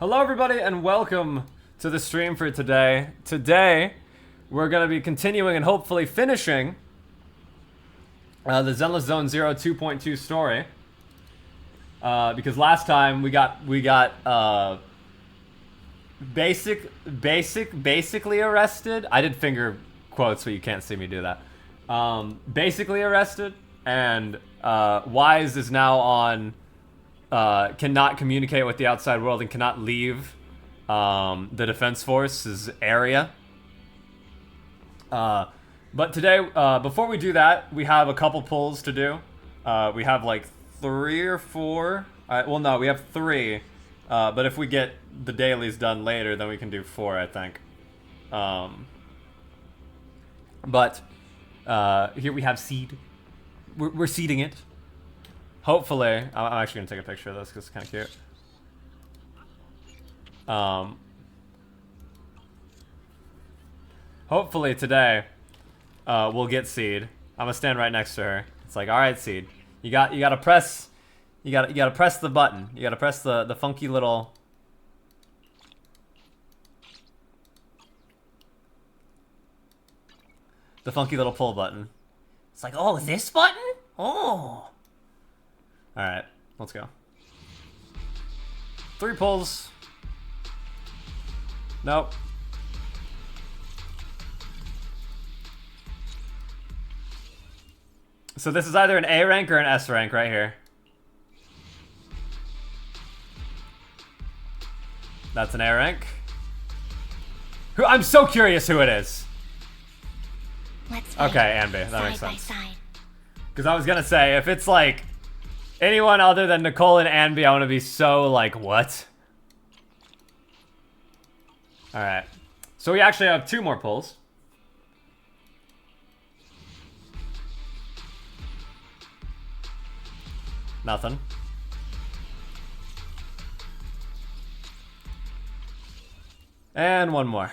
Hello everybody and welcome to the stream for today. Today, we're going to be continuing and hopefully finishing the Zenless Zone Zero 2.2 story. Because last time we got basically arrested. I did finger quotes, but you can't see me do that. Basically arrested, and Wise is now on cannot communicate with the outside world and cannot leave the Defense Force's area. But today, before we do that, we have a couple pulls to do. We have like 3 or 4. Well, no, we have 3. But if we get the dailies done later, then we can do 4, I think. But here we have seed. We're seeding it. Hopefully, I'm actually gonna take a picture of this because it's kind of cute. Hopefully today, we'll get Seed. I'm gonna stand right next to her. It's like, all right, Seed, you gotta press the button. You gotta press the funky little. The funky little pull button. It's like, oh, this button? Oh. Alright, let's go. 3 pulls. Nope. So this is either an A rank or an S rank right here. That's an A rank. I'm so curious who it is. Okay, and B. That makes sense. Because I was gonna say, if it's like anyone other than Nicole and Anby, I want to be so like, what? Alright. So we actually have 2 more pulls. Nothing. And 1 more.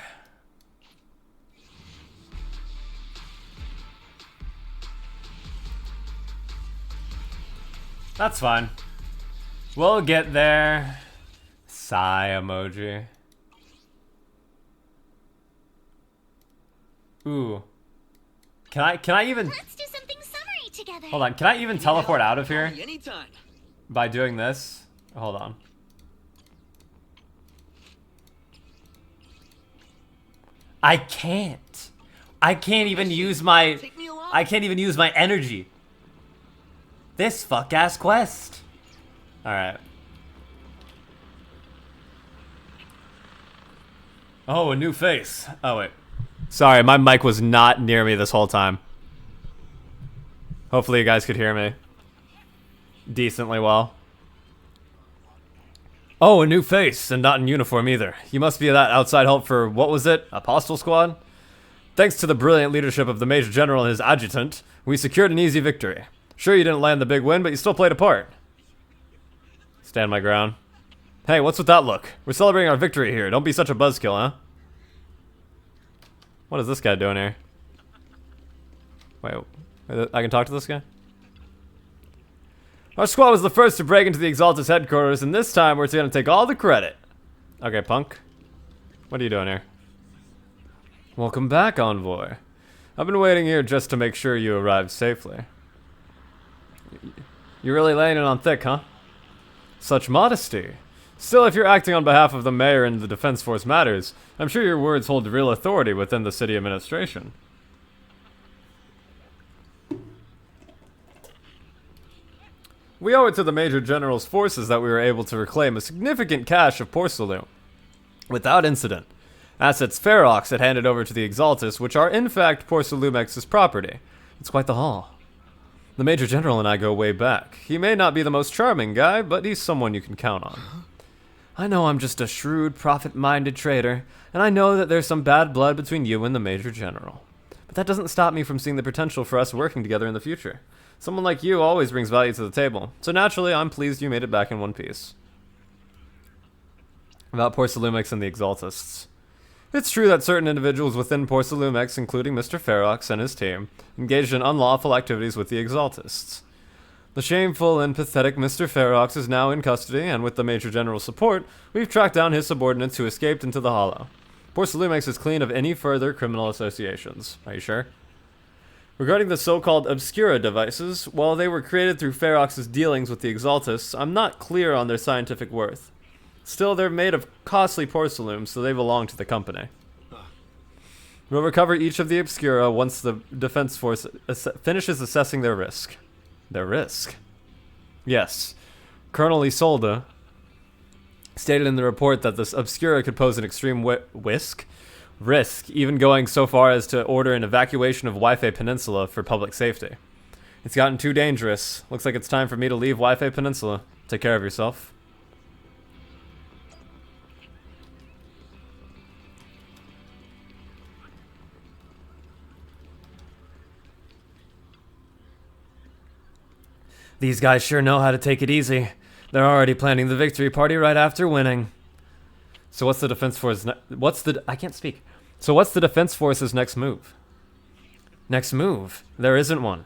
That's fine. We'll get there. Sigh emoji. Ooh. Can I even? Let's do something summery together. Hold on. Can I even teleport out of here Anytime. by doing this? Hold on. I can't. I can't even use my. I can't even use my energy. This fuck-ass quest. Alright. Oh, a new face. Oh, wait. Sorry, my mic was not near me this whole time. Hopefully you guys could hear me decently well. Oh, a new face, and not in uniform either. You must be that outside help for, what was it? Apostle Squad? Thanks to the brilliant leadership of the Major General and his adjutant, we secured an easy victory. Sure, you didn't land the big win, but you still played a part. Stand my ground. Hey, what's with that look? We're celebrating our victory here. Don't be such a buzzkill, huh? What is this guy doing here? Wait, I can talk to this guy? Our squad was the first to break into the Exaltus headquarters, and this time we're gonna take all the credit. Okay, punk. What are you doing here? Welcome back, Envoy. I've been waiting here just to make sure you arrived safely. You're really laying it on thick, huh? Such modesty. Still, if you're acting on behalf of the mayor and the Defense Force matters, I'm sure your words hold real authority within the city administration. We owe it to the Major General's forces that we were able to reclaim a significant cache of porcelain without incident. Assets Ferox had handed over to the Exaltus, which are in fact Porcelumex's property. It's quite the haul. The Major General and I go way back. He may not be the most charming guy, but he's someone you can count on. I know I'm just a shrewd, profit-minded trader, and I know that there's some bad blood between you and the Major General. But that doesn't stop me from seeing the potential for us working together in the future. Someone like you always brings value to the table, so naturally I'm pleased you made it back in one piece. About Porcelumex and the Exaltists. It's true that certain individuals within Porcelumex, including Mr. Ferox and his team, engaged in unlawful activities with the Exaltists. The shameful and pathetic Mr. Ferox is now in custody, and with the Major General's support, we've tracked down his subordinates who escaped into the Hollow. Port Salut makes us clean of any further criminal associations. Are you sure? Regarding the so-called Obscura devices, while they were created through Ferox's dealings with the Exaltists, I'm not clear on their scientific worth. Still, they're made of costly porcelain, so they belong to the company. We'll recover each of the Obscura once the defense force finishes assessing their risk. Their risk? Yes. Colonel Isolde stated in the report that this Obscura could pose an extreme risk, even going so far as to order an evacuation of Wi-Fi Peninsula for public safety. It's gotten too dangerous. Looks like it's time for me to leave Wi-Fi Peninsula. Take care of yourself. These guys sure know how to take it easy. They're already planning the victory party right after winning. So what's the defense force? I can't speak. So what's the defense force's next move? Next move? There isn't one.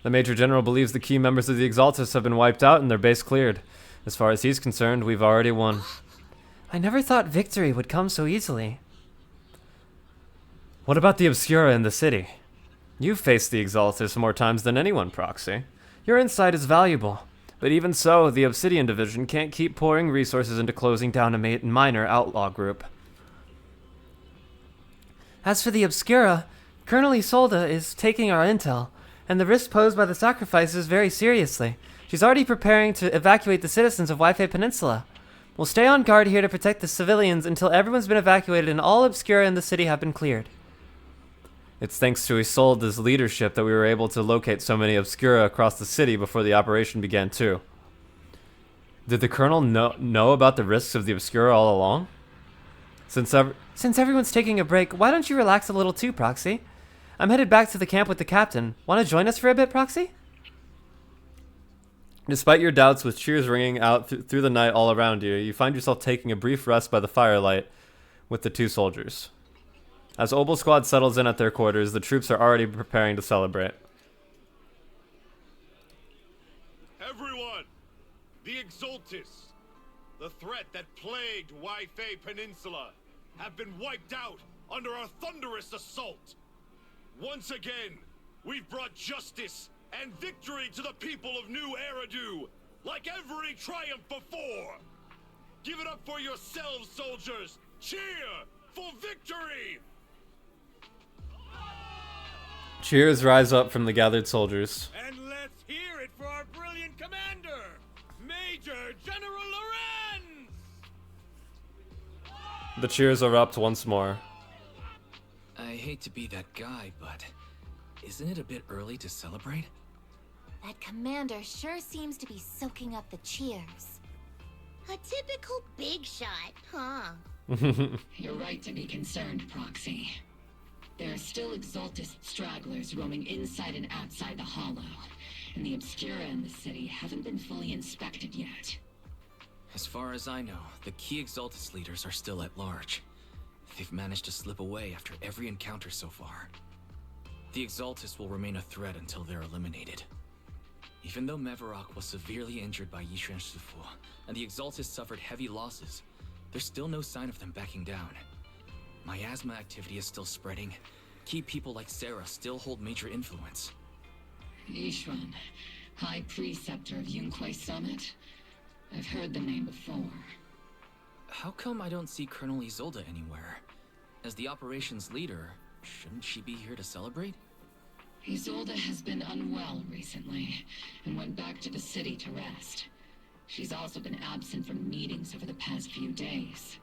The Major General believes the key members of the Exaltists have been wiped out and their base cleared. As far as he's concerned, we've already won. I never thought victory would come so easily. What about the Obscura in the city? You've faced the Exaltists more times than anyone, Proxy. Your insight is valuable, but even so, the Obsidian Division can't keep pouring resources into closing down a minor outlaw group. As for the Obscura, Colonel Isolde is taking our intel, and the risk posed by the sacrifices very seriously. She's already preparing to evacuate the citizens of Wi-Fi Peninsula. We'll stay on guard here to protect the civilians until everyone's been evacuated and all Obscura in the city have been cleared. It's thanks to Isolde's leadership that we were able to locate so many Obscura across the city before the operation began too. Did the Colonel know about the risks of the Obscura all along? Since everyone's taking a break, why don't you relax a little too, Proxy? I'm headed back to the camp with the captain. Want to join us for a bit, Proxy? Despite your doubts, with cheers ringing out through the night all around you, you find yourself taking a brief rest by the firelight with the two soldiers. As Obel Squad settles in at their quarters, the troops are already preparing to celebrate. Everyone! The Exaltists, the threat that plagued Wi-Fi Peninsula, have been wiped out under our thunderous assault. Once again, we've brought justice and victory to the people of New Eridu, like every triumph before. Give it up for yourselves, soldiers! Cheer for victory! Cheers rise up from the gathered soldiers. And let's hear it for our brilliant commander, Major General Lorenz! The cheers erupt once more. I hate to be that guy, but isn't it a bit early to celebrate? That commander sure seems to be soaking up the cheers. A typical big shot, huh? You're right to be concerned, Proxy. There are still Exaltist stragglers roaming inside and outside the Hollow, and the Obscura in the city haven't been fully inspected yet. As far as I know, the key Exaltist leaders are still at large. They've managed to slip away after every encounter so far. The Exaltists will remain a threat until they're eliminated. Even though Mevarok was severely injured by Yishuan Shifu, and the Exaltists suffered heavy losses, there's still no sign of them backing down. Miasma activity is still spreading. Key people like Sarah still hold major influence. Yishuan, High Preceptor of Yunkwei Summit? I've heard the name before. How come I don't see Colonel Isolde anywhere? As the operations leader, shouldn't she be here to celebrate? Isolde has been unwell recently, and went back to the city to rest. She's also been absent from meetings over the past few days.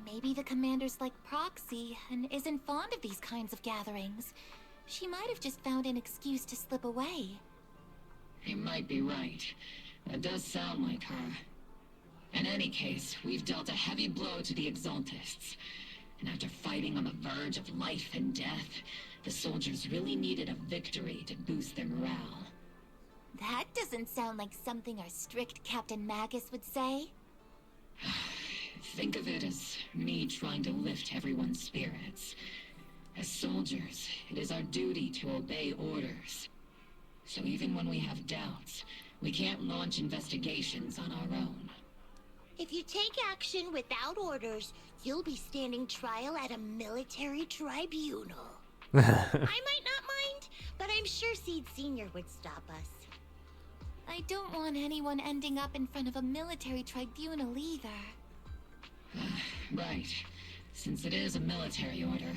Maybe the commander's like Proxy and isn't fond of these kinds of gatherings. She might have just found an excuse to slip away. You might be right. That does sound like her. In any case, we've dealt a heavy blow to the Exaltists. And after fighting on the verge of life and death, the soldiers really needed a victory to boost their morale. That doesn't sound like something our strict Captain Magus would say. Think of it as me trying to lift everyone's spirits. As soldiers, it is our duty to obey orders. So even when we have doubts, we can't launch investigations on our own. If you take action without orders, you'll be standing trial at a military tribunal. I might not mind, but I'm sure Seed Senior would stop us. I don't want anyone ending up in front of a military tribunal either. Right. Since it is a military order,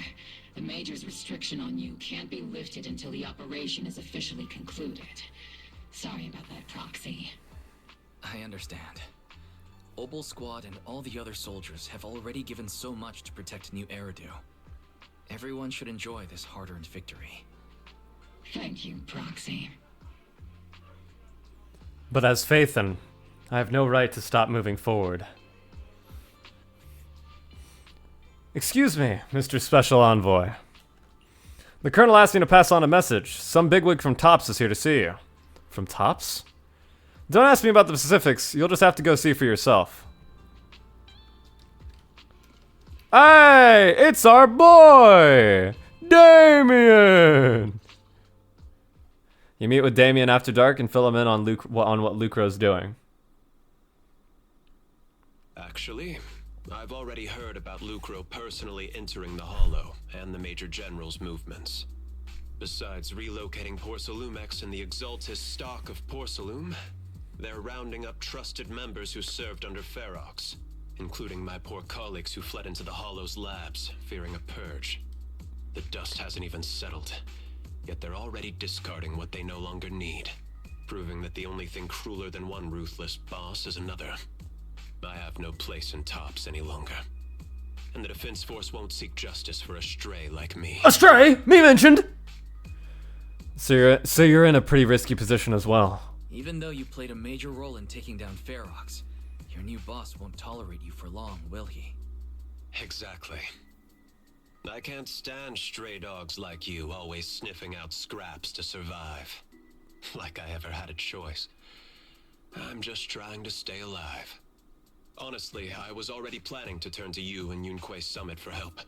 the Major's restriction on you can't be lifted until the operation is officially concluded. Sorry about that, Proxy. I understand. Obel Squad and all the other soldiers have already given so much to protect New Eridu. Everyone should enjoy this hard-earned victory. Thank you, Proxy. But as Phaethon, I have no right to stop moving forward. Excuse me, Mr. Special Envoy. The Colonel asked me to pass on a message. Some bigwig from TOPS is here to see you. From TOPS? Don't ask me about the specifics. You'll just have to go see for yourself. Hey, it's our boy, Damien! You meet with Damien after dark and fill him in on what Lucro's doing. Actually, I've already heard about Lucro personally entering the Hollow and the Major General's movements. Besides relocating Porcelumex and the Exaltis stock of Porcelume, they're rounding up trusted members who served under Ferox, including my poor colleagues who fled into the Hollow's labs, fearing a purge. The dust hasn't even settled, yet they're already discarding what they no longer need, proving that the only thing crueler than one ruthless boss is another. I have no place in TOPS any longer. And the Defense Force won't seek justice for a stray like me. A stray? Me mentioned! So you're in a pretty risky position as well. Even though you played a major role in taking down Ferox, your new boss won't tolerate you for long, will he? Exactly. I can't stand stray dogs like you always sniffing out scraps to survive. Like I ever had a choice. I'm just trying to stay alive. Honestly, I was already planning to turn to you and Yunquay Summit for help.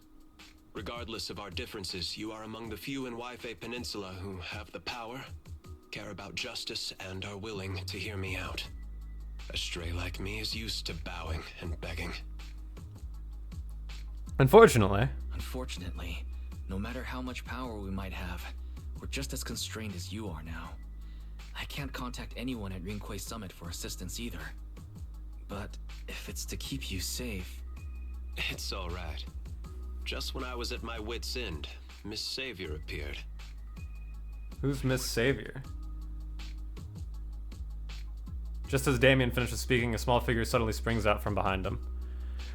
Regardless of our differences, you are among the few in Waifei Peninsula who have the power, care about justice, and are willing to hear me out. A stray like me is used to bowing and begging. Unfortunately, no matter how much power we might have, we're just as constrained as you are now. I can't contact anyone at Yunquay Summit for assistance either. But if it's to keep you safe... It's alright. Just when I was at my wit's end, Miss Savior appeared. Who's Miss Savior? Just as Damien finishes speaking, a small figure suddenly springs out from behind him.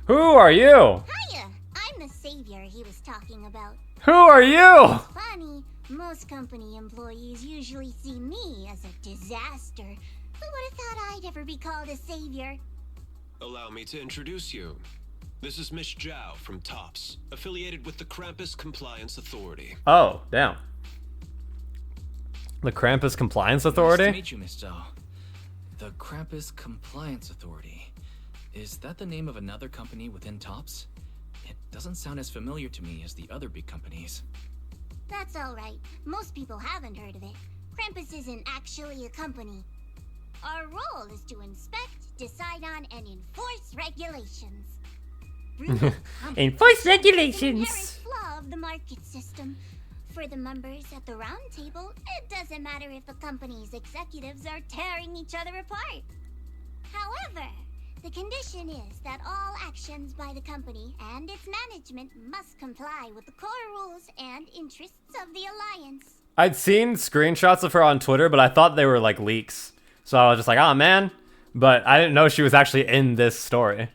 Who are you? Hiya! I'm the savior he was talking about. Who are you? Funny, most company employees usually see me as a disaster. Who would have thought I'd ever be called a savior? Allow me to introduce you. This is Miss Zhao from TOPS, affiliated with the Krampus Compliance Authority. Oh, damn. The Krampus Compliance Authority? Nice to meet you, Miss Zhao. The Krampus Compliance Authority. Is that the name of another company within TOPS? It doesn't sound as familiar to me as the other big companies. That's alright. Most people haven't heard of it. Krampus isn't actually a company. Our role is to inspect, decide on, and enforce regulations. Enforce An inherent regulations! flaw of the market system. For the members at the round table, it doesn't matter if the company's executives are tearing each other apart. However, the condition is that all actions by the company and its management must comply with the core rules and interests of the Alliance. I'd seen screenshots of her on Twitter, but I thought they were like leaks. So I was just like, oh man. But I didn't know she was actually in this story.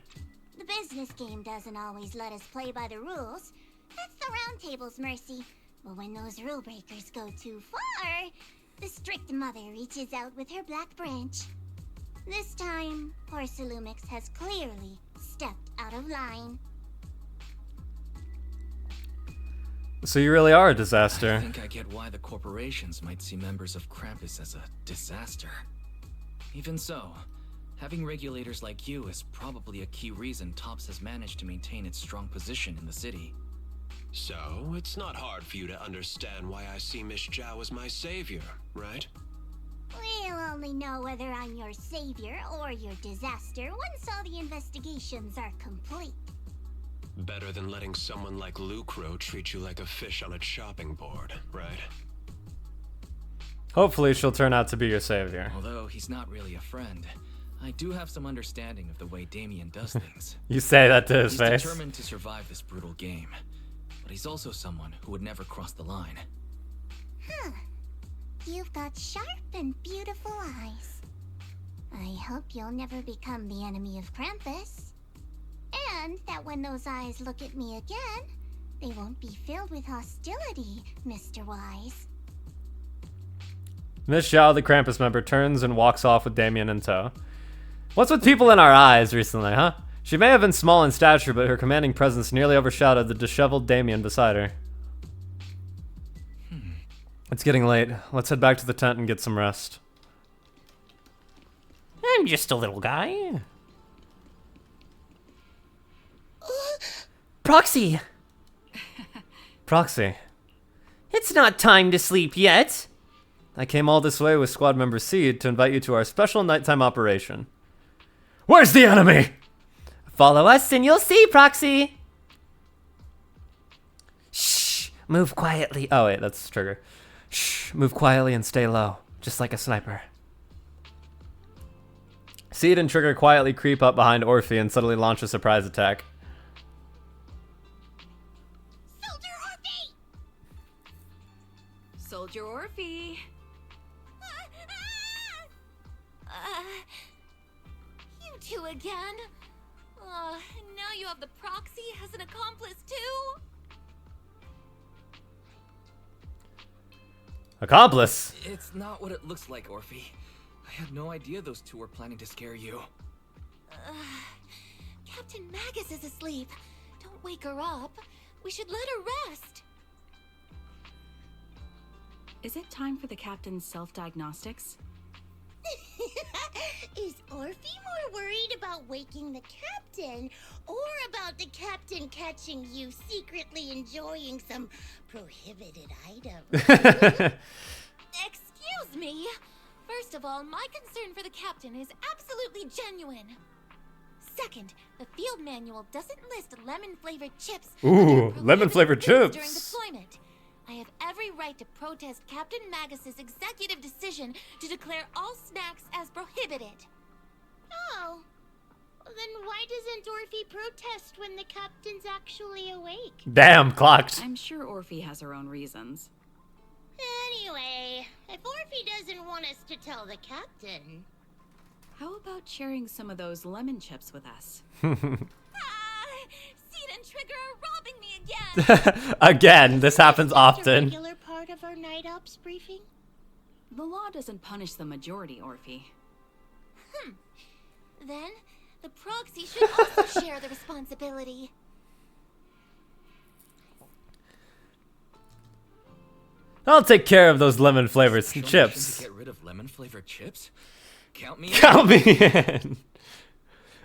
The business game doesn't always let us play by the rules. That's the round table's mercy. But when those rule breakers go too far, the strict mother reaches out with her black branch. This time, Porcelumix has clearly stepped out of line. So you really are a I disaster. think I get why the corporations might see members of Krampus as a disaster. Even so, having regulators like you is probably a key reason TOPS has managed to maintain its strong position in the city. So, it's not hard for you to understand why I see Miss Zhao as my savior, right? only know whether I'm your savior or your disaster once all the investigations are complete. Better than letting someone like Lucro treat you like a fish on a chopping board, right? Hopefully she'll turn out to be your savior. Although he's not really a friend, I do have some understanding of the way Damien does things. You say that to his He's face. determined to survive this brutal game, but he's also someone who would never cross the line. Huh. You've got sharp and beautiful eyes. I hope you'll never become the enemy of Krampus. And that when those eyes look at me again, they won't be filled with hostility, Mr. Wise. Miss Xiao, the Krampus member, turns and walks off with Damien in tow. What's with people in our eyes recently, huh? She may have been small in stature, but her commanding presence nearly overshadowed the disheveled Damien beside her. It's getting late. Let's head back to the tent and get some rest. I'm just a little guy. Proxy! Proxy. It's not time to sleep yet. I came all this way with squad member Seed to invite you to our special nighttime operation. Where's the enemy? Follow us and you'll see, Proxy. Shh, move quietly. Oh wait, that's Trigger. Shh, move quietly and stay low, just like a sniper. Seed and Trigger quietly creep up behind Orphe and suddenly launch a surprise attack. Soldier Orphe. You two again? Now you have the proxy as an accomplice too? Accomplice? It's not what it looks like, Orphe. I had no idea those two were planning to scare you. Captain Magus is asleep. Don't wake her up. We should let her rest. Is it time for the captain's self-diagnostics? Is Orphe more worried about waking the captain or about the captain catching you secretly enjoying some prohibited item? Excuse me. First of all, my concern for the captain is absolutely genuine. Second, the field manual doesn't list lemon-flavored chips. Ooh, lemon-flavored during chips. deployment. I have every right to protest Captain Magus's executive decision to declare all snacks as prohibited. Oh. Then why doesn't Orphe protest when the captain's actually awake? Damn, clocked. I'm sure Orphe has her own reasons. Anyway, if Orphe doesn't want us to tell the captain... How about sharing some of those lemon chips with us? Seed and Trigger are robbing me again! Again, this happens A often. regular part of our night ops briefing? The law doesn't punish the majority, Orphe. Then, the proxy should also share the responsibility. I'll take care of those lemon-flavored Special mission chips. to get rid of lemon-flavored chips? Count me in. Count me in.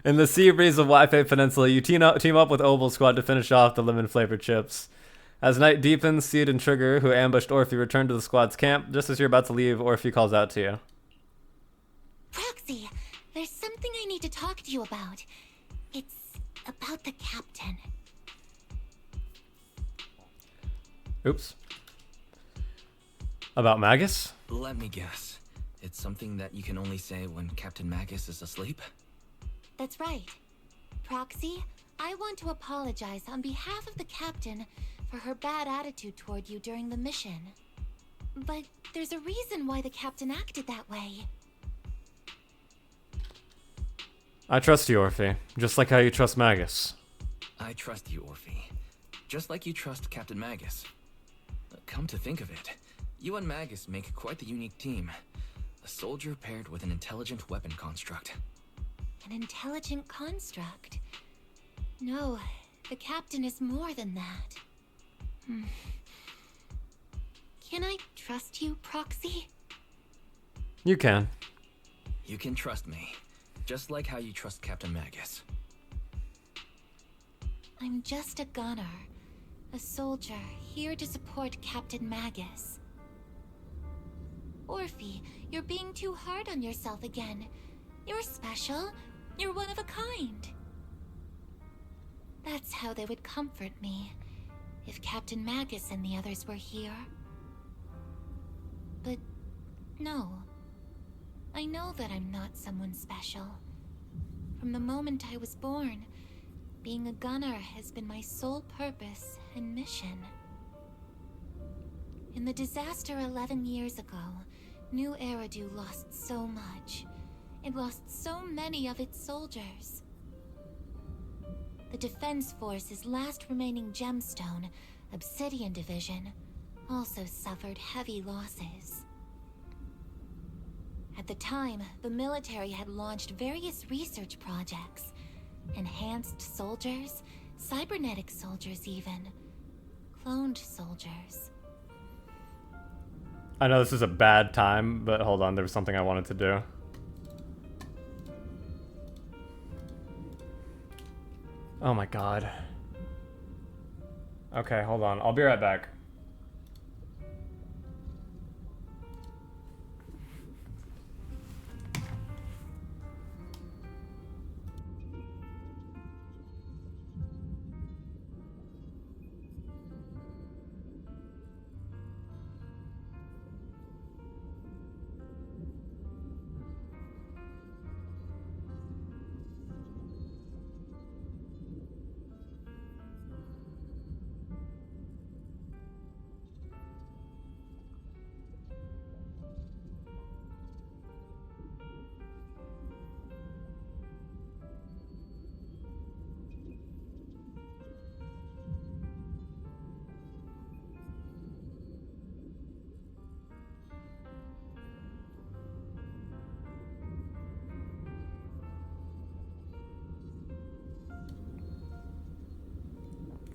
In the sea breeze of Wi-Fi Peninsula, you team up with Oval Squad to finish off the lemon-flavored chips. As night deepens, Seed and Trigger, who ambushed Orphe, return to the squad's camp. Just as you're about to leave, Orphe calls out to you. Proxy, there's something I need to talk to you about. It's about the captain. Oops. About Magus? Let me guess. It's something that you can only say when Captain Magus is asleep? That's right. Proxy, I want to apologize on behalf of the captain for her bad attitude toward you during the mission. But there's a reason why the captain acted that way. I trust you, Orphe. Just like how you trust Magus. I trust you, Orphe. Just like you trust Captain Magus. Come to think of it, you and Magus make quite the unique team. A soldier paired with an intelligent weapon construct. An intelligent construct? No, the captain is more than that. Can I trust you, Proxy? You can. You can trust me, just like how you trust Captain Magus. I'm just a gunner. A soldier, here to support Captain Magus. Orphe, you're being too hard on yourself again. You're special. You're one of a kind. That's how they would comfort me, if Captain Magus and the others were here. But no. I know that I'm not someone special. From the moment I was born, being a gunner has been my sole purpose and mission. In the disaster 11 years ago, New Eridu lost so much. It lost so many of its soldiers. The Defense Force's last remaining gemstone, Obsidian Division, also suffered heavy losses. At the time, the military had launched various research projects. Enhanced soldiers, cybernetic soldiers even. Cloned soldiers. I know this is a bad time, but hold on, there was something I wanted to do. Oh my god. Okay, hold on. I'll be right back.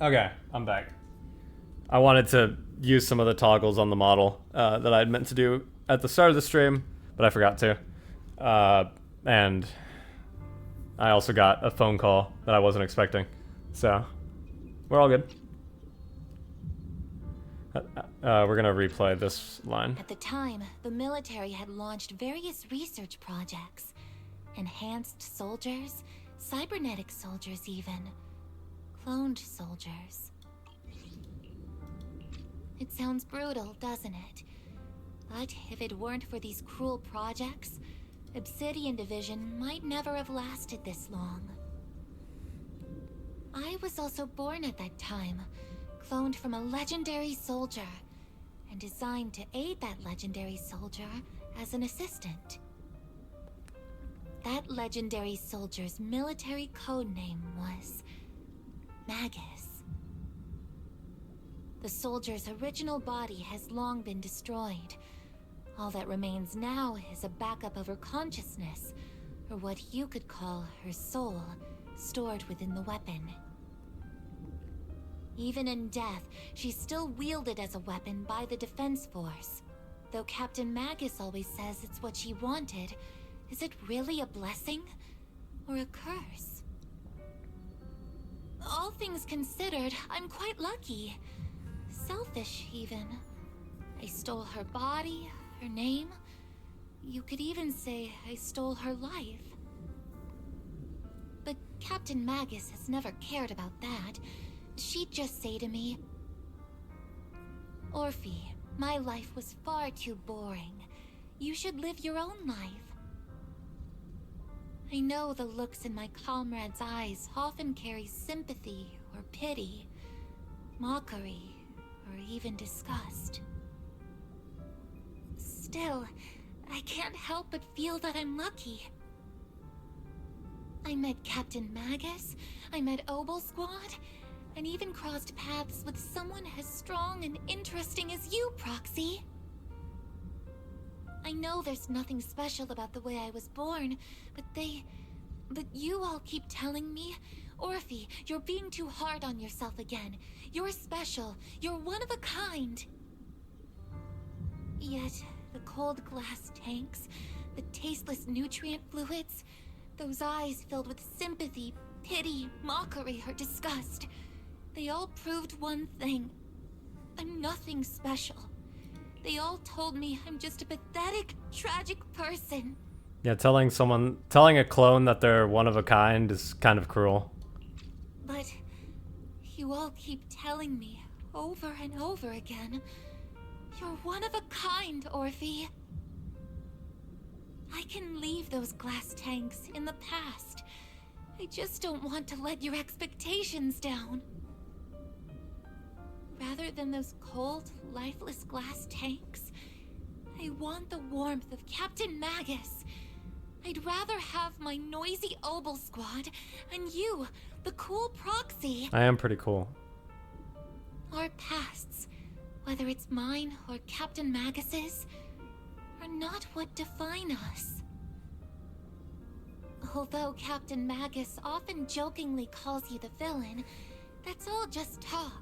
Okay, I'm back. I wanted to use some of the toggles on the model that I had meant to do at the start of the stream, but I forgot to. And I also got a phone call that I wasn't expecting. So, we're all good. We're gonna replay this line. At the time, the military had launched various research projects. Enhanced soldiers, cybernetic soldiers even. Cloned soldiers. It sounds brutal, doesn't it? But if it weren't for these cruel projects, Obsidian Division might never have lasted this long. I was also born at that time, cloned from a legendary soldier, and designed to aid that legendary soldier as an assistant. That legendary soldier's military codename was Magus. The soldier's original body has long been destroyed. All that remains now is a backup of her consciousness, or what you could call her soul, stored within the weapon. Even in death, she's still wielded as a weapon by the Defense Force. Though Captain Magus always says it's what she wanted, is it really a blessing or a curse? All things considered, I'm quite lucky. Selfish, even. I stole her body, her name. You could even say I stole her life. But Captain Magus has never cared about that. She'd just say to me, Orphe, my life was far too boring. You should live your own life. I know the looks in my comrade's eyes often carry sympathy or pity, mockery, or even disgust. Still, I can't help but feel that I'm lucky. I met Captain Magus, I met Obel Squad, and even crossed paths with someone as strong and interesting as you, Proxy. I know there's nothing special about the way I was born, but you all keep telling me, Orphe, you're being too hard on yourself again. You're special. You're one of a kind. Yet, the cold glass tanks, the tasteless nutrient fluids, those eyes filled with sympathy, pity, mockery, or disgust, they all proved one thing. I'm nothing special. They all told me I'm just a pathetic, tragic person. Yeah, telling a clone that they're one of a kind is kind of cruel. But you all keep telling me over and over again, you're one of a kind, Orphe. I can leave those glass tanks in the past. I just don't want to let your expectations down. Rather than those cold, lifeless glass tanks, I want the warmth of Captain Magus. I'd rather have my noisy Obel squad and you, the cool proxy. I am pretty cool. Our pasts, whether it's mine or Captain Magus's, are not what define us. Although Captain Magus often jokingly calls you the villain, that's all just talk.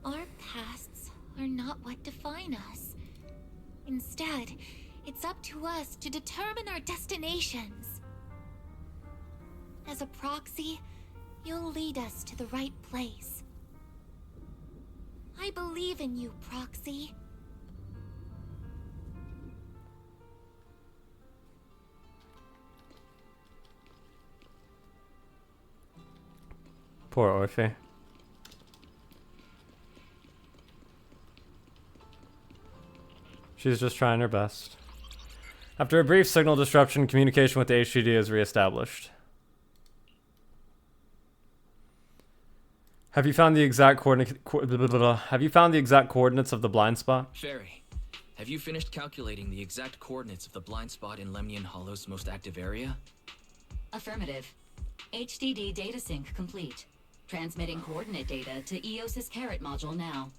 Our pasts are not what define us. Instead, it's up to us to determine our destinations. As a proxy, you'll lead us to the right place. I believe in you, Proxy. Poor Orphe. She's just trying her best. After a brief signal disruption, communication with the HDD is reestablished. Have you found the exact coordinates of the blind spot? Fairy, have you finished calculating the exact coordinates of the blind spot in Lemnian Hollow's most active area? Affirmative. HDD data sync complete. Transmitting coordinate data to EOS's Carrot module now.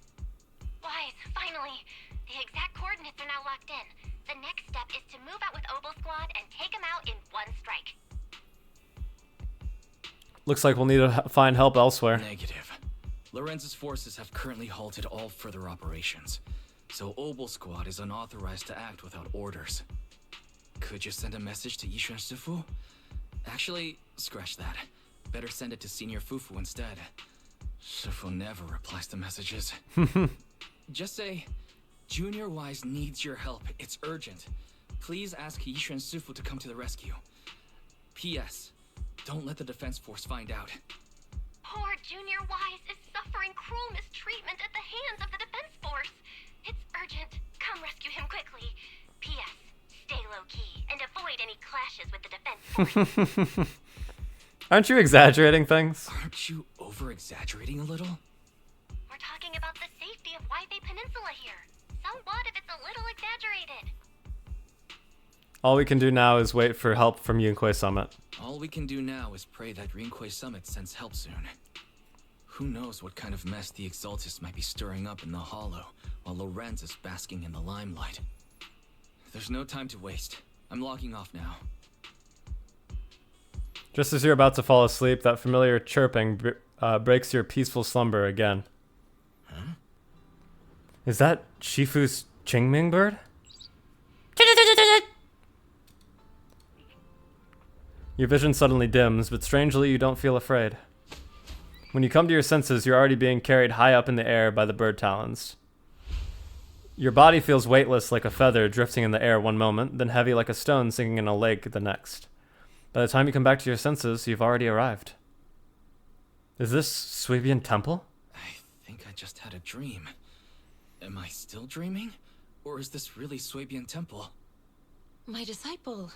Wise, finally! The exact coordinates are now locked in. The next step is to move out with Obel Squad and take them out in one strike. Looks like we'll need to find help elsewhere. Negative. Lorenz's forces have currently halted all further operations, so Obel Squad is unauthorized to act without orders. Could you send a message to Yishuan Shifu? Actually, scratch that. Better send it to Senior Fufu instead. Shifu never replies to messages. Just say, Junior Wise needs your help. It's urgent. Please ask Yishuan Shifu to come to the rescue. P.S. Don't let the defense force find out. Poor Junior Wise is suffering cruel mistreatment at the hands of the defense force. It's urgent. Come rescue him quickly. P.S. Stay low-key and avoid any clashes with the defense force. Aren't you exaggerating things? Aren't you over-exaggerating a little? We're talking about the safety of Waifei Peninsula here. So what if it's a little exaggerated? All we can do now is wait for help from Yunque Summit. All we can do now is pray that Rinquay Summit sends help soon. Who knows what kind of mess the Exaltists might be stirring up in the Hollow, while Lorenz is basking in the limelight. There's no time to waste. I'm logging off now. Just as you're about to fall asleep, that familiar chirping breaks your peaceful slumber again. Huh? Is that Shifu's Qingming bird? Your vision suddenly dims, but strangely you don't feel afraid. When you come to your senses, you're already being carried high up in the air by the bird talons. Your body feels weightless like a feather drifting in the air one moment, then heavy like a stone sinking in a lake the next. By the time you come back to your senses, you've already arrived. Is this Swabian Temple? I think I just had a dream. Am I still dreaming? Or is this really Swabian Temple? My disciple.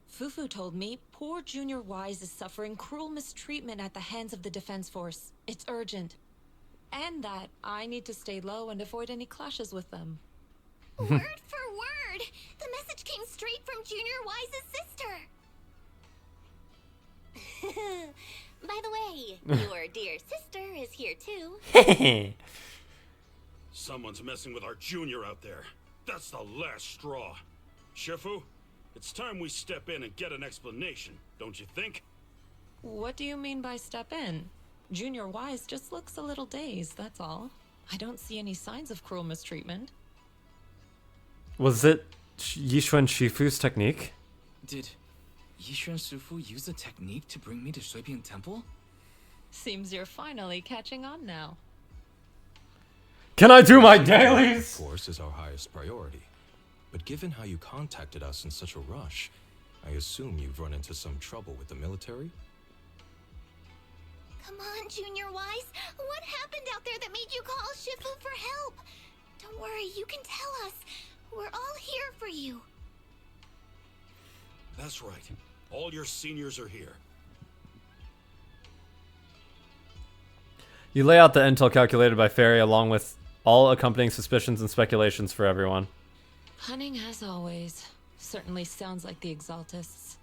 Fufu told me poor Junior Wise is suffering cruel mistreatment at the hands of the defense force. It's urgent. And that I need to stay low and avoid any clashes with them. Word for word! The message came straight from Junior Wise's sister! By the way, your dear sister is here too. Someone's messing with our junior out there. That's the last straw. Shifu, it's time we step in and get an explanation, don't you think? What do you mean by step in? Junior Wise just looks a little dazed, that's all. I don't see any signs of cruel mistreatment. Was it Yishuan Shifu's technique? Did Yishuan Shifu use a technique to bring me to Swabian Temple? Seems you're finally catching on now. Can I do my dailies? Of course, is our highest priority. But given how you contacted us in such a rush, I assume you've run into some trouble with the military? Come on, Junior Wise. What happened out there that made you call Shifu for help? Don't worry, you can tell us. We're all here for you. That's right. All your seniors are here. You lay out the intel calculated by Fairy along with all accompanying suspicions and speculations for everyone. Cunning as always. Certainly sounds like the Exaltists.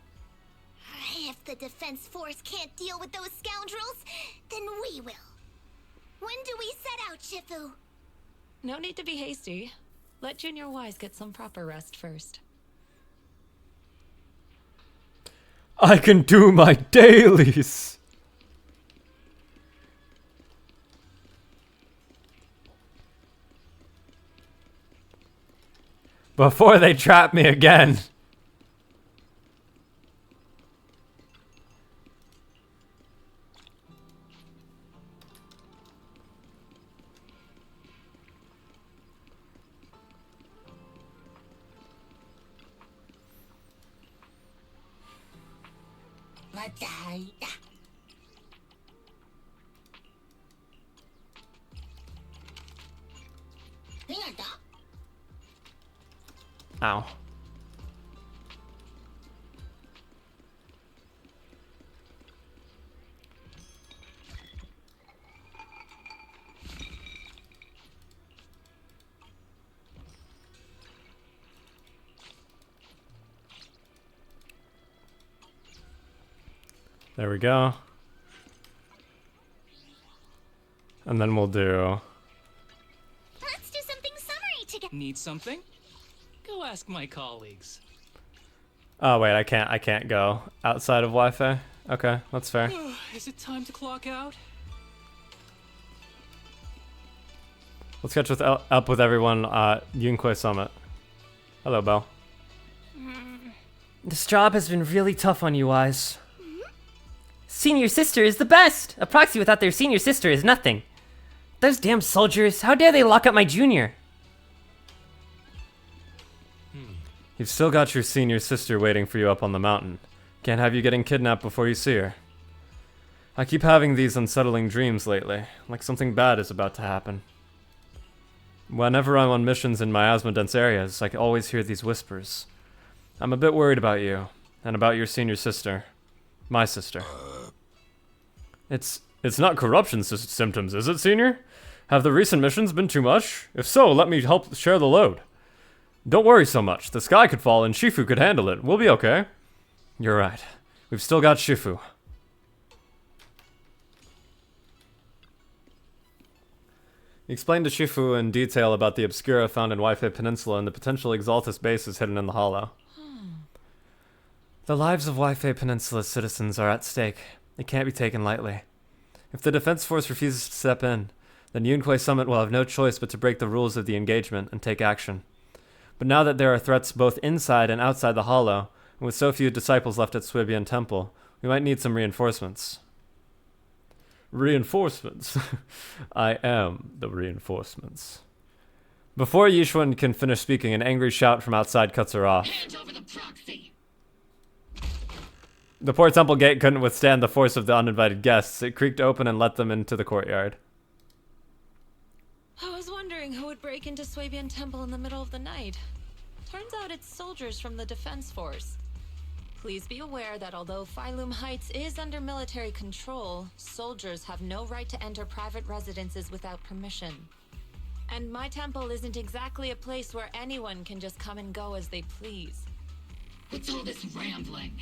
If the Defense Force can't deal with those scoundrels, then we will. When do we set out, Shifu? No need to be hasty. Let Junior Wise get some proper rest first. I can do my dailies! Before they trap me again. Ow. There we go. And then we'll do... Let's do something summary together. Need something? Go ask my colleagues. Oh wait, I can't go outside of Wi-Fi. Okay, that's fair. Is it time to clock out? Let's catch up with everyone at Yunquay Summit. Hello, Belle. This job has been really tough on you, Wise. Senior sister is the best! A proxy without their senior sister is nothing. Those damn soldiers, how dare they lock up my junior? You've still got your senior sister waiting for you up on the mountain. Can't have you getting kidnapped before you see her. I keep having these unsettling dreams lately, like something bad is about to happen. Whenever I'm on missions in miasma-dense areas, I can always hear these whispers. I'm a bit worried about you, and about your senior sister. My sister. It's not corruption symptoms, is it, Senior? Have the recent missions been too much? If so, let me help share the load. Don't worry so much. The sky could fall and Shifu could handle it. We'll be okay. You're right. We've still got Shifu. He explained to Shifu in detail about the Obscura found in Wi-Fi Peninsula and the potential Exaltus bases hidden in the hollow. The lives of Wi-Fi Peninsula's citizens are at stake. It can't be taken lightly. If the Defense Force refuses to step in, then Yunquay Summit will have no choice but to break the rules of the engagement and take action. But now that there are threats both inside and outside the hollow, and with so few disciples left at Swibian Temple, we might need some reinforcements. Reinforcements? I am the reinforcements. Before Yishuan can finish speaking, an angry shout from outside cuts her off. Hand over the proxy. The poor temple gate couldn't withstand the force of the uninvited guests. It creaked open and let them into the courtyard. I was wondering who would break into Swabian Temple in the middle of the night. Turns out it's soldiers from the Defense Force. Please be aware that although Phylum Heights is under military control, soldiers have no right to enter private residences without permission. And my temple isn't exactly a place where anyone can just come and go as they please. What's all this rambling?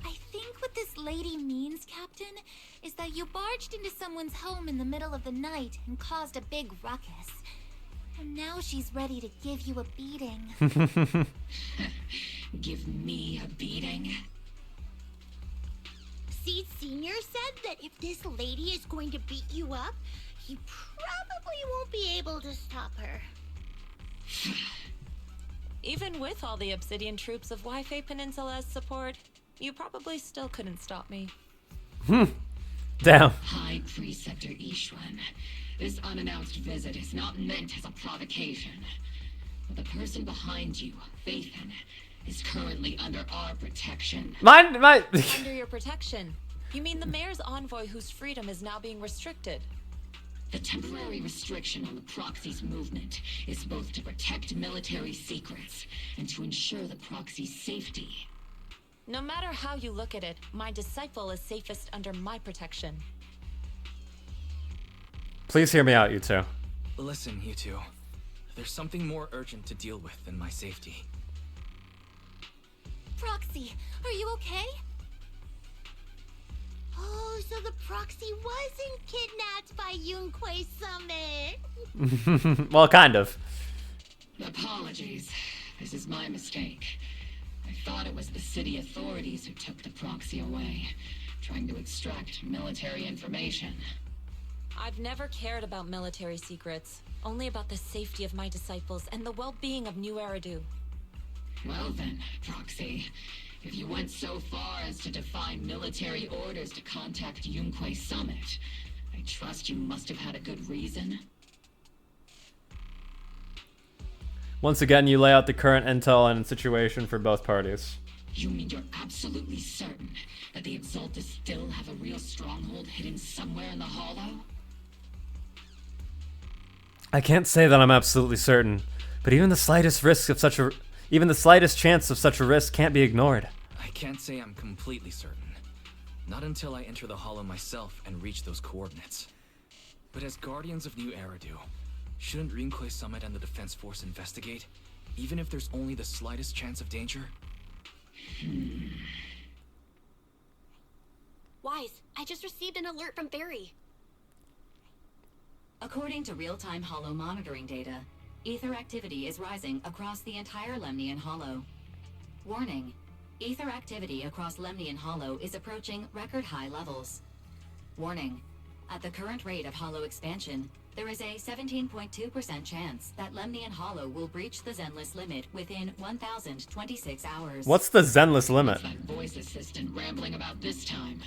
I think what this lady means, Captain, is that you barged into someone's home in the middle of the night and caused a big ruckus. And now she's ready to give you a beating. Give me a beating? See, Senior said that if this lady is going to beat you up, he probably won't be able to stop her. Even with all the Obsidian troops of Wi-Fi Peninsula's support, you probably still couldn't stop me. Damn. High Preceptor Ishwan, this unannounced visit is not meant as a provocation. But the person behind you, Faithen, is currently under our protection. My. Under your protection? You mean the mayor's envoy whose freedom is now being restricted? The temporary restriction on the proxy's movement is both to protect military secrets and to ensure the proxy's safety. No matter how you look at it, my disciple is safest under my protection. Please hear me out, you two. Listen, you two. There's something more urgent to deal with than my safety. Proxy, are you okay? Oh, so the proxy wasn't kidnapped by Yunquei Summit. Well, kind of. Apologies. This is my mistake. I thought it was the city authorities who took the proxy away, trying to extract military information. I've never cared about military secrets, only about the safety of my disciples and the well-being of New Eridu. Well then, Proxy, if you went so far as to defy military orders to contact Yunquei Summit, I trust you must have had a good reason. Once again, you lay out the current intel and situation for both parties. You mean you're absolutely certain that the Exaltus still have a real stronghold hidden somewhere in the Hollow? I can't say that I'm absolutely certain, but even the slightest chance of such a risk can't be ignored. I can't say I'm completely certain. Not until I enter the Hollow myself and reach those coordinates. But as Guardians of New Eridu, shouldn't Yunquei Summit and the Defense Force investigate, even if there's only the slightest chance of danger? Wise, I just received an alert from Barry. According to real-time Hollow monitoring data, ether activity is rising across the entire Lemnian Hollow. Warning, ether activity across Lemnian Hollow is approaching record-high levels. Warning, at the current rate of Hollow expansion, there is a 17.2% chance that Lemnian Hollow will breach the Zenless limit within 1,026 hours. What's the Zenless limit? What's that voice assistant rambling about this time?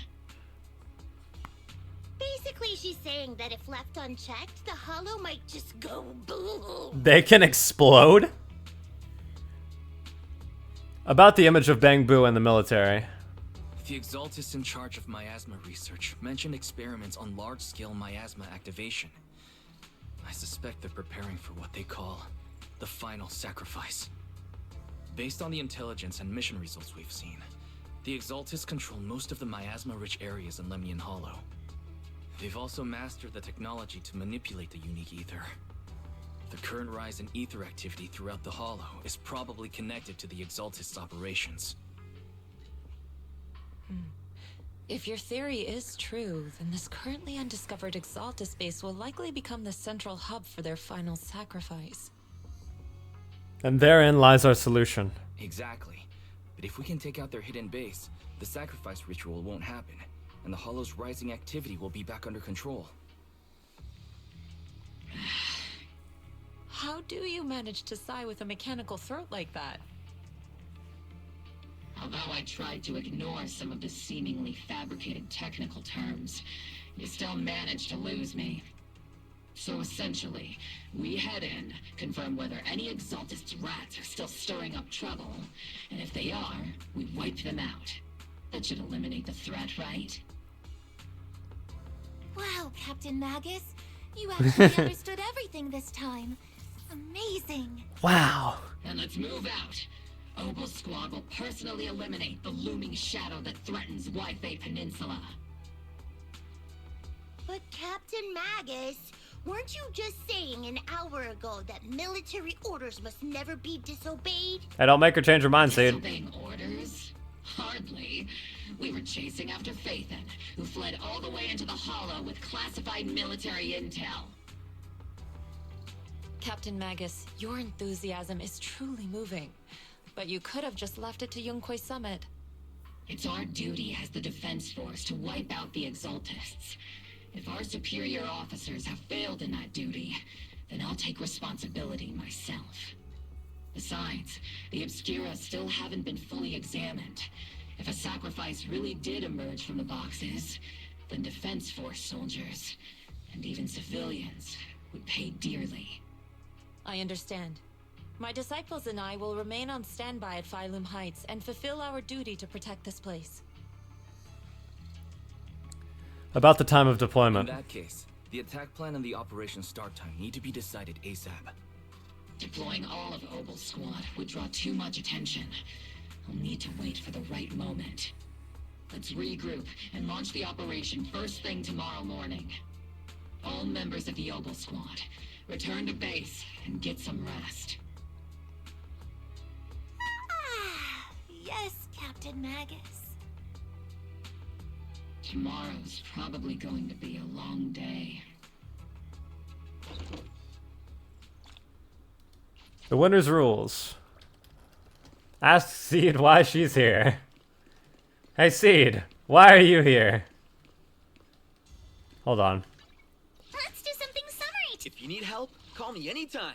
Basically, she's saying that if left unchecked, the Hollow might just go boom. They can explode? About the image of Bangbu and the military. The Exaltus in charge of miasma research mentioned experiments on large-scale miasma activation. I suspect they're preparing for what they call the final sacrifice. Based on the intelligence and mission results we've seen, the Exaltus control most of the miasma-rich areas in Lemnian Hollow. They've also mastered the technology to manipulate the unique ether. The current rise in ether activity throughout the Hollow is probably connected to the Exaltist's operations. If your theory is true, then this currently undiscovered Exaltus base will likely become the central hub for their final sacrifice. And therein lies our solution. Exactly. But if we can take out their hidden base, the sacrifice ritual won't happen, and the Hollow's rising activity will be back under control. How do you manage to sigh with a mechanical throat like that? Although I tried to ignore some of the seemingly fabricated technical terms, you still managed to lose me. So essentially, we head in, confirm whether any Exaltist rats are still stirring up trouble, and if they are, we wipe them out. That should eliminate the threat, right? Wow, Captain Magus. You actually understood everything this time. Amazing. Wow. Then let's move out. Opal Squad will personally eliminate the looming shadow that threatens Wi-Fi Peninsula. But Captain Magus, weren't you just saying an hour ago that military orders must never be disobeyed? Hey, don't make her change her mind, Seed. Disobeying orders? Hardly. We were chasing after Faithen, who fled all the way into the Hollow with classified military intel. Captain Magus, your enthusiasm is truly moving. But you could have just left it to Yunquei Summit. It's our duty as the Defense Force to wipe out the Exaltists. If our superior officers have failed in that duty, then I'll take responsibility myself. Besides, the Obscura still haven't been fully examined. If a sacrifice really did emerge from the boxes, then Defense Force soldiers, and even civilians, would pay dearly. I understand. My disciples and I will remain on standby at Phylum Heights and fulfill our duty to protect this place. About the time of In deployment. that case, the attack plan and the operation start time need to be decided ASAP. Deploying all of Obel's squad would draw too much attention. I'll need to wait for the right moment. Let's regroup and launch the operation first thing tomorrow morning. All members of the Obel squad, return to base and get some rest. Yes, Captain Magus. Tomorrow's probably going to be a long day. The winner's rules. Ask Seed why she's here. Hey Seed, why are you here? Hold on. Let's do something summery. If you need help, call me anytime.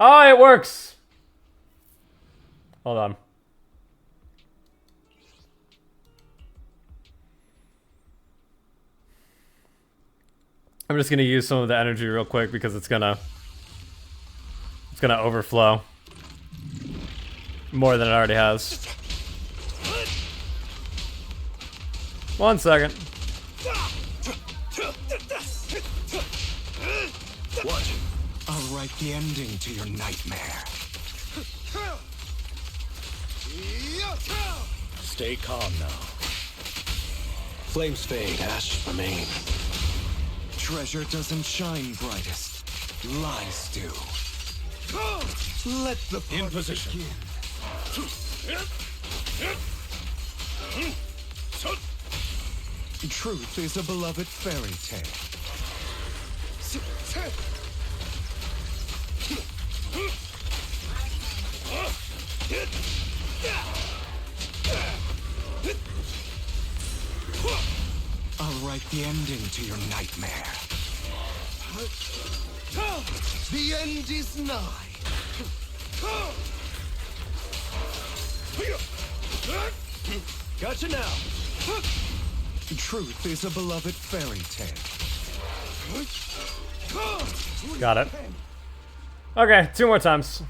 Oh, it works! Hold on. I'm just gonna use some of the energy real quick because it's gonna overflow more than it already has. 1 second. Watch. I'll write the ending to your nightmare. Stay calm now. Flames fade, ashes remain. Treasure doesn't shine brightest. Lies do. Let the party in position. Begin. Truth is a beloved fairy tale. I'll write the ending to your nightmare. The end is nigh. Gotcha now. Truth is a beloved fairy tale. Got it. Okay, 2 more times.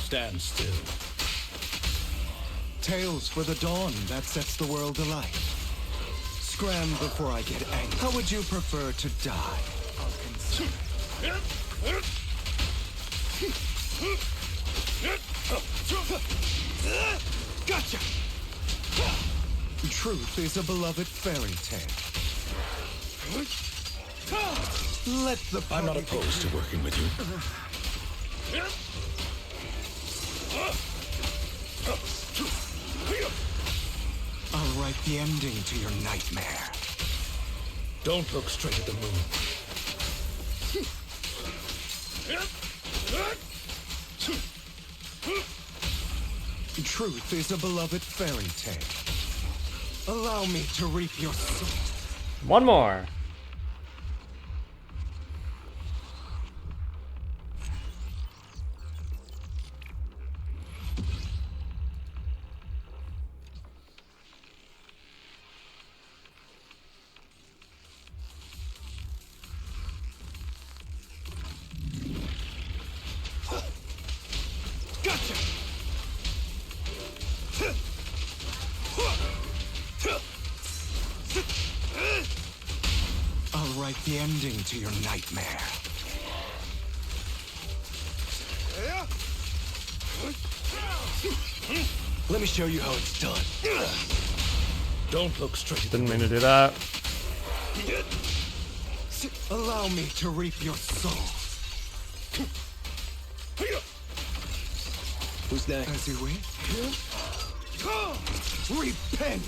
Stand still. Tales for the dawn that sets the world alight. Scram before I get angry. How would you prefer to die? I'll consider. Gotcha! Truth is a beloved fairy tale. Let the I'm not opposed to working with you. I'll write the ending to your nightmare. Don't look straight at the moon. Truth is a beloved fairy tale. Allow me to reap your soul. 1 more. Gotcha! I'll write the ending to your nightmare. Let me show you how it's done. Don't look straight at the Didn't mean to do that. Allow me to reap your soul. Who's next? As you wish. Repent!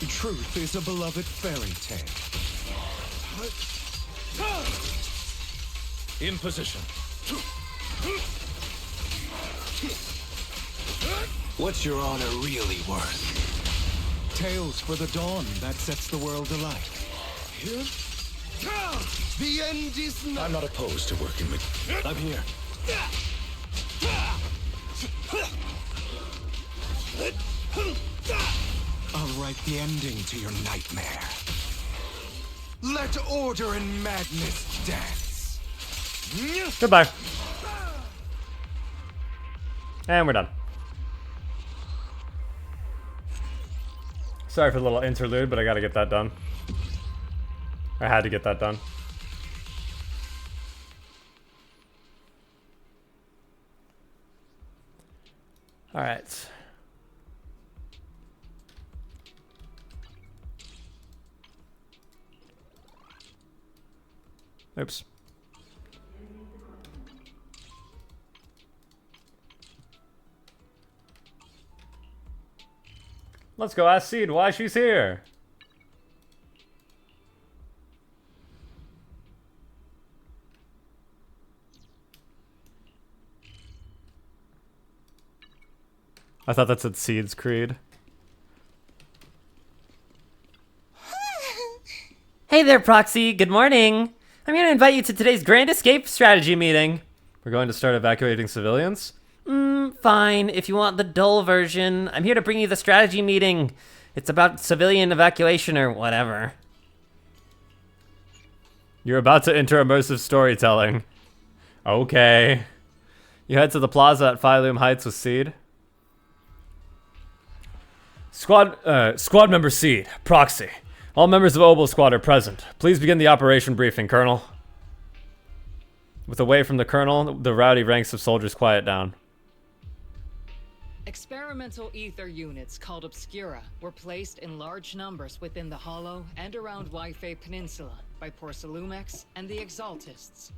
Truth is a beloved fairy tale. In position. What's your honor really worth? Tales for the dawn that sets the world alight. Here? The end is not. I'm not opposed to working with you. I'm here. I'll write the ending to your nightmare. Let order and madness dance. Goodbye. And we're done. Sorry for the little interlude, but I gotta get that done. I had to get that done. Alright. Oops. Let's go ask Seed why she's here. I thought that said Seed's Creed. Hey there, Proxy. Good morning. I'm here to invite you to today's Grand Escape strategy meeting. We're going to start evacuating civilians? Fine. If you want the dull version, I'm here to bring you the strategy meeting. It's about civilian evacuation or whatever. You're about to enter immersive storytelling. Okay. You head to the plaza at Phylum Heights with Seed. Squad member Seed, Proxy. All members of Obel Squad are present. Please begin the operation briefing, Colonel. With away from the Colonel, the rowdy ranks of soldiers quiet down. Experimental ether units called Obscura were placed in large numbers within the Hollow and around Wi-Fi Peninsula by Porcelumex and the Exaltists.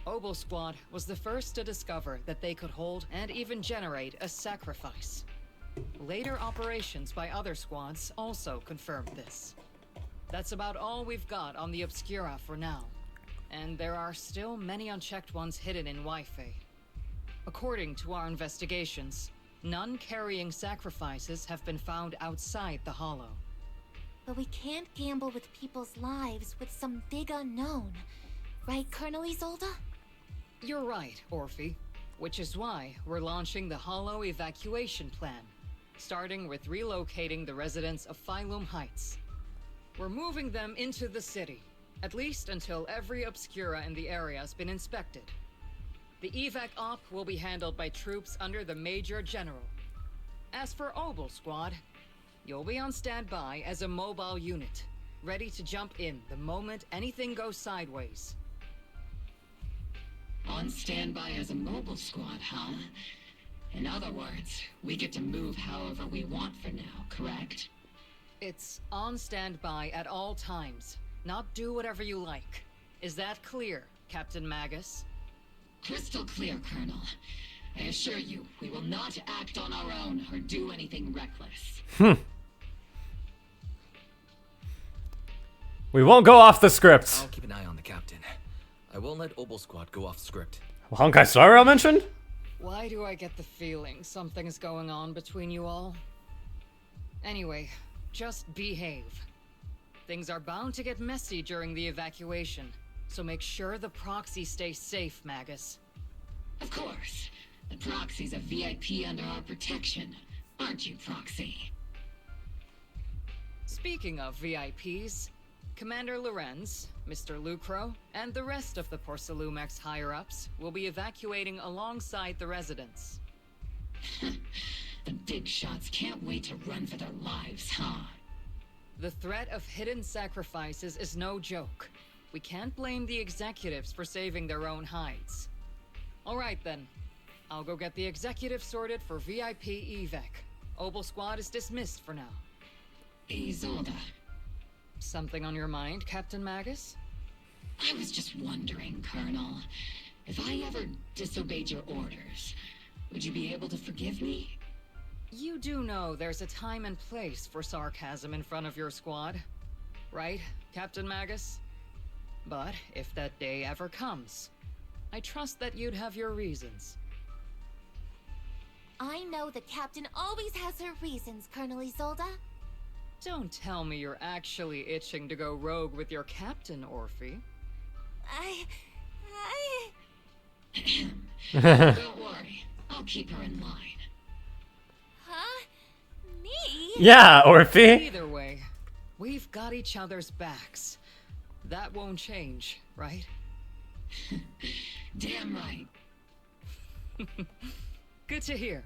Obel Squad was the first to discover that they could hold and even generate a sacrifice. Later operations by other squads also confirmed this. That's about all we've got on the Obscura for now. And there are still many unchecked ones hidden in Wi-Fi. According to our investigations, none carrying sacrifices have been found outside the Hollow. But we can't gamble with people's lives with some big unknown. Right, Colonel Isolde? You're right, Orphe. Which is why we're launching the Hollow evacuation plan, starting with relocating the residents of Phylum Heights. We're moving them into the city, at least until every Obscura in the area has been inspected. The evac op will be handled by troops under the Major General. As for Obel Squad, you'll be on standby as a mobile unit, ready to jump in the moment anything goes sideways. On standby as a mobile squad, huh? In other words, we get to move however we want for now, correct? It's on standby at all times, not do whatever you like. Is that clear, Captain Magus? Crystal clear, Colonel. I assure you, we will not act on our own or do anything reckless. We won't go off the script. I'll keep an eye on the captain. I won't let Obel Squad go off script. Honkai Star Rail mentioned? Why do I get the feeling something's going on between you all? Anyway, just behave. Things are bound to get messy during the evacuation, so make sure the proxy stays safe, Magus. Of course. The proxy's a VIP under our protection, aren't you, Proxy? Speaking of VIPs, Commander Lorenz, Mr. Lucro, and the rest of the Porcelumex higher-ups will be evacuating alongside the residents. The big shots can't wait to run for their lives, huh? The threat of hidden sacrifices is no joke. We can't blame the executives for saving their own hides. Alright then. I'll go get the executives sorted for VIP evac. Obel Squad is dismissed for now. Isolde. Something on your mind, Captain Magus? I was just wondering, Colonel. If I ever disobeyed your orders, would you be able to forgive me? You do know there's a time and place for sarcasm in front of your squad, right, Captain Magus? But if that day ever comes, I trust that you'd have your reasons. I know the captain always has her reasons, Colonel Isolde. Don't tell me you're actually itching to go rogue with your captain, Orphe. Don't worry, I'll keep her in line. Huh? Me? Yeah, Orphe. Either way, we've got each other's backs. That won't change, right? Damn right. Good to hear.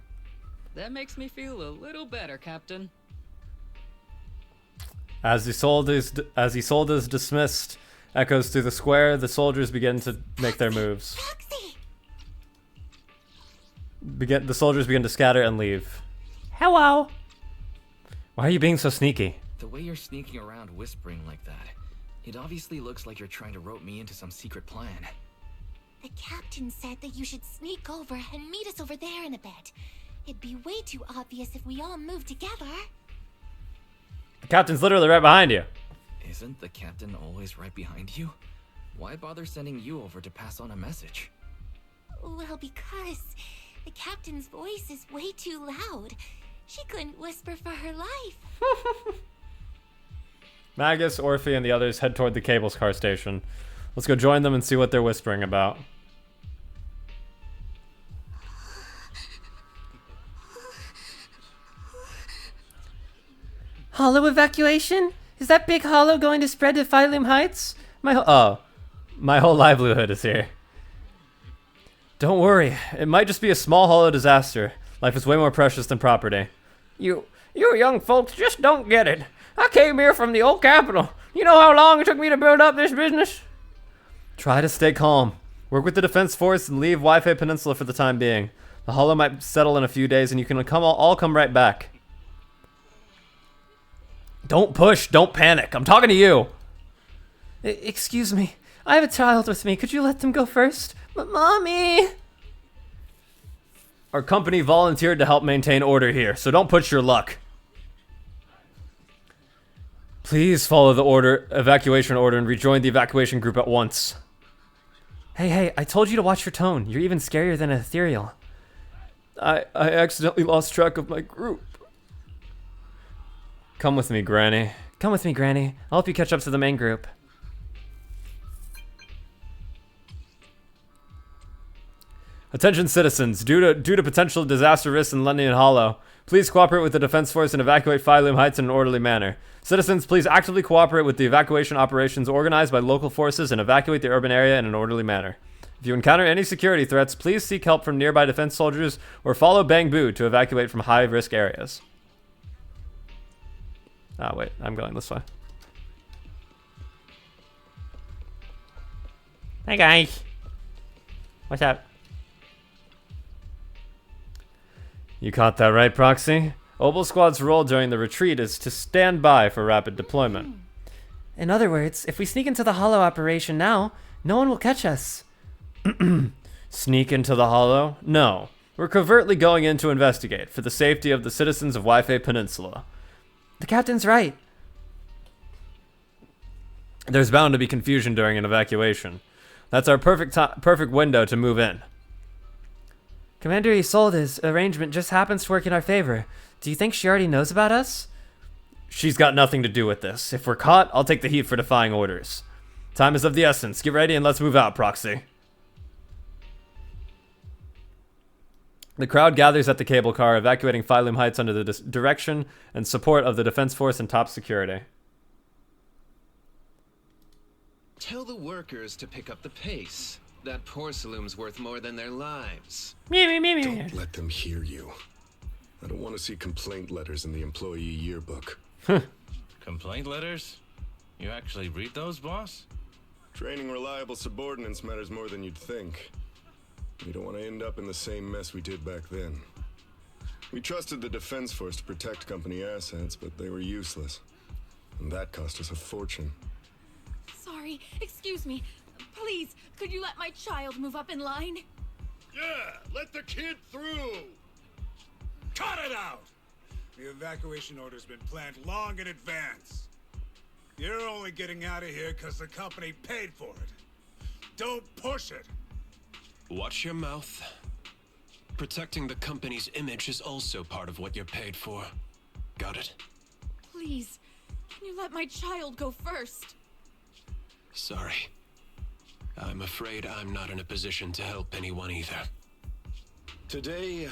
That makes me feel a little better, Captain. As Isolde is dismissed, echoes through the square, the soldiers begin to make their moves. The soldiers begin to scatter and leave. Hello. Why are you being so sneaky? The way you're sneaking around whispering like that, it obviously looks like you're trying to rope me into some secret plan. The captain said that you should sneak over and meet us over there in a bit. It'd be way too obvious if we all moved together. The captain's literally right behind you. Isn't the captain always right behind you? Why bother sending you over to pass on a message? Well, because the captain's voice is way too loud. She couldn't whisper for her life. Magus, Orphe, and the others head toward the cables car station. Let's go join them and see what they're whispering about. Hollow evacuation? Is that big hollow going to spread to Phylum Heights? My whole livelihood is here. Don't worry, it might just be a small hollow disaster. Life is way more precious than property. You young folks just don't get it. I came here from the old capital. You know how long it took me to build up this business? Try to stay calm. Work with the Defense Force and leave Wi-Fi Peninsula for the time being. The hollow might settle in a few days and you can all come right back. Don't push, don't panic. I'm talking to you. Excuse me. I have a child with me. Could you let them go first? Mommy! Our company volunteered to help maintain order here, so don't push your luck. Please follow the evacuation order and rejoin the evacuation group at once. Hey, I told you to watch your tone. You're even scarier than ethereal. I accidentally lost track of my group. Come with me, Granny. Come with me, Granny. I'll help you catch up to the main group. Attention citizens, due to potential disaster risks in Lemnian Hollow, please cooperate with the Defense Force and evacuate Phylum Heights in an orderly manner. Citizens, please actively cooperate with the evacuation operations organized by local forces and evacuate the urban area in an orderly manner. If you encounter any security threats, please seek help from nearby defense soldiers or follow Bang Boo to evacuate from high-risk areas. Ah, wait, I'm going this way. Hey, guys. What's up? You caught that right, Proxy? Obel Squad's role during the retreat is to stand by for rapid deployment. In other words, if we sneak into the hollow operation now, no one will catch us. Sneak into the hollow? No. We're covertly going in to investigate for the safety of the citizens of Wi-Fi Peninsula. The captain's right. There's bound to be confusion during an evacuation. That's our perfect window to move in. Commander Isolde's arrangement just happens to work in our favor. Do you think she already knows about us? She's got nothing to do with this. If we're caught, I'll take the heat for defying orders. Time is of the essence. Get ready and let's move out, Proxy. The crowd gathers at the cable car, evacuating Phylum Heights under the direction and support of the Defense Force and top security. Tell the workers to pick up the pace. That porcelain's worth more than their lives. Don't let them hear you. I don't want to see complaint letters in the employee yearbook. Complaint letters? You actually read those, boss? Training reliable subordinates matters more than you'd think. We don't want to end up in the same mess we did back then. We trusted the Defense Force to protect company assets, but they were useless. And that cost us a fortune. Sorry, excuse me. Please, could you let my child move up in line? Yeah, let the kid through! Cut it out! The evacuation order's been planned long in advance. You're only getting out of here because the company paid for it. Don't push it! Watch your mouth. Protecting the company's image is also part of what you're paid for. Got it? Please, can you let my child go first? Sorry. I'm afraid I'm not in a position to help anyone either. Today,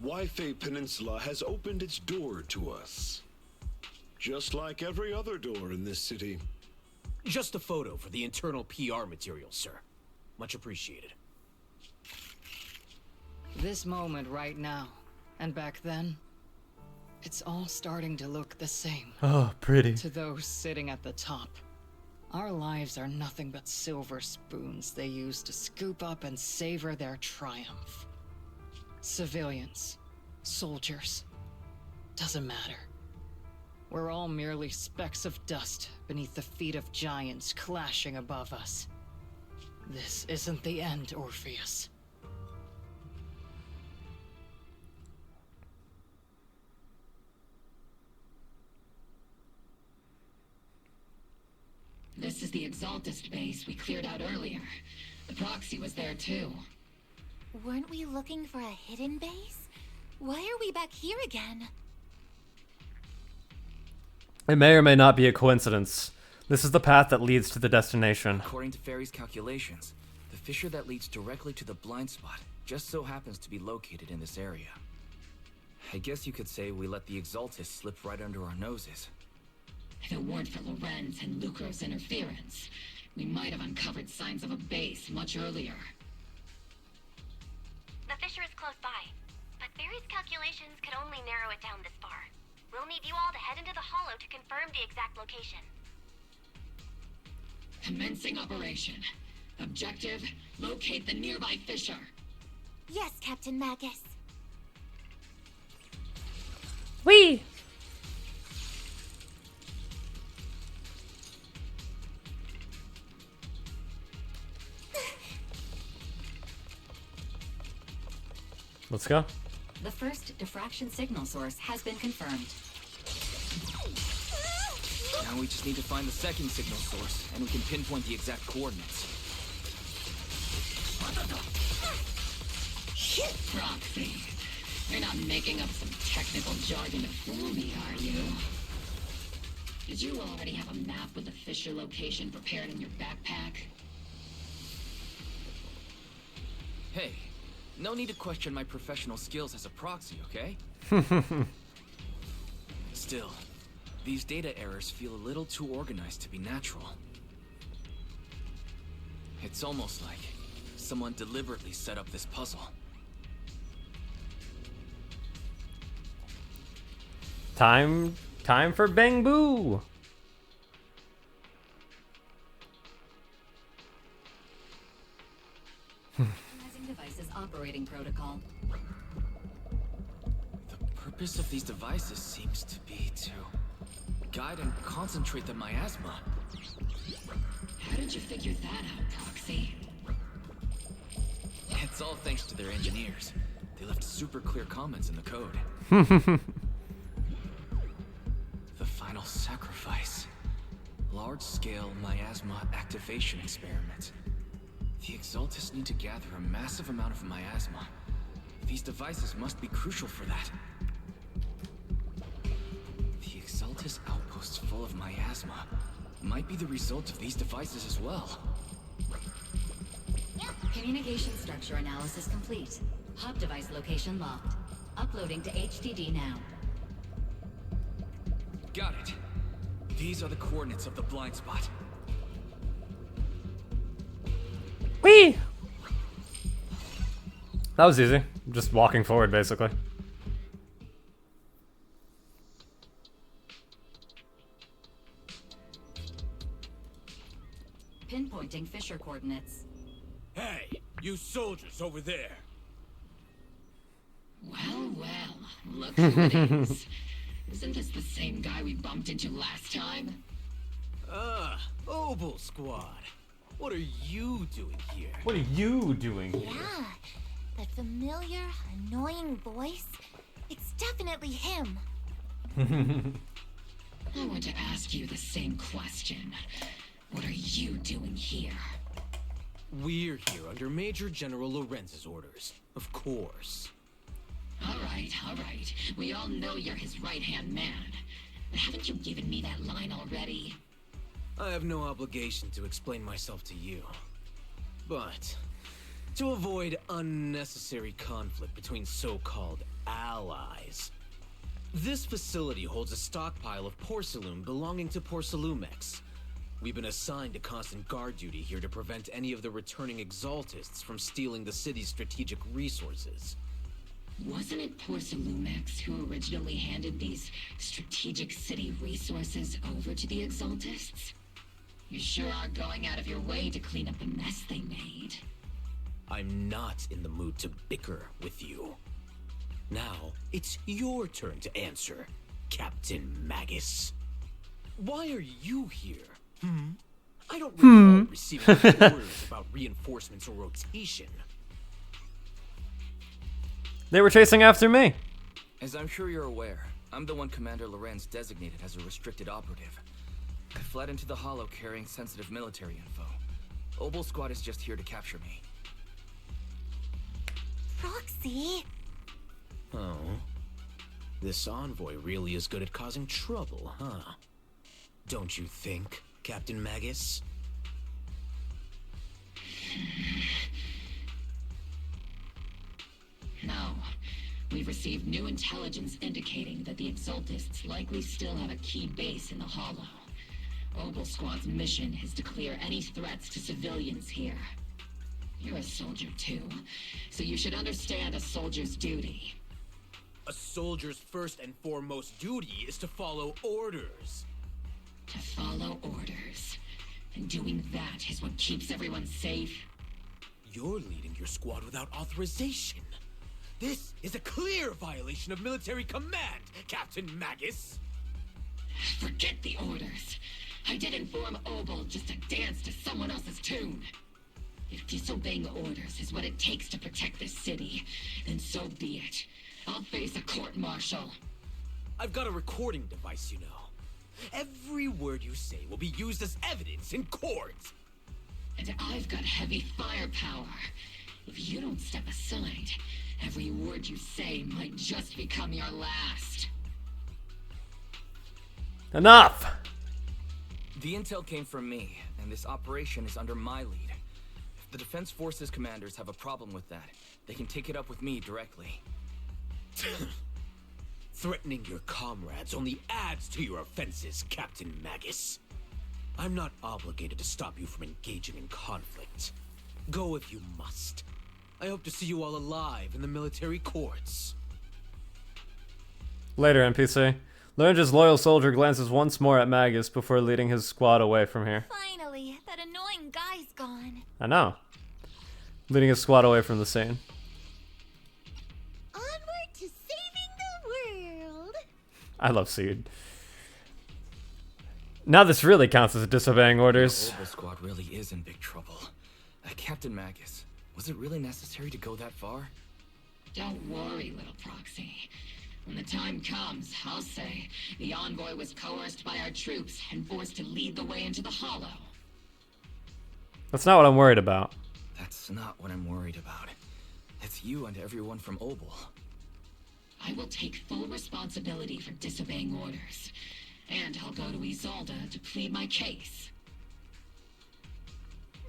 Wi-Fi Peninsula has opened its door to us. Just like every other door in this city. Just a photo for the internal PR material, sir. Much appreciated. This moment right now, and back then, it's all starting to look the same. Oh, pretty. To those sitting at the top. Our lives are nothing but silver spoons they use to scoop up and savor their triumph. Civilians, soldiers, doesn't matter. We're all merely specks of dust beneath the feet of giants clashing above us. This isn't the end, Orpheus. This is the Exaltist base we cleared out earlier. The proxy was there too. Weren't we looking for a hidden base? Why are we back here again? It may or may not be a coincidence. This is the path that leads to the destination. According to Fairy's calculations, the fissure that leads directly to the blind spot just so happens to be located in this area. I guess you could say we let the Exaltist slip right under our noses. If it weren't for Lorenz and Lucro's interference, we might have uncovered signs of a base much earlier. The fissure is close by, but Barry's calculations could only narrow it down this far. We'll need you all to head into the hollow to confirm the exact location. Commencing operation. Objective, locate the nearby fissure. Yes, Captain Magus. Whee! Let's go. The first diffraction signal source has been confirmed. Now we just need to find the second signal source, and we can pinpoint the exact coordinates. Proxy. You're not making up some technical jargon to fool me, are you? Did you already have a map with the fissure location prepared in your backpack? Hey, no need to question my professional skills as a proxy, okay? Still, these data errors feel a little too organized to be natural. It's almost like someone deliberately set up this puzzle. Time for Bang Boo. Devices operating protocol. The purpose of these devices seems to be to guide and concentrate the miasma. How did you figure that out, Proxy? It's all thanks to their engineers. They left super clear comments in the code. The final sacrifice. Large-scale miasma activation experiment. The Exaltists need to gather a massive amount of miasma. These devices must be crucial for that. The Exaltist outposts full of miasma might be the result of these devices as well. Communication structure analysis complete. Hub device location locked. Uploading to HDD now. Got it. These are the coordinates of the blind spot. Whee! That was easy. Just walking forward, basically. Pinpointing fissure coordinates. Hey, you soldiers over there. Well, look who it is. Isn't this the same guy we bumped into last time? Obel Squad. What are you doing here? What are you doing here? Yeah, that familiar, annoying voice. It's definitely him. I want to ask you the same question. What are you doing here? We're here under Major General Lorenz's orders, of course. All right. We all know you're his right-hand man. But haven't you given me that line already? I have no obligation to explain myself to you. But to avoid unnecessary conflict between so-called allies, this facility holds a stockpile of porcelain belonging to Porcelumex. We've been assigned to constant guard duty here to prevent any of the returning Exaltists from stealing the city's strategic resources. Wasn't it Porcelumex who originally handed these strategic city resources over to the Exaltists? You sure are going out of your way to clean up the mess they made. I'm not in the mood to bicker with you. Now, it's your turn to answer, Captain Magus. Why are you here? I don't recall receiving any orders about reinforcements or rotation. They were chasing after me. As I'm sure you're aware, I'm the one Commander Lorenz designated as a restricted operative. I fled into the Hollow carrying sensitive military info. Obel Squad is just here to capture me. Proxy? Oh. This envoy really is good at causing trouble, huh? Don't you think, Captain Magus? No. We've received new intelligence indicating that the Exaltists likely still have a key base in the Hollow. Obel Squad's mission is to clear any threats to civilians here. You're a soldier too, so you should understand a soldier's duty. A soldier's first and foremost duty is to follow orders. To follow orders. And doing that is what keeps everyone safe. You're leading your squad without authorization. This is a clear violation of military command, Captain Magus. Forget the orders. I did inform Obel just to dance to someone else's tune. If disobeying orders is what it takes to protect this city, then so be it. I'll face a court-martial. I've got a recording device, you know. Every word you say will be used as evidence in court. And I've got heavy firepower. If you don't step aside, every word you say might just become your last. Enough! The intel came from me, and this operation is under my lead. If the Defense Forces commanders have a problem with that, they can take it up with me directly. Threatening your comrades only adds to your offenses, Captain Magus. I'm not obligated to stop you from engaging in conflict. Go if you must. I hope to see you all alive in the military courts. Later, NPC. Lorenz's loyal soldier glances once more at Magus before leading his squad away from here. Finally, that annoying guy's gone. I know. Leading his squad away from the scene. Onward to saving the world. I love Seed. Now this really counts as disobeying orders. The Obel Squad really is in big trouble. Captain Magus, was it really necessary to go that far? Don't worry, little proxy. When the time comes, I'll say the envoy was coerced by our troops and forced to lead the way into the Hollow. That's not what I'm worried about. That's not what I'm worried about. It's you and everyone from Obel. I will take full responsibility for disobeying orders. And I'll go to Isolda to plead my case.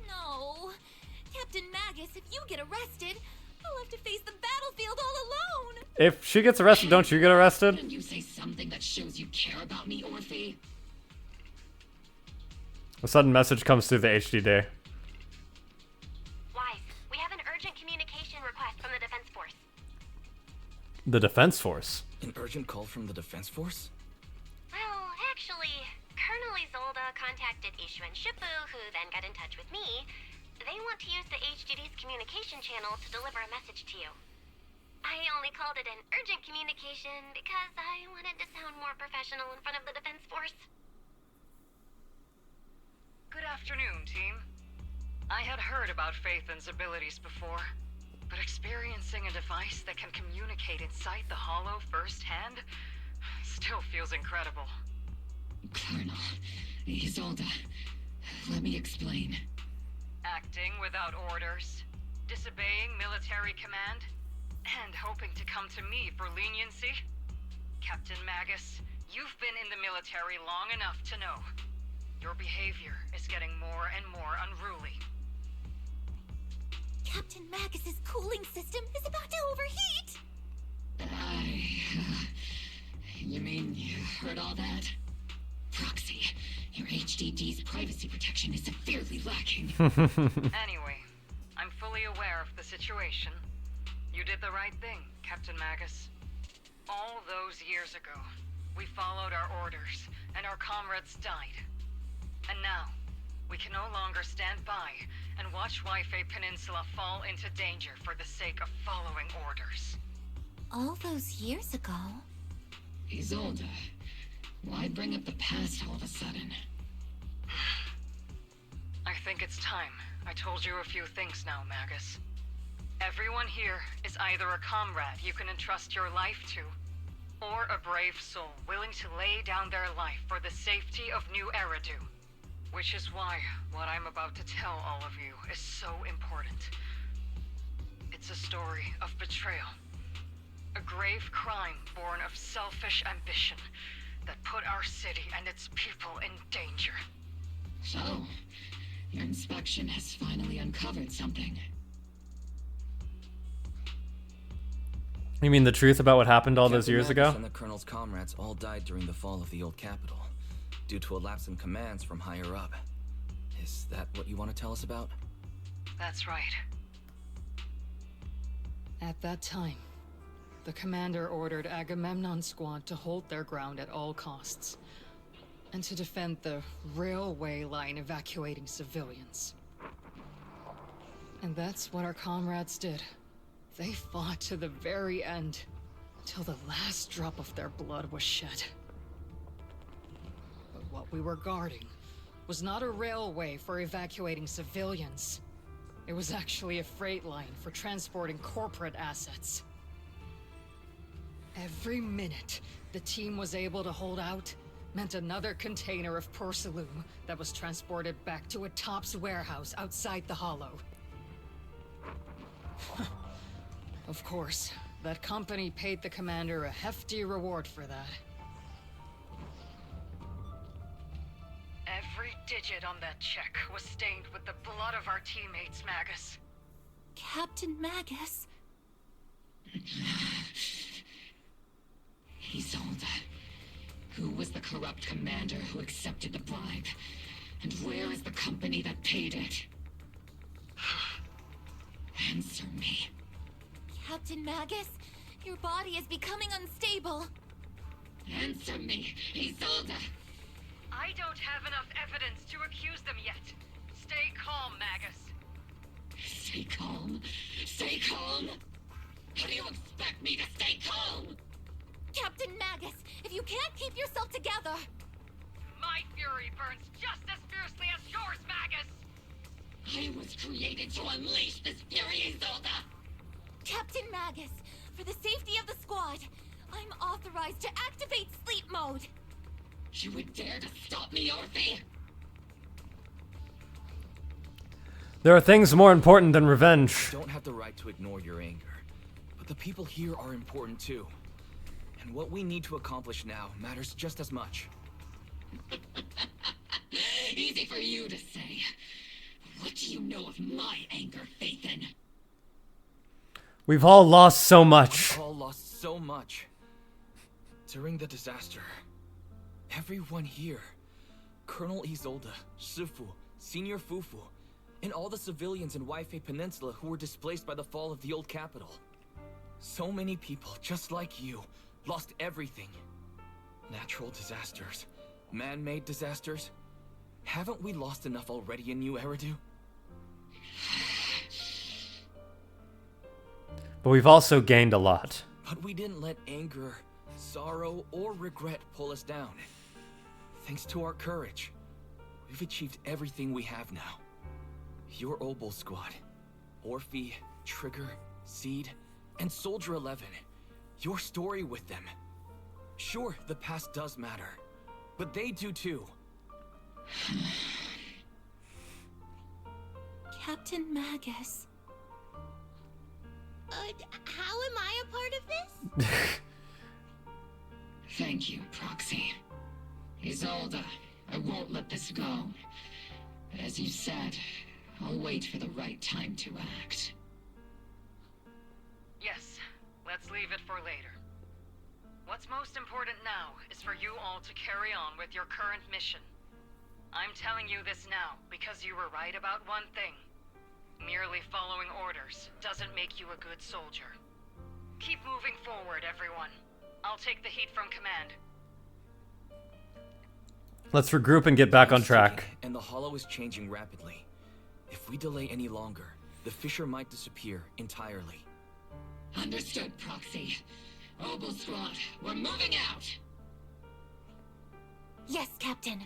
No. Captain Magus, if you get arrested, I'll have to face the battlefield all alone. If she gets arrested, don't you get arrested? Couldn't you say something that shows you care about me, Orphe? A sudden message comes through the HDD. Wise, we have an urgent communication request from the Defense Force. The Defense Force? An urgent call from the Defense Force? Well, actually, Colonel Isolda contacted Ishu and Shippu, who then got in touch with me. They want to use the HDD's communication channel to deliver a message to you. I only called it an urgent communication because I wanted to sound more professional in front of the Defense Force. Good afternoon, team. I had heard about Phaethon's abilities before, but experiencing a device that can communicate inside the Hollow firsthand still feels incredible. Colonel, Isolde, let me explain. Acting without orders, disobeying military command, and hoping to come to me for leniency? Captain Magus, you've been in the military long enough to know. Your behavior is getting more and more unruly. Captain Magus's cooling system is about to overheat! You mean you heard all that? Proxy, your HDD's privacy protection is severely lacking. Anyway, I'm fully aware of the situation. You did the right thing, Captain Magus. All those years ago, we followed our orders, and our comrades died. And now, we can no longer stand by and watch Wi-Fi Peninsula fall into danger for the sake of following orders. All those years ago? Isolde, why bring up the past all of a sudden? I think it's time I told you a few things now, Magus. Everyone here is either a comrade you can entrust your life to, or a brave soul willing to lay down their life for the safety of New Eridu. Which is why what I'm about to tell all of you is so important. It's a story of betrayal. A grave crime born of selfish ambition that put our city and its people in danger. So, your inspection has finally uncovered something. You mean the truth about what happened all those Captain years Magus ago? And the Colonel's comrades all died during the fall of the old capital, due to a lapse in commands from higher up. Is that what you want to tell us about? That's right. At that time, the commander ordered Agamemnon's squad to hold their ground at all costs, and to defend the railway line evacuating civilians. And that's what our comrades did. They fought to the very end, till the last drop of their blood was shed. But what we were guarding was not a railway for evacuating civilians. It was actually a freight line for transporting corporate assets. Every minute the team was able to hold out meant another container of porcelain that was transported back to a Topps warehouse outside the Hollow. Of course, that company paid the commander a hefty reward for that. Every digit on that check was stained with the blood of our teammates, Magus. Captain Magus? Isolde, who was the corrupt commander who accepted the bribe? And where is the company that paid it? Answer me. Captain Magus, your body is becoming unstable. Answer me, Isolde! I don't have enough evidence to accuse them yet. Stay calm, Magus. Stay calm? Stay calm? How do you expect me to stay calm? Captain Magus, if you can't keep yourself together... My fury burns just as fiercely as yours, Magus! I was created to unleash this fury, Isolde! Captain Magus, for the safety of the squad, I'm authorized to activate sleep mode. You would dare to stop me, Orphe? There are things more important than revenge. You don't have the right to ignore your anger, but the people here are important too. And what we need to accomplish now matters just as much. Easy for you to say. What do you know of my anger, Phaethon? We've all lost so much. We've all lost so much. During the disaster, everyone here, Colonel Isolde, Shifu, Senior Fufu, and all the civilians in Wi-Fi Peninsula who were displaced by the fall of the old capital. So many people, just like you, lost everything. Natural disasters, man-made disasters. Haven't we lost enough already in New Eridu? But we've also gained a lot. But we didn't let anger, sorrow, or regret pull us down. Thanks to our courage, we've achieved everything we have now. Your Obol squad. Orphe, Trigger, Seed, and Soldier 11. Your story with them. Sure, the past does matter, but they do too. Captain Magus. How am I a part of this? Thank you, Proxy. Isolde, I won't let this go. As you said, I'll wait for the right time to act. Yes, let's leave it for later. What's most important now is for you all to carry on with your current mission. I'm telling you this now because you were right about one thing. Merely following orders doesn't make you a good soldier. Keep moving forward, everyone. I'll take the heat from command. Let's regroup and get back on track. And the Hollow is changing rapidly. If we delay any longer, the Fissure might disappear entirely. Understood, Proxy. Obol Squad, we're moving out! Yes, Captain.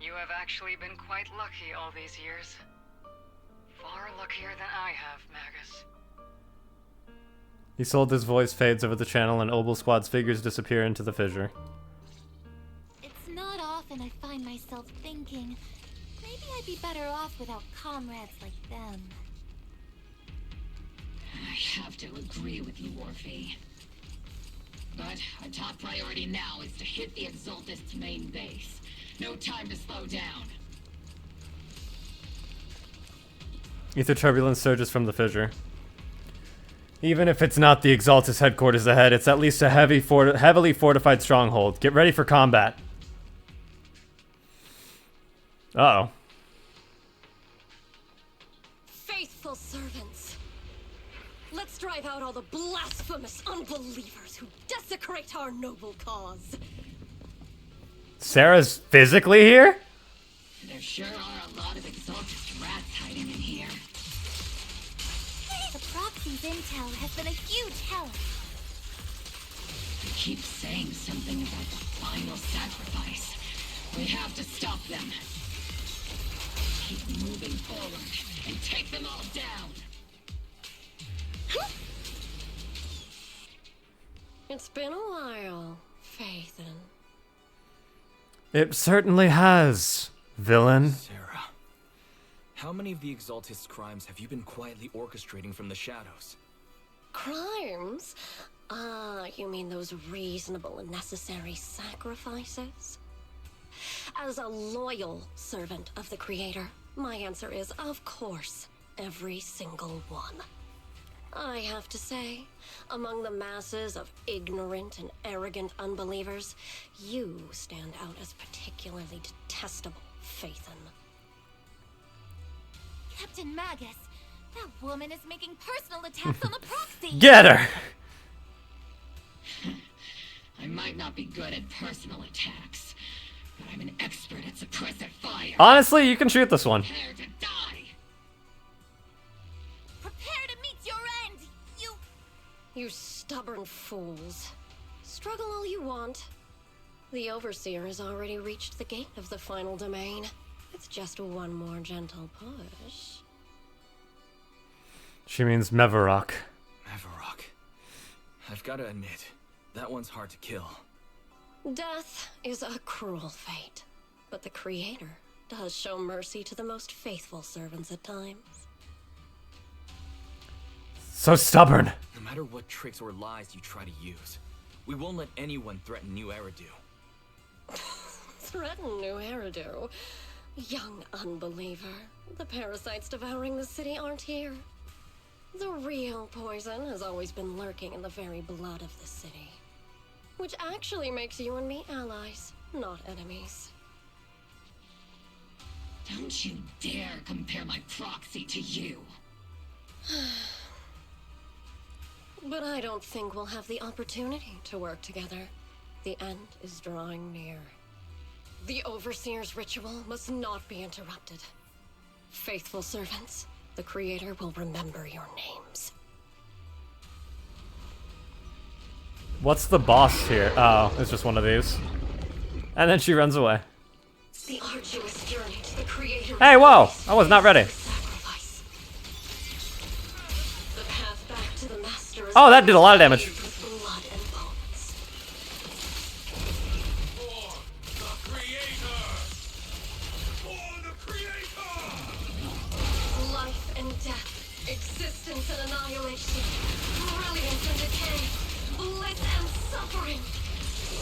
You have actually been quite lucky all these years. Far luckier than I have, Magus. Isolde's voice fades over the channel and Obol Squad's figures disappear into the fissure. It's not often I find myself thinking, maybe I'd be better off without comrades like them. I have to agree with you, Orphe. But our top priority now is to hit the Exaltist's main base. No time to slow down. Ether turbulence surges from the fissure. Even if it's not the Exaltus headquarters ahead, it's at least a heavily fortified stronghold. Get ready for combat. Uh-oh. Faithful servants. Let's drive out all the blasphemous unbelievers who desecrate our noble cause. Sarah's physically here? There sure are a lot of Exaltist rats hiding in here. The Proxy's intel has been a huge help. They keep saying something about the final sacrifice. We have to stop them. Keep moving forward and take them all down. It's been a while, Phaethon. It certainly has, villain. Sarah, how many of the Exaltist's crimes have you been quietly orchestrating from the shadows? Crimes? Ah, you mean those reasonable and necessary sacrifices? As a loyal servant of the Creator, my answer is, of course, every single one. I have to say, among the masses of ignorant and arrogant unbelievers, you stand out as particularly detestable, Phaethon. Captain Magus, that woman is making personal attacks on the Proxy! Get her! I might not be good at personal attacks, but I'm an expert at suppressive fire. Honestly, you can shoot this one. Prepare to die! Prepare to meet your end, you... You stubborn fools. Struggle all you want. The Overseer has already reached the gate of the final domain. It's just one more gentle push. She means Mevarok. Mevarok. I've got to admit, that one's hard to kill. Death is a cruel fate, but the Creator does show mercy to the most faithful servants at times. So stubborn. No matter what tricks or lies you try to use, we won't let anyone threaten New Eridu. Threaten New Eridu? Young unbeliever. The parasites devouring the city aren't here. The real poison has always been lurking in the very blood of the city. Which actually makes you and me allies, not enemies. Don't you dare compare my Proxy to you. But I don't think we'll have the opportunity to work together. The end is drawing near. The Overseer's ritual must not be interrupted. Faithful servants, the Creator will remember your names. What's the boss here? Oh, it's just one of these. And then she runs away. The arduous journey to the creator. Hey, whoa! I was not ready. The path back to the master is Oh, that did a lot of damage. with blood and bones. Life and death, existence and annihilation, brilliance and decay, bliss and suffering.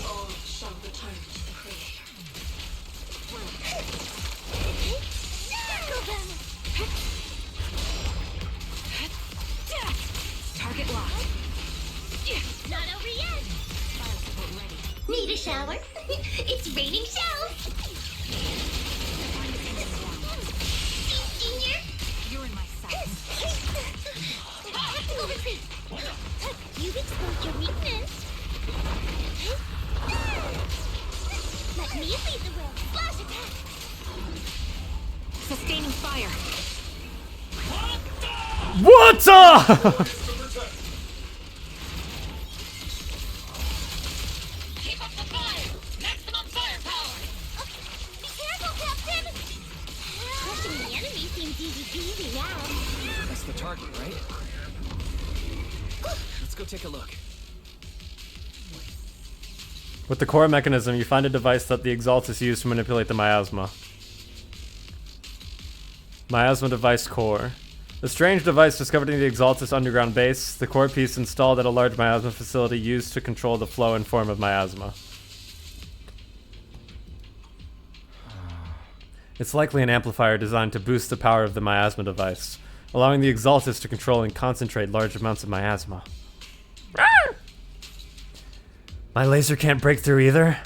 All shall return to the creator. Circle them! Target locked. Not over yet! Fire support ready. Need a shower? It's raining shells! Junior? You're in my sights. Tactical retreat! You've exposed your weakness. Let me lead the way. Flash attack! Sustaining fire. What? Keep up the fire! Maximum firepower! Be careful, Captain! Crushing the enemy seems easy peasy now. That's the target, right? Let's go take a look. With the core mechanism, you find a device that the Exaltus used to manipulate the miasma. Miasma device core. A strange device discovered in the Exaltus underground base, the core piece installed at a large miasma facility used to control the flow and form of miasma. It's likely an amplifier designed to boost the power of the miasma device, allowing the Exaltus to control and concentrate large amounts of miasma. My laser can't break through either.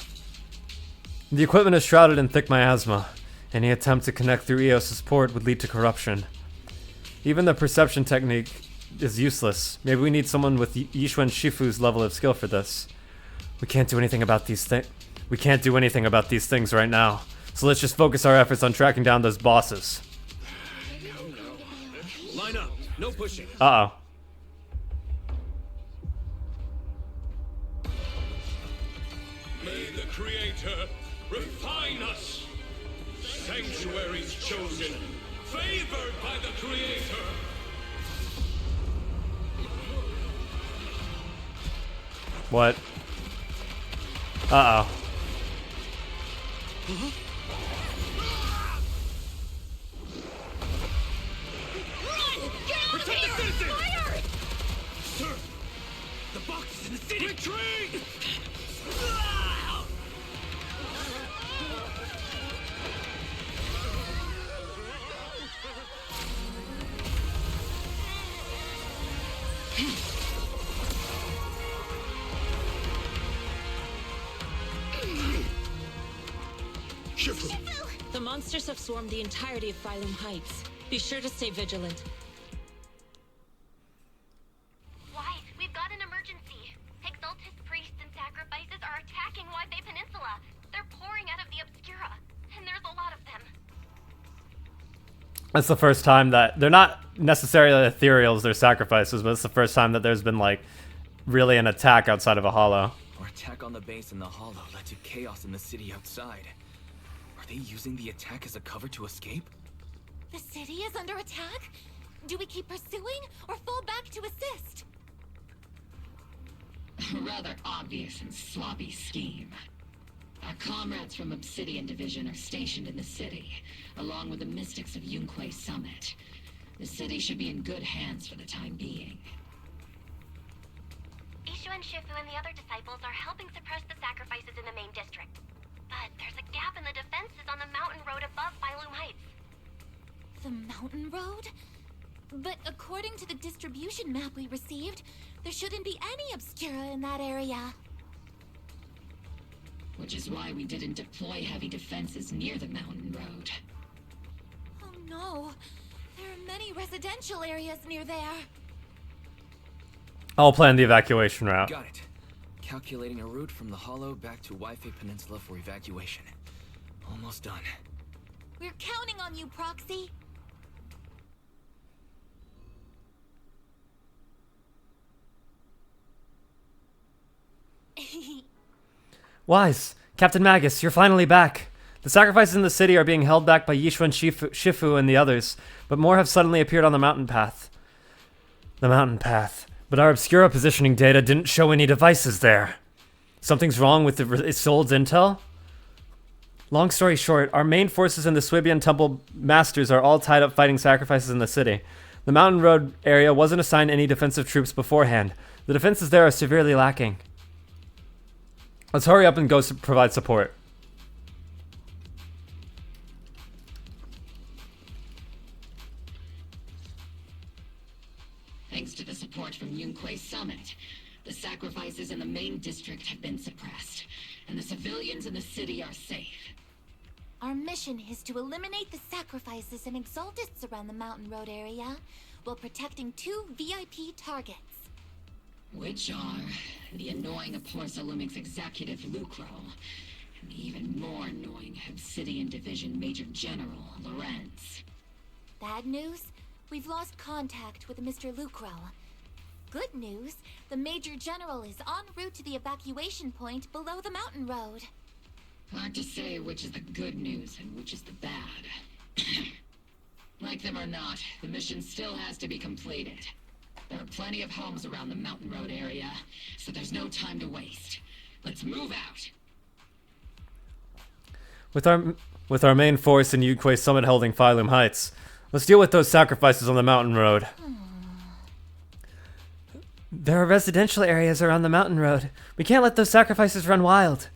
The equipment is shrouded in thick miasma. Any attempt to connect through Eos's port would lead to corruption. Even the perception technique is useless. Maybe we need someone with Yixuan Shifu's level of skill for this. We can't do anything about these things. We can't do anything about these things right now. So let's just focus our efforts on tracking down those bosses. Line up. No pushing. Uh-oh. May the Creator refine us. Sanctuaries chosen, favored by the Creator. What? Uh-oh. Protect the citizens! Sir, the box is in the city. Retreat! The monsters have swarmed the entirety of Phylum Heights. Be sure to stay vigilant. Why? We've got an emergency. Exaltus priests and sacrifices are attacking Waifei Peninsula. They're pouring out of the Obscura, and there's a lot of them. That's the first time that they're not necessarily ethereals, they're sacrifices, but it's the first time that there's been like really an attack outside of a hollow. Our attack on the base in the hollow led to chaos in the city outside. Are they using the attack as a cover to escape? The city is under attack? Do we keep pursuing or fall back to assist? A rather obvious and sloppy scheme. Our comrades from Obsidian Division are stationed in the city, along with the mystics of Yunque Summit. The city should be in good hands for the time being. Ishu and Shifu and the other disciples are helping suppress the sacrifices in the main district. But there's a gap in the defenses on the mountain road above Phylum Heights. The mountain road? But according to the distribution map we received, there shouldn't be any Obscura in that area. Which is why we didn't deploy heavy defenses near the mountain road. Oh no, there are many residential areas near there. I'll plan the evacuation route. Got it. Calculating a route from the hollow back to Waifei Peninsula for evacuation. Almost done. We're counting on you, Proxy. Wise, Captain Magus, you're finally back. The sacrifices in the city are being held back by Yishuan Shifu and the others, but more have suddenly appeared on the mountain path. But our Obscura positioning data didn't show any devices there. Something's wrong with the Isolde's intel? Long story short, our main forces and the Swibian Temple Masters are all tied up fighting sacrifices in the city. The mountain road area wasn't assigned any defensive troops beforehand. The defenses there are severely lacking. Let's hurry up and go provide support. Thanks to the support from Yunquei Summit, the sacrifices in the main district have been suppressed, and the civilians in the city are safe. Our mission is to eliminate the sacrifices and exaltists around the mountain road area, while protecting 2 VIP targets. Which are the annoying Porcelumix executive Lucro, and the even more annoying Obsidian Division Major General Lorenz. Bad news? We've lost contact with Mr. Lucro. Good news, the Major General is en route to the evacuation point below the mountain road. Hard to say which is the good news and which is the bad. Like them or not, the mission still has to be completed. There are plenty of homes around the mountain road area, so there's no time to waste. Let's move out. With our main force in Yunquei Summit holding Phylum Heights, let's deal with those sacrifices on the mountain road. There are residential areas around the mountain road. We can't let those sacrifices run wild.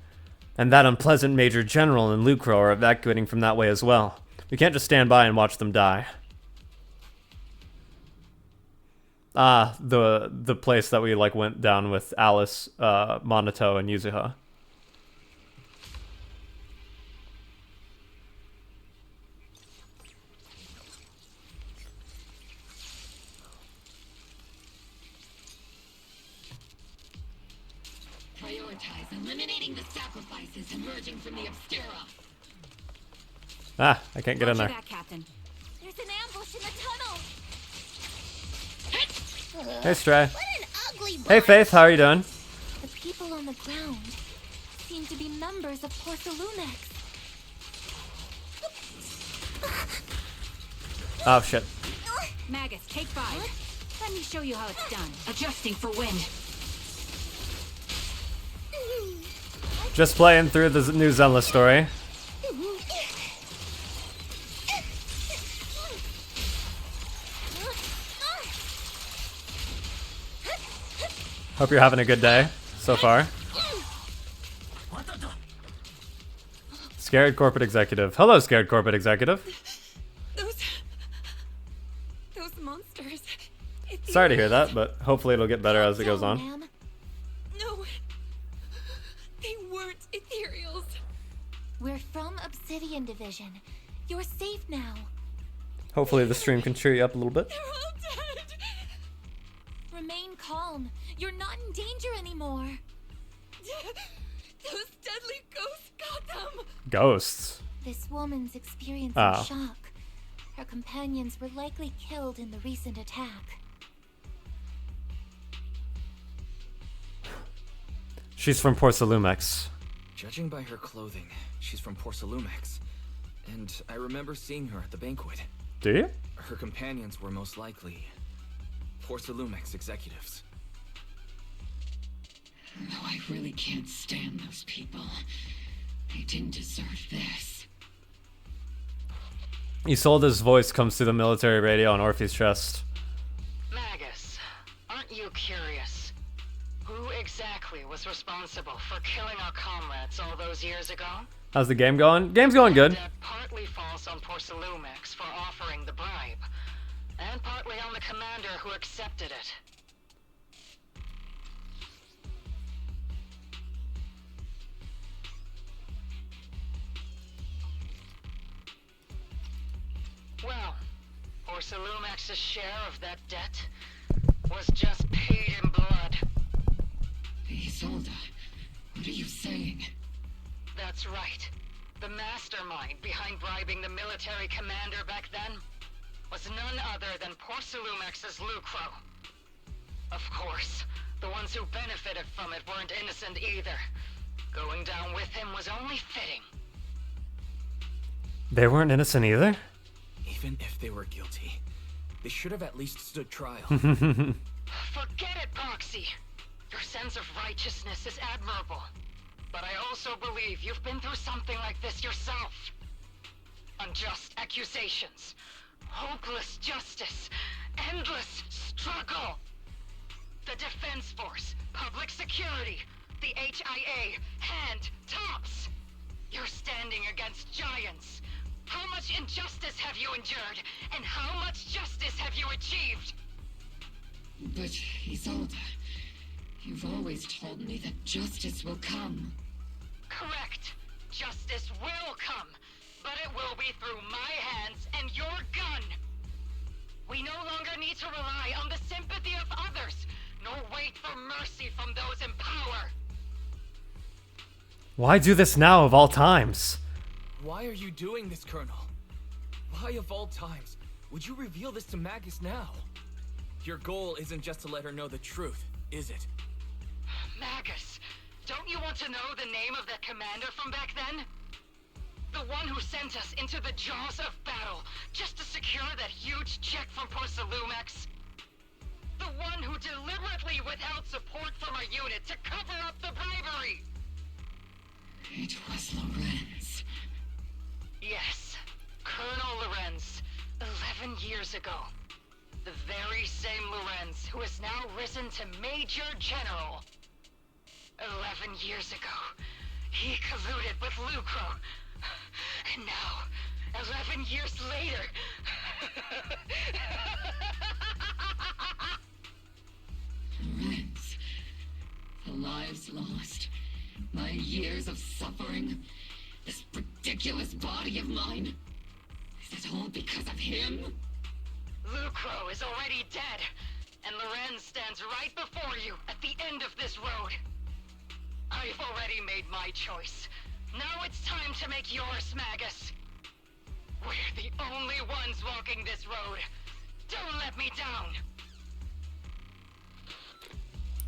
And that unpleasant Major General and Lucro are evacuating from that way as well. We can't just stand by and watch them die. Ah, the place that we went down with Alice, Monato, and Yuzuha. Prioritize eliminating the sacrifices emerging from the Obscura. Ah, I can't get in there. Back, Captain. There's an ambush in the tunnel. Hey, Stray. What an ugly Hey, Faith, how are you doing? The people on the ground seem to be members of Porcelumix. Oh, shit. Magus, take 5. Let me show you how it's done. Adjusting for wind. Just playing through the new Zenless story. Hope you're having a good day so far. Scared corporate executive. Hello, scared corporate executive. Those monsters. Sorry to hear that, but hopefully it'll get better as it goes on. No, they weren't ethereals. We're from Obsidian Division. You're safe now. Hopefully the stream can cheer you up a little bit. Remain calm. You're not in danger anymore. Those deadly ghosts got them. Ghosts? This woman's experiencing Oh. shock. Her companions were likely killed in the recent attack. She's from Porcelumix. Judging by her clothing, she's from Porcelumix. And I remember seeing her at the banquet. Do you? Her companions were most likely Porcelumix executives. No, I really can't stand those people. They didn't deserve this. Isolde's voice comes through the military radio on Orphe's chest. Magus, aren't you curious? Who exactly was responsible for killing our comrades all those years ago? How's the game going? Game's going good. That partly falls on Porcelumix for offering the bribe, and partly on the commander who accepted it. Well, Porcelumix's share of that debt was just paid in blood. Isolde, what are you saying? That's right. The mastermind behind bribing the military commander back then was none other than Porcelumix's Lucro. Of course, the ones who benefited from it weren't innocent either. Going down with him was only fitting. They weren't innocent either? Even if they were guilty, they should have at least stood trial. Forget it, Proxy. Your sense of righteousness is admirable. But I also believe you've been through something like this yourself. Unjust accusations, hopeless justice, endless struggle. The Defense Force, public security, the HIA, hand tops. You're standing against giants. How much injustice have you endured? And how much justice have you achieved? But, Isolde, you've always told me that justice will come. Correct. Justice will come. But it will be through my hands and your gun. We no longer need to rely on the sympathy of others, nor wait for mercy from those in power. Why do this now of all times? Why are you doing this, Colonel? Why of all times would you reveal this to Magus now? Your goal isn't just to let her know the truth, is it? Magus, don't you want to know the name of that commander from back then? The one who sent us into the jaws of battle just to secure that huge check from Porsalumex? The one who deliberately withheld support from our unit to cover up the bribery? It was Lorenz. Yes, Colonel Lorenz, 11 years ago. The very same Lorenz who has now risen to Major General. 11 years ago, he colluded with Lucro. And now, 11 years later... Lorenz, the lives lost, my years of suffering, this ridiculous body of mine. Is it all because of him? Lucro is already dead, and Lorenz stands right before you at the end of this road. I've already made my choice. Now it's time to make yours, Magus. We're the only ones walking this road. Don't let me down.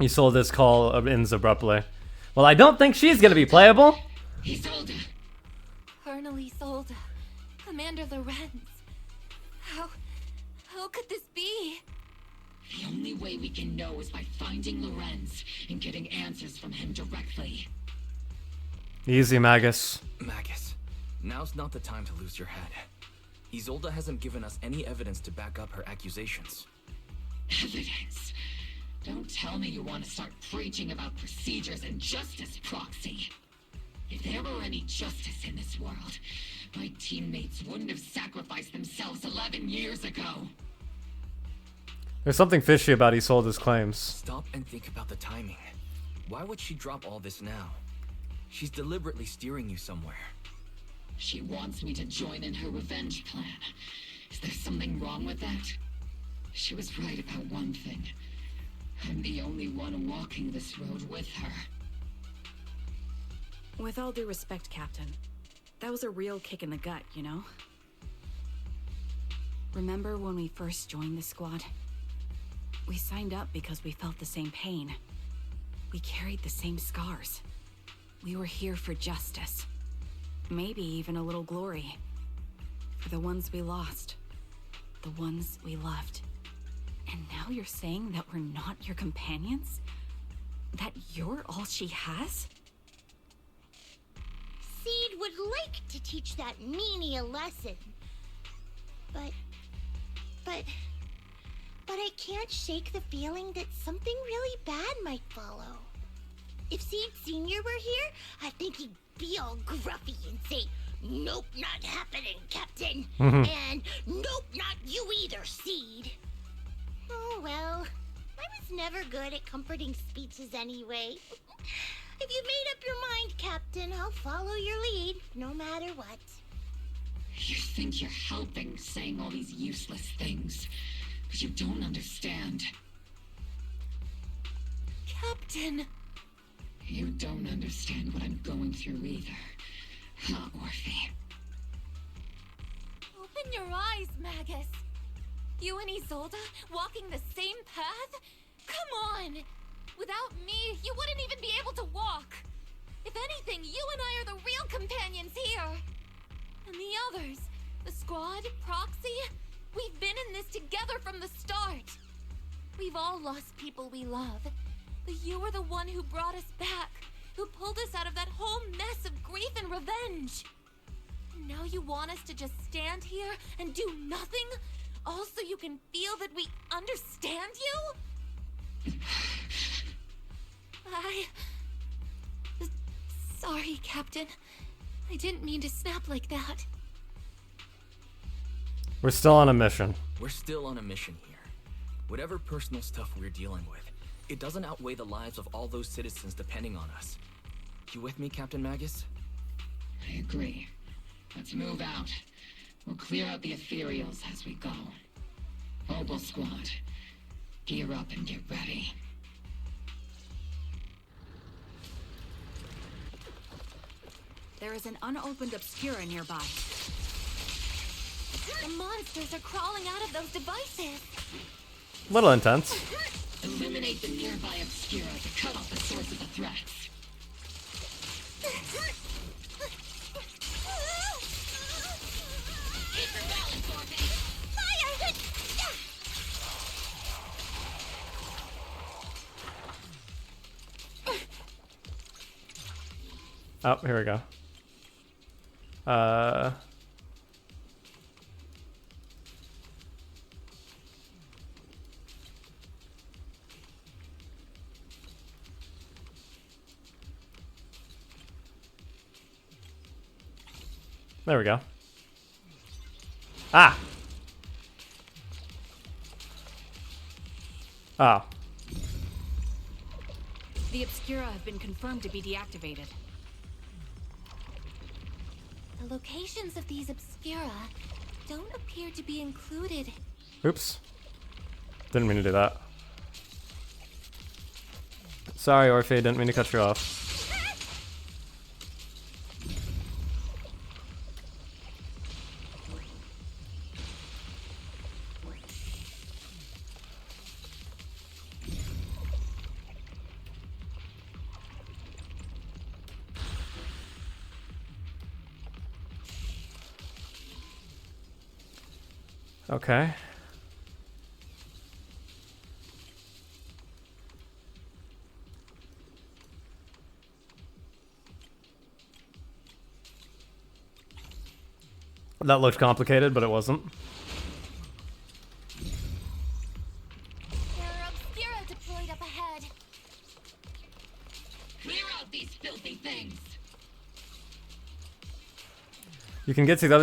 Isolde's call ends abruptly. Well, I don't think she's gonna be playable. Isolde! Colonel Isolde. Commander Lorenz. How could this be? The only way we can know is by finding Lorenz and getting answers from him directly. Easy, Magus. Magus, now's not the time to lose your head. Isolde hasn't given us any evidence to back up her accusations. Evidence? Don't tell me you want to start preaching about procedures and justice, Proxy. If there were any justice in this world, my teammates wouldn't have sacrificed themselves 11 years ago. There's something fishy about Isolde's claims. Stop and think about the timing. Why would she drop all this now? She's deliberately steering you somewhere. She wants me to join in her revenge plan. Is there something wrong with that? She was right about one thing. I'm the only one walking this road with her. With all due respect, Captain, that was a real kick in the gut, you know? Remember when we first joined the squad? We signed up because we felt the same pain. We carried the same scars. We were here for justice. Maybe even a little glory. For the ones we lost. The ones we loved. And now you're saying that we're not your companions? That you're all she has? Seed would like to teach that meanie a lesson. But I can't shake the feeling that something really bad might follow. If Seed Sr. were here, I think he'd be all gruffy and say, "Nope, not happening, Captain." And "Nope, not you either, Seed." Oh well, I was never good at comforting speeches anyway. If you've made up your mind, Captain, I'll follow your lead, no matter what. You think you're helping saying all these useless things, but you don't understand. Captain! You don't understand what I'm going through either, huh, Orphe? Open your eyes, Magus! You and Isolde walking the same path? Come on! Without me, you wouldn't even be able to walk! If anything, you and I are the real companions here. And the others, the squad, Proxy, we've been in this together from the start. We've all lost people we love, but you were the one who brought us back, who pulled us out of that whole mess of grief and revenge. And now you want us to just stand here and do nothing, all so you can feel that we understand you? Sorry, Captain. I didn't mean to snap like that. We're still on a mission. We're still on a mission here. Whatever personal stuff we're dealing with, it doesn't outweigh the lives of all those citizens depending on us. You with me, Captain Magus? I agree. Let's move out. We'll clear out the ethereals as we go. Mobile squad, gear up and get ready. There is an unopened Obscura nearby. The monsters are crawling out of those devices. Little intense. Eliminate the nearby Obscura to cut off the source of the threats. Keep your balance, Orby. Oh, here we go. There we go. Ah! Oh. The Obscura have been confirmed to be deactivated. The locations of these Obscura don't appear to be included. Oops. Didn't mean to do that. Sorry, Orphe, didn't mean to cut you off. Okay. That looked complicated, but it wasn't. There are Obscura deployed up ahead. Clear out these filthy things. You can get to the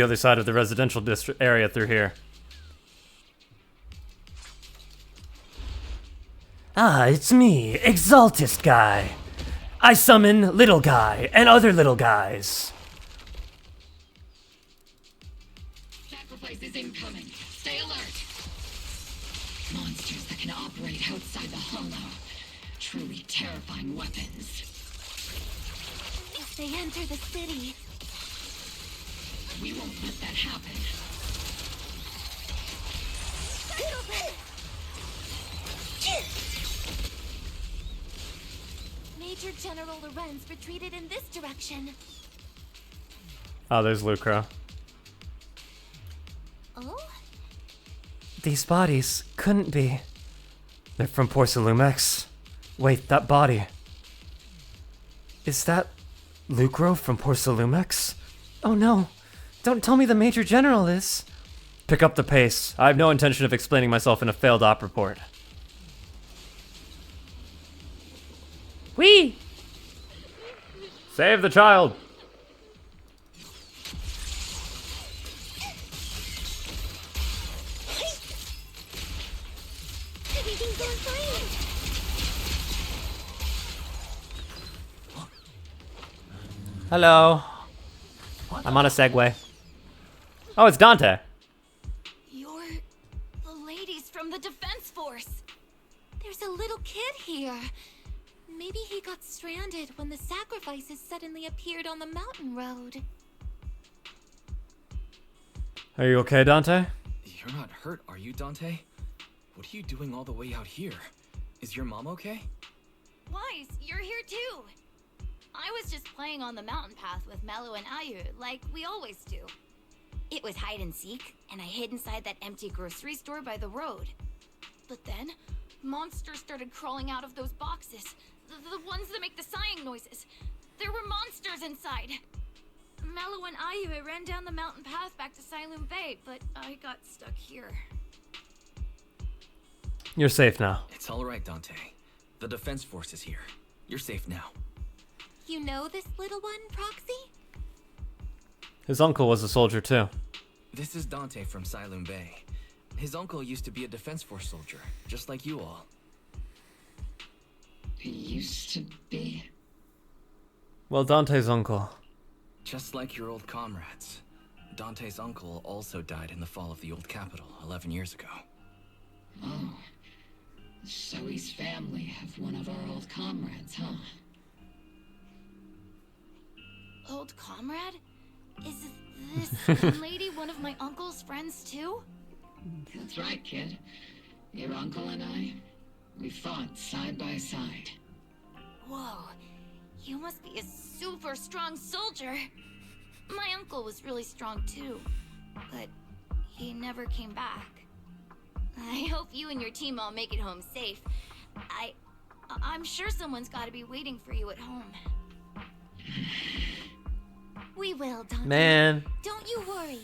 other side of the residential district area through here. Ah, it's me, Exaltist Guy. I summon Little Guy and other little guys. Sacrifice is incoming. Stay alert. Monsters that can operate outside the hollow. Truly terrifying weapons. If they enter the city, we won't let that happen. Major General Lorenz retreated in this direction. Oh, there's Lucro. Oh? These bodies couldn't be. They're from Porcelumex. Wait, that body. Is that Lucro from Porcelumex? Oh no. Don't tell me the Major General is. Pick up the pace. I have no intention of explaining myself in a failed op report. Whee! Save the child! Everything's on fire. Hello. I'm on a Segway. Oh, it's Dante. You're the ladies from the Defense Force. There's a little kid here. Maybe he got stranded when the sacrifices suddenly appeared on the mountain road. Are you okay, Dante? You're not hurt, are you, Dante? What are you doing all the way out here? Is your mom okay? Wise, you're here too. I was just playing on the mountain path with Mello and Ayu, like we always do. It was hide and seek, and I hid inside that empty grocery store by the road. But then, monsters started crawling out of those boxes. The ones that make the sighing noises. There were monsters inside. Mello and Ayu ran down the mountain path back to Siloon Bay, but I got stuck here. You're safe now. It's all right, Dante. The Defense Force is here. You're safe now. You know this little one, Proxy? His uncle was a soldier too. This is Dante from Siloon Bay. His uncle used to be a Defense Force soldier, just like you all. He used to be? Well, Dante's uncle. Just like your old comrades. Dante's uncle also died in the fall of the old capital 11 years ago. Oh. Zoe's family have one of our old comrades, huh? Old comrade? Is this lady one of my uncle's friends too? That's right, kid. Your uncle and I, we fought side by side. Whoa, you must be a super strong soldier. My uncle was really strong too, but he never came back. I hope you and your team all make it home safe. I'm sure someone's got to be waiting for you at home. We will, Dante. Man. Don't you worry.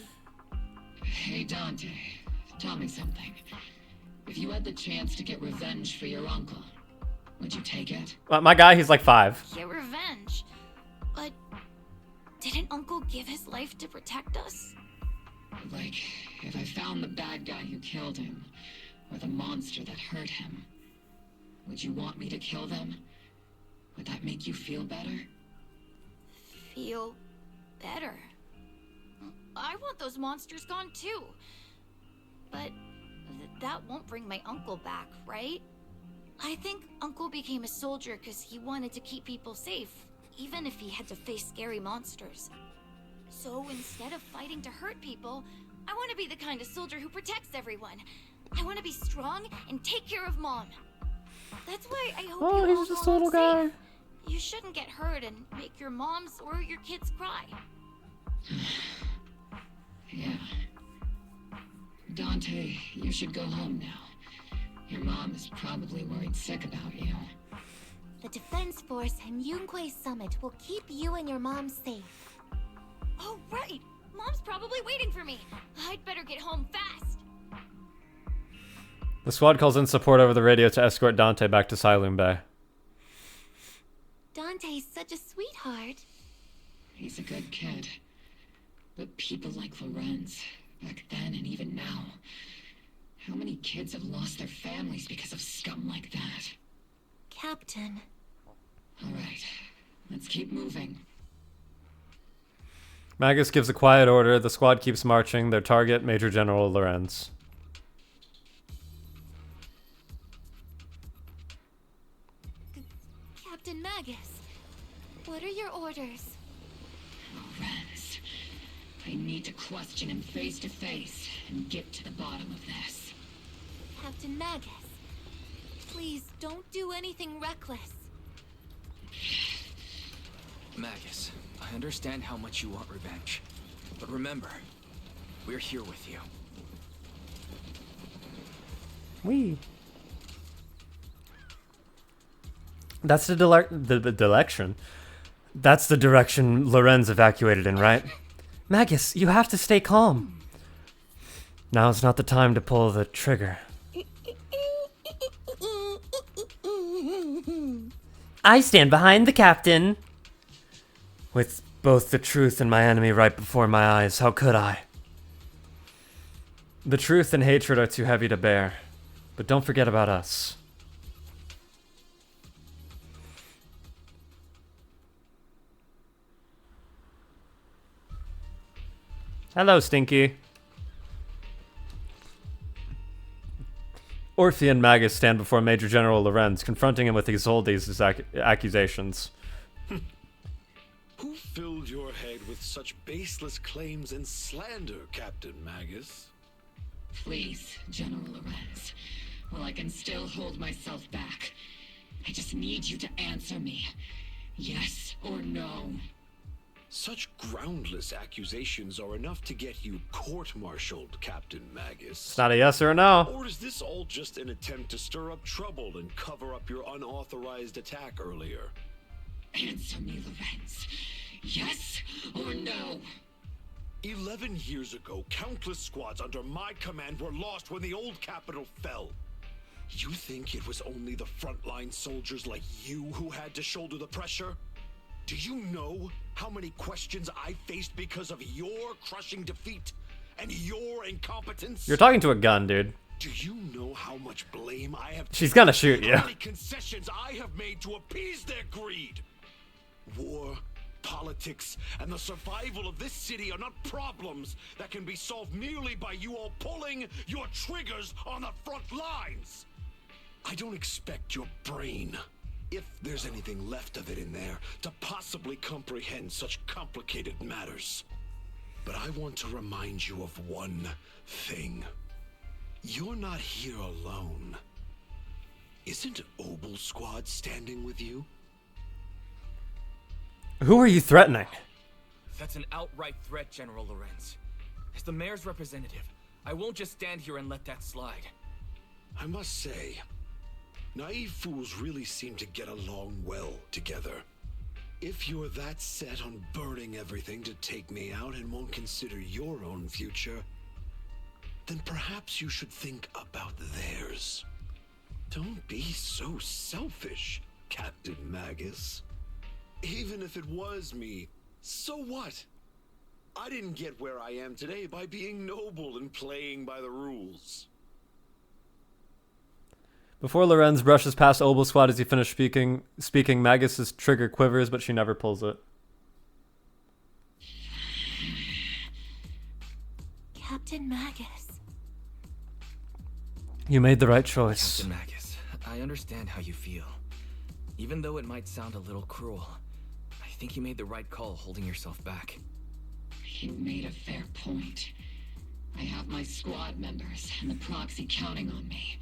Hey, Dante, tell me something. If you had the chance to get revenge for your uncle, would you take it? My guy, he's like 5. Get revenge. But didn't Uncle give his life to protect us? Like, if I found the bad guy who killed him, or the monster that hurt him, would you want me to kill them? Would that make you feel better? Feel better? I want those monsters gone too. But that won't bring my uncle back, right? I think Uncle became a soldier because he wanted to keep people safe, even if he had to face scary monsters. So instead of fighting to hurt people, I want to be the kind of soldier who protects everyone. I want to be strong and take care of Mom. That's why I hope you all he's just a go little home guy. safe. You shouldn't get hurt and make your moms or your kids cry. Yeah. Dante, you should go home now. Your mom is probably worried sick about you. The Defense Force and Yunque Summit will keep you and your mom safe. Oh, right! Mom's probably waiting for me. I'd better get home fast. The squad calls in support over the radio to escort Dante back to Siloon Bay. Dante's such a sweetheart. He's a good kid. But people like Lorenz, back then and even now, how many kids have lost their families because of scum like that? Captain. All right, let's keep moving. Magus gives a quiet order. The squad keeps marching. Their target, Major General Lorenz. Captain Magus, what are your orders? Lorenz, I need to question him face to face and get to the bottom of this. Captain Magus, please don't do anything reckless. Magus, I understand how much you want revenge. But remember, we're here with you. That's the direction. That's the direction Lorenz evacuated in, right? Magus, you have to stay calm. Now's not the time to pull the trigger. I stand behind the captain. With both the truth and my enemy right before my eyes, how could I? The truth and hatred are too heavy to bear. But don't forget about us. Hello, Stinky. Orphe and Magus stand before Major General Lorenz, confronting him with Isolde's accusations. Who filled your head with such baseless claims and slander, Captain Magus? Please, General Lorenz, while I can still hold myself back, I just need you to answer me. Yes or no? Such groundless accusations are enough to get you court-martialed, Captain Magus. It's not a yes or a no. Or is this all just an attempt to stir up trouble and cover up your unauthorized attack earlier? Answer me, Lorenz. Yes or no? 11 years ago, countless squads under my command were lost when the old capital fell. You think it was only the frontline soldiers like you who had to shoulder the pressure? Do you know how many questions I faced because of your crushing defeat and your incompetence? You're talking to a gun, dude. Do you know how much blame I have? She's gonna shoot you. How many concessions I have made to appease their greed? War, politics, and the survival of this city are not problems that can be solved merely by you all pulling your triggers on the front lines. I don't expect your brain, if there's anything left of it in there, to possibly comprehend such complicated matters. But I want to remind you of one thing. You're not here alone. Isn't Obel Squad standing with you? Who are you threatening? That's an outright threat, General Lorenz. As the mayor's representative, I won't just stand here and let that slide. I must say, naive fools really seem to get along well together. If you're that set on burning everything to take me out and won't consider your own future, then perhaps you should think about theirs. Don't be so selfish, Captain Magus. Even if it was me, so what? I didn't get where I am today by being noble and playing by the rules. Before Lorenz brushes past Obel Squad as he finished speaking, Magus's trigger quivers, but she never pulls it. Captain Magus. You made the right choice. Captain Magus, I understand how you feel. Even though it might sound a little cruel, I think you made the right call holding yourself back. You made a fair point. I have my squad members and the proxy counting on me.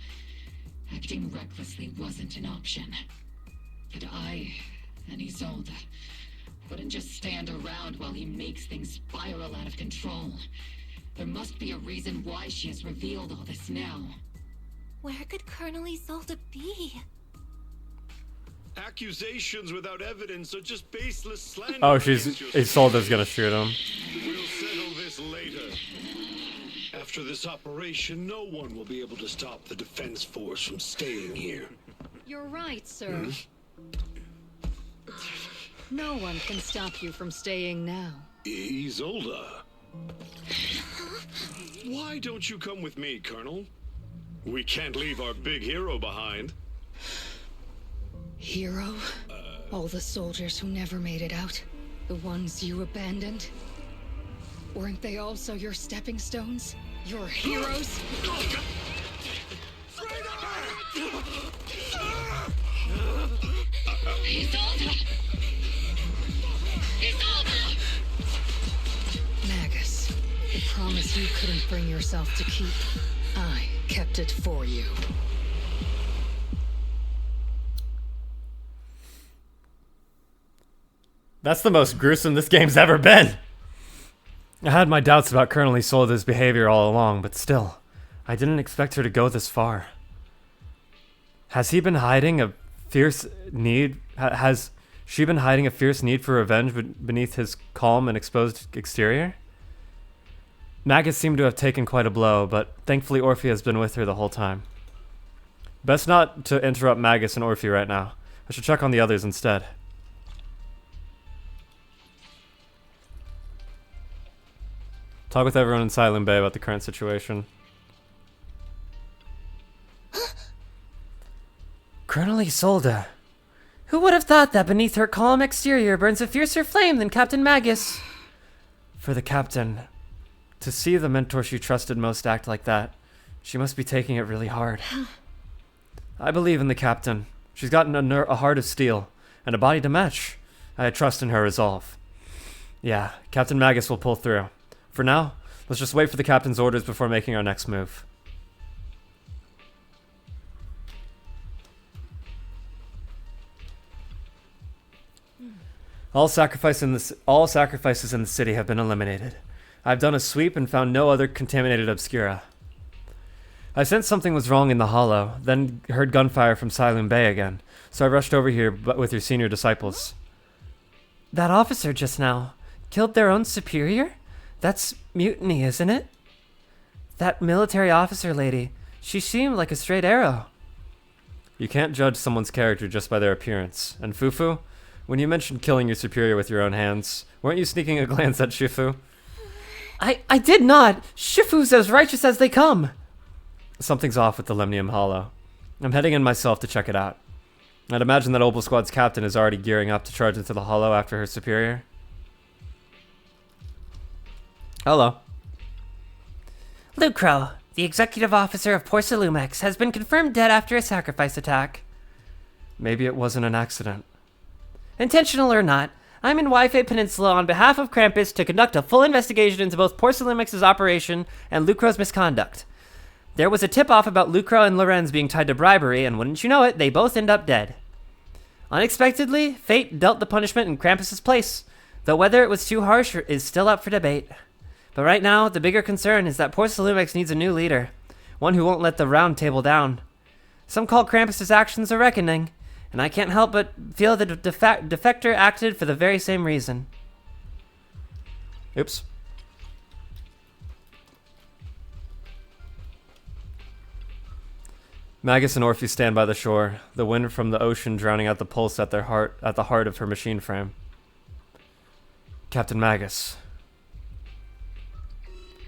Acting recklessly wasn't an option. But I and Isolde wouldn't just stand around while he makes things spiral out of control. There must be a reason why she has revealed all this now. Where could Colonel Isolde be? Accusations without evidence are just baseless slander. Oh, Isolde's gonna shoot him. We'll settle this later. After this operation, no one will be able to stop the defense force from staying here. You're right, sir. No one can stop you from staying now. Isolde. Why don't you come with me, Colonel? We can't leave our big hero behind. Hero? All the soldiers who never made it out? The ones you abandoned? Weren't they also your stepping stones? Your heroes? Magus, the promise you couldn't bring yourself to keep, I kept it for you. That's the most gruesome this game's ever been. I had my doubts about Colonel Isolde's behavior all along, but still, I didn't expect her to go this far. Has he been hiding a fierce need? Has she been hiding a fierce need for revenge beneath his calm and exposed exterior? Magus seemed to have taken quite a blow, but thankfully Orphe has been with her the whole time. Best not to interrupt Magus and Orphe right now. I should check on the others instead. Talk with everyone in Silent Bay about the current situation. Colonel Isolde. Who would have thought that beneath her calm exterior burns a fiercer flame than Captain Magus? For the captain, to see the mentor she trusted most act like that, she must be taking it really hard. I believe in the captain. She's got a heart of steel and a body to match. I trust in her resolve. Yeah, Captain Magus will pull through. For now, let's just wait for the captain's orders before making our next move. All sacrifices in the city have been eliminated. I've done a sweep and found no other contaminated obscura. I sensed something was wrong in the hollow, then heard gunfire from Silent Bay again, so I rushed over here with your senior disciples. That officer just now killed their own superior? That's mutiny, isn't it? That military officer lady, she seemed like a straight arrow. You can't judge someone's character just by their appearance. And Fufu, when you mentioned killing your superior with your own hands, weren't you sneaking a glance at Shifu? I did not! Shifu's as righteous as they come! Something's off with the Lemnium Hollow. I'm heading in myself to check it out. I'd imagine that Opal Squad's captain is already gearing up to charge into the Hollow after her superior. Hello. Lucro, the executive officer of Porcelumex, has been confirmed dead after a sacrifice attack. Maybe it wasn't an accident. Intentional or not, I'm in Wi-Fi Peninsula on behalf of Krampus to conduct a full investigation into both Porcelumex's operation and Lucro's misconduct. There was a tip-off about Lucro and Lorenz being tied to bribery, and wouldn't you know it, they both end up dead. Unexpectedly, fate dealt the punishment in Krampus's place, though whether it was too harsh is still up for debate. But right now, the bigger concern is that Porcelumex needs a new leader, one who won't let the round table down. Some call Krampus's actions a reckoning, and I can't help but feel the defector acted for the very same reason. Oops. Magus and Orpheus stand by the shore, the wind from the ocean drowning out the pulse at the heart of her machine frame. Captain Magus.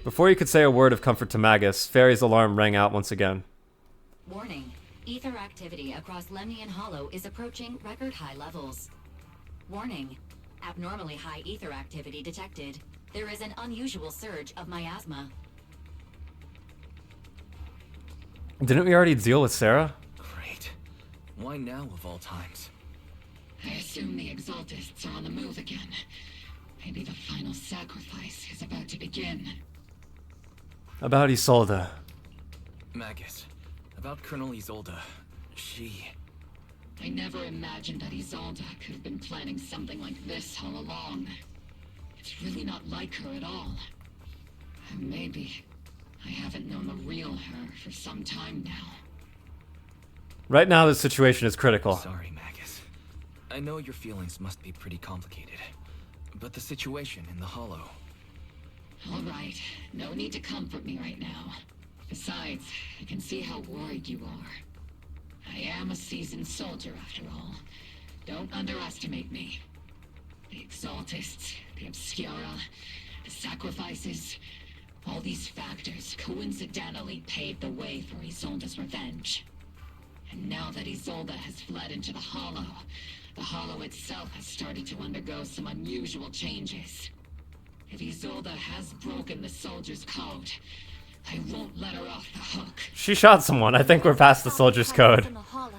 Before you could say a word of comfort to Magus, Fairy's alarm rang out once again. Warning. Ether activity across Lemnian Hollow is approaching record high levels. Warning. Abnormally high ether activity detected. There is an unusual surge of miasma. Didn't we already deal with Sarah? Great. Why now of all times? I assume the Exaltists are on the move again. Maybe the final sacrifice is about to begin. About Isolde. Magus, about Colonel Isolde. I never imagined that Isolde could have been planning something like this all along. It's really not like her at all. Maybe I haven't known the real her for some time now. Right now, the situation is critical. Sorry, Magus. I know your feelings must be pretty complicated, but the situation in the Hollow... All right, no need to comfort me right now. Besides, I can see how worried you are. I am a seasoned soldier, after all. Don't underestimate me. The Exaltists, the Obscura, the sacrifices... all these factors coincidentally paved the way for Isolde's revenge. And now that Isolde has fled into the Hollow itself has started to undergo some unusual changes. If Isolde has broken the soldier's code, I won't let her off the hook. She shot someone. I think we're past the soldier's code. In the Hollow,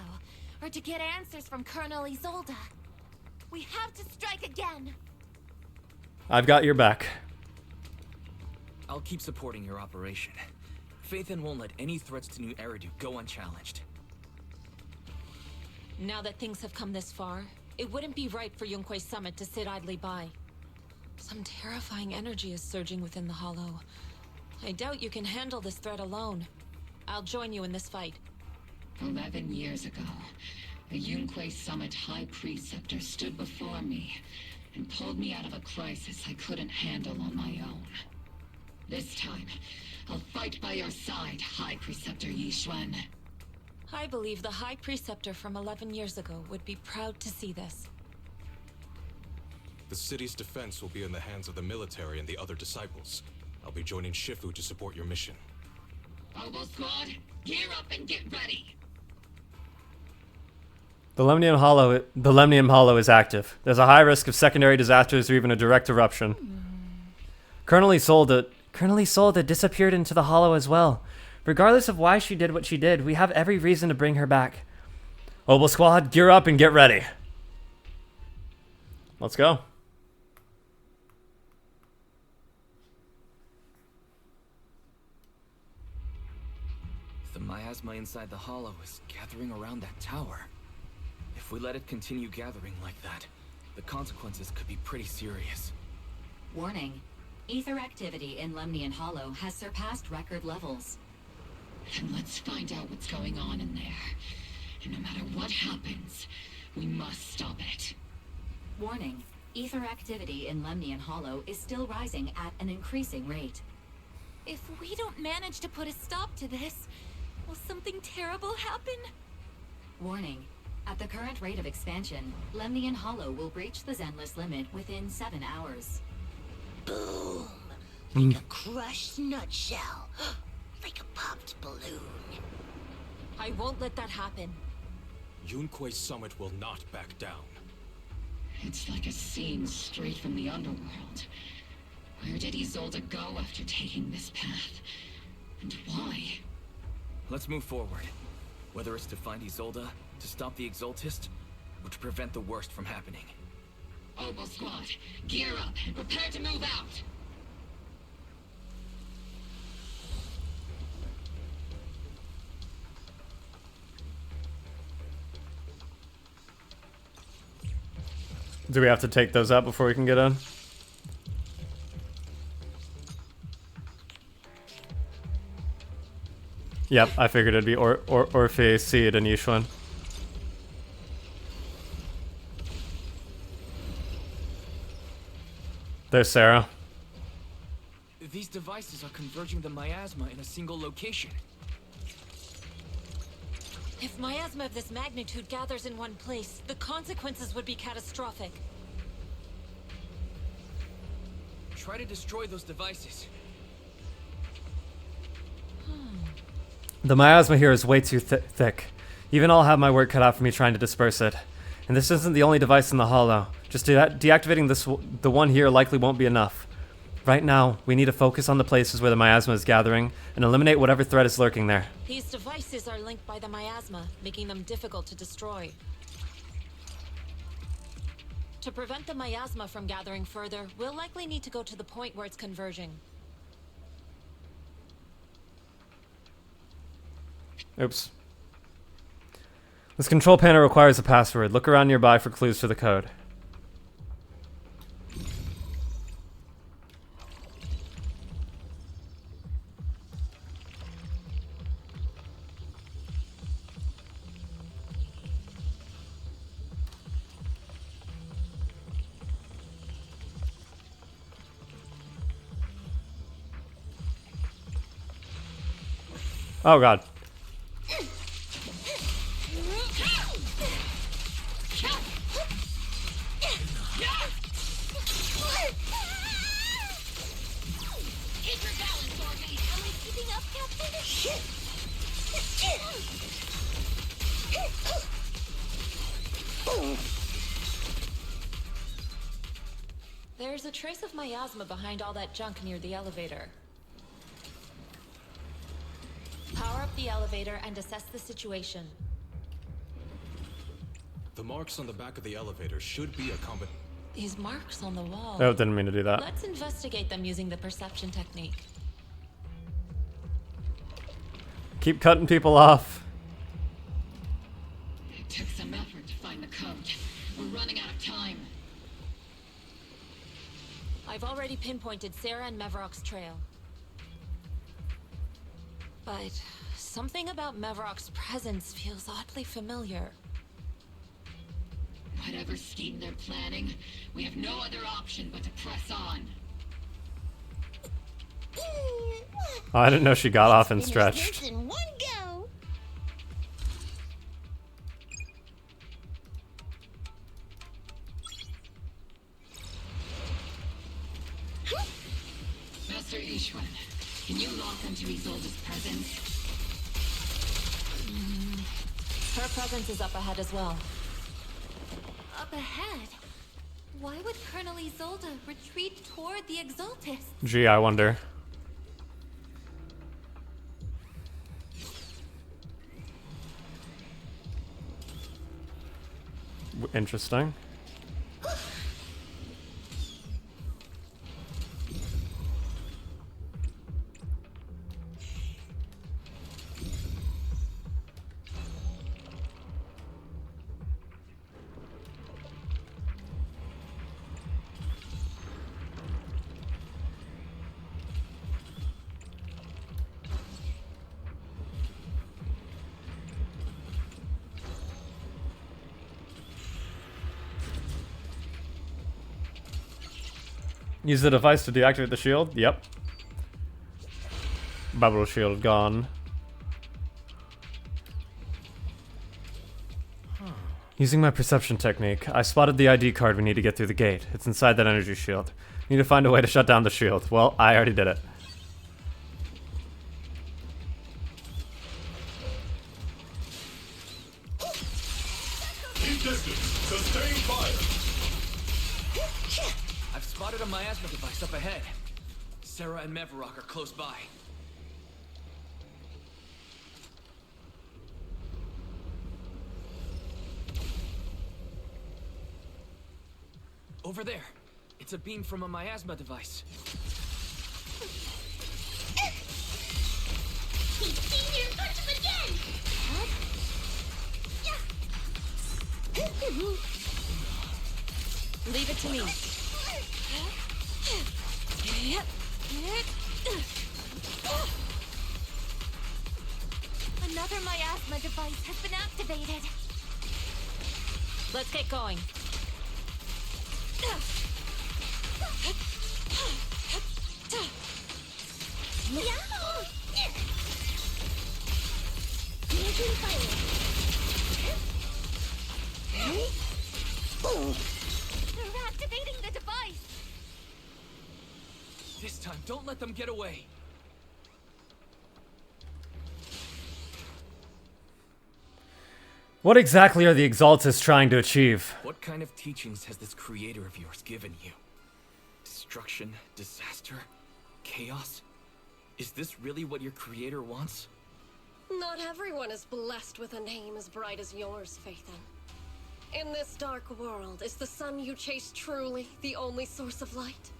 or to get answers from Colonel Isolde. We have to strike again. I've got your back. I'll keep supporting your operation. Phaethon won't let any threats to New Eridu go unchallenged. Now that things have come this far, it wouldn't be right for Yunque's summit to sit idly by. Some terrifying energy is surging within the Hollow. I doubt you can handle this threat alone. I'll join you in this fight. 11 years ago, the Yunque Summit High Preceptor stood before me and pulled me out of a crisis I couldn't handle on my own. This time, I'll fight by your side, High Preceptor Yixuan. I believe the High Preceptor from 11 years ago would be proud to see this. The city's defense will be in the hands of the military and the other disciples. I'll be joining Shifu to support your mission. Oboe Squad, gear up and get ready! The Lemnium Hollow is active. There's a high risk of secondary disasters or even a direct eruption. Colonel Isolde disappeared into the Hollow as well. Regardless of why she did what she did, we have every reason to bring her back. Opal Squad, gear up and get ready. Let's go. The miasma inside the Hollow is gathering around that tower. If we let it continue gathering like that, the consequences could be pretty serious. Warning. Ether activity in Lemnian Hollow has surpassed record levels. Then let's find out what's going on in there. And no matter what happens, we must stop it. Warning. Ether activity in Lemnian Hollow is still rising at an increasing rate. If we don't manage to put a stop to this, will something terrible happen? Warning. At the current rate of expansion, Lemnian Hollow will breach the Zenless limit within 7 hours. Boom! Like a crushed nutshell. Like a popped balloon. I won't let that happen. Yunque's summit will not back down. It's like a scene straight from the underworld. Where did Isolde go after taking this path? And why? Let's move forward. Whether it's to find Isolde, to stop the Exaltist, or to prevent the worst from happening. Obo Squad, gear up and prepare to move out! Do we have to take those out before we can get in? Yep, I figured it'd be Orpheus, Seed, and Yishuan. There's Sarah. These devices are converging the miasma in a single location. If miasma of this magnitude gathers in one place, the consequences would be catastrophic. Try to destroy those devices. The miasma here is way too thick. Even I'll have my work cut out for me trying to disperse it. And this isn't the only device in the hollow. Just deactivating the one here likely won't be enough. Right now, we need to focus on the places where the miasma is gathering and eliminate whatever threat is lurking there. These devices are linked by the miasma, making them difficult to destroy. To prevent the miasma from gathering further, we'll likely need to go to the point where it's converging. Oops. This control panel requires a password. Look around nearby for clues to the code. Oh god. There's a trace of miasma behind all that junk near the elevator. Power up the elevator and assess the situation. The marks on the back of the elevator should be a combination. These marks on the wall. Oh, didn't mean to do that. Let's investigate them using the perception technique. Keep cutting people off. It took some effort to find the code. We're running out of time. I've already pinpointed Sarah and Mevarok's trail. But something about Mevarok's presence feels oddly familiar. Whatever scheme they're planning, we have no other option but to press on. Oh, I didn't know she got off and stretched. In one go. Master Yishuan, can you lock onto Isolde's presence? Her presence is up ahead as well. Up ahead? Why would Colonel Isolde retreat toward the Exaltist? Gee, I wonder. Interesting. Use the device to deactivate the shield. Yep. Bubble shield gone. Using my perception technique, I spotted the ID card we need to get through the gate. It's inside that energy shield. Need to find a way to shut down the shield. Well, I already did it. Keep distance. Sustain fire. I've spotted a miasma device up ahead. Sarah and Mevarok are close by. Over there. It's a beam from a miasma device. He's seen your touch him again! Leave it to me. Another miasma device has been activated. Let's get going. They're activating the device. This time, don't let them get away. What exactly are the Exaltists trying to achieve? What kind of teachings has this creator of yours given you? Destruction, disaster, chaos? Is this really what your creator wants? Not everyone is blessed with a name as bright as yours, Phaethon. In this dark world, is the sun you chase truly the only source of light?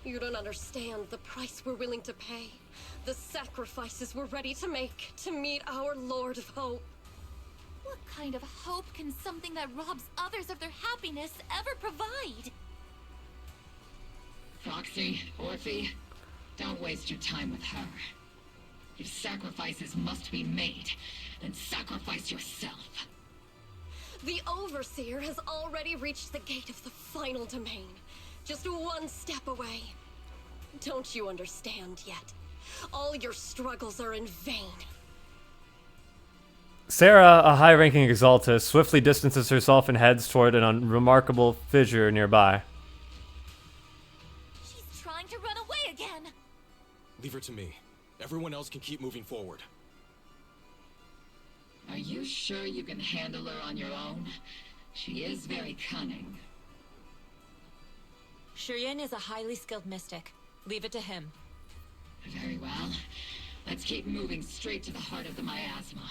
You don't understand the price we're willing to pay, the sacrifices we're ready to make to meet our Lord of Hope. What kind of hope can something that robs others of their happiness ever provide? Foxy, Orphe, don't waste your time with her. If sacrifices must be made, then sacrifice yourself. The Overseer has already reached the gate of the final domain, just one step away. Don't you understand yet? All your struggles are in vain. Sarah, a high-ranking Exaltist, swiftly distances herself and heads toward an unremarkable fissure nearby. She's trying to run away again. Leave her to me. Everyone else can keep moving forward. Are you sure you can handle her on your own? She is very cunning. Shiryen is a highly skilled mystic. Leave it to him. Very well. Let's keep moving straight to the heart of the miasma,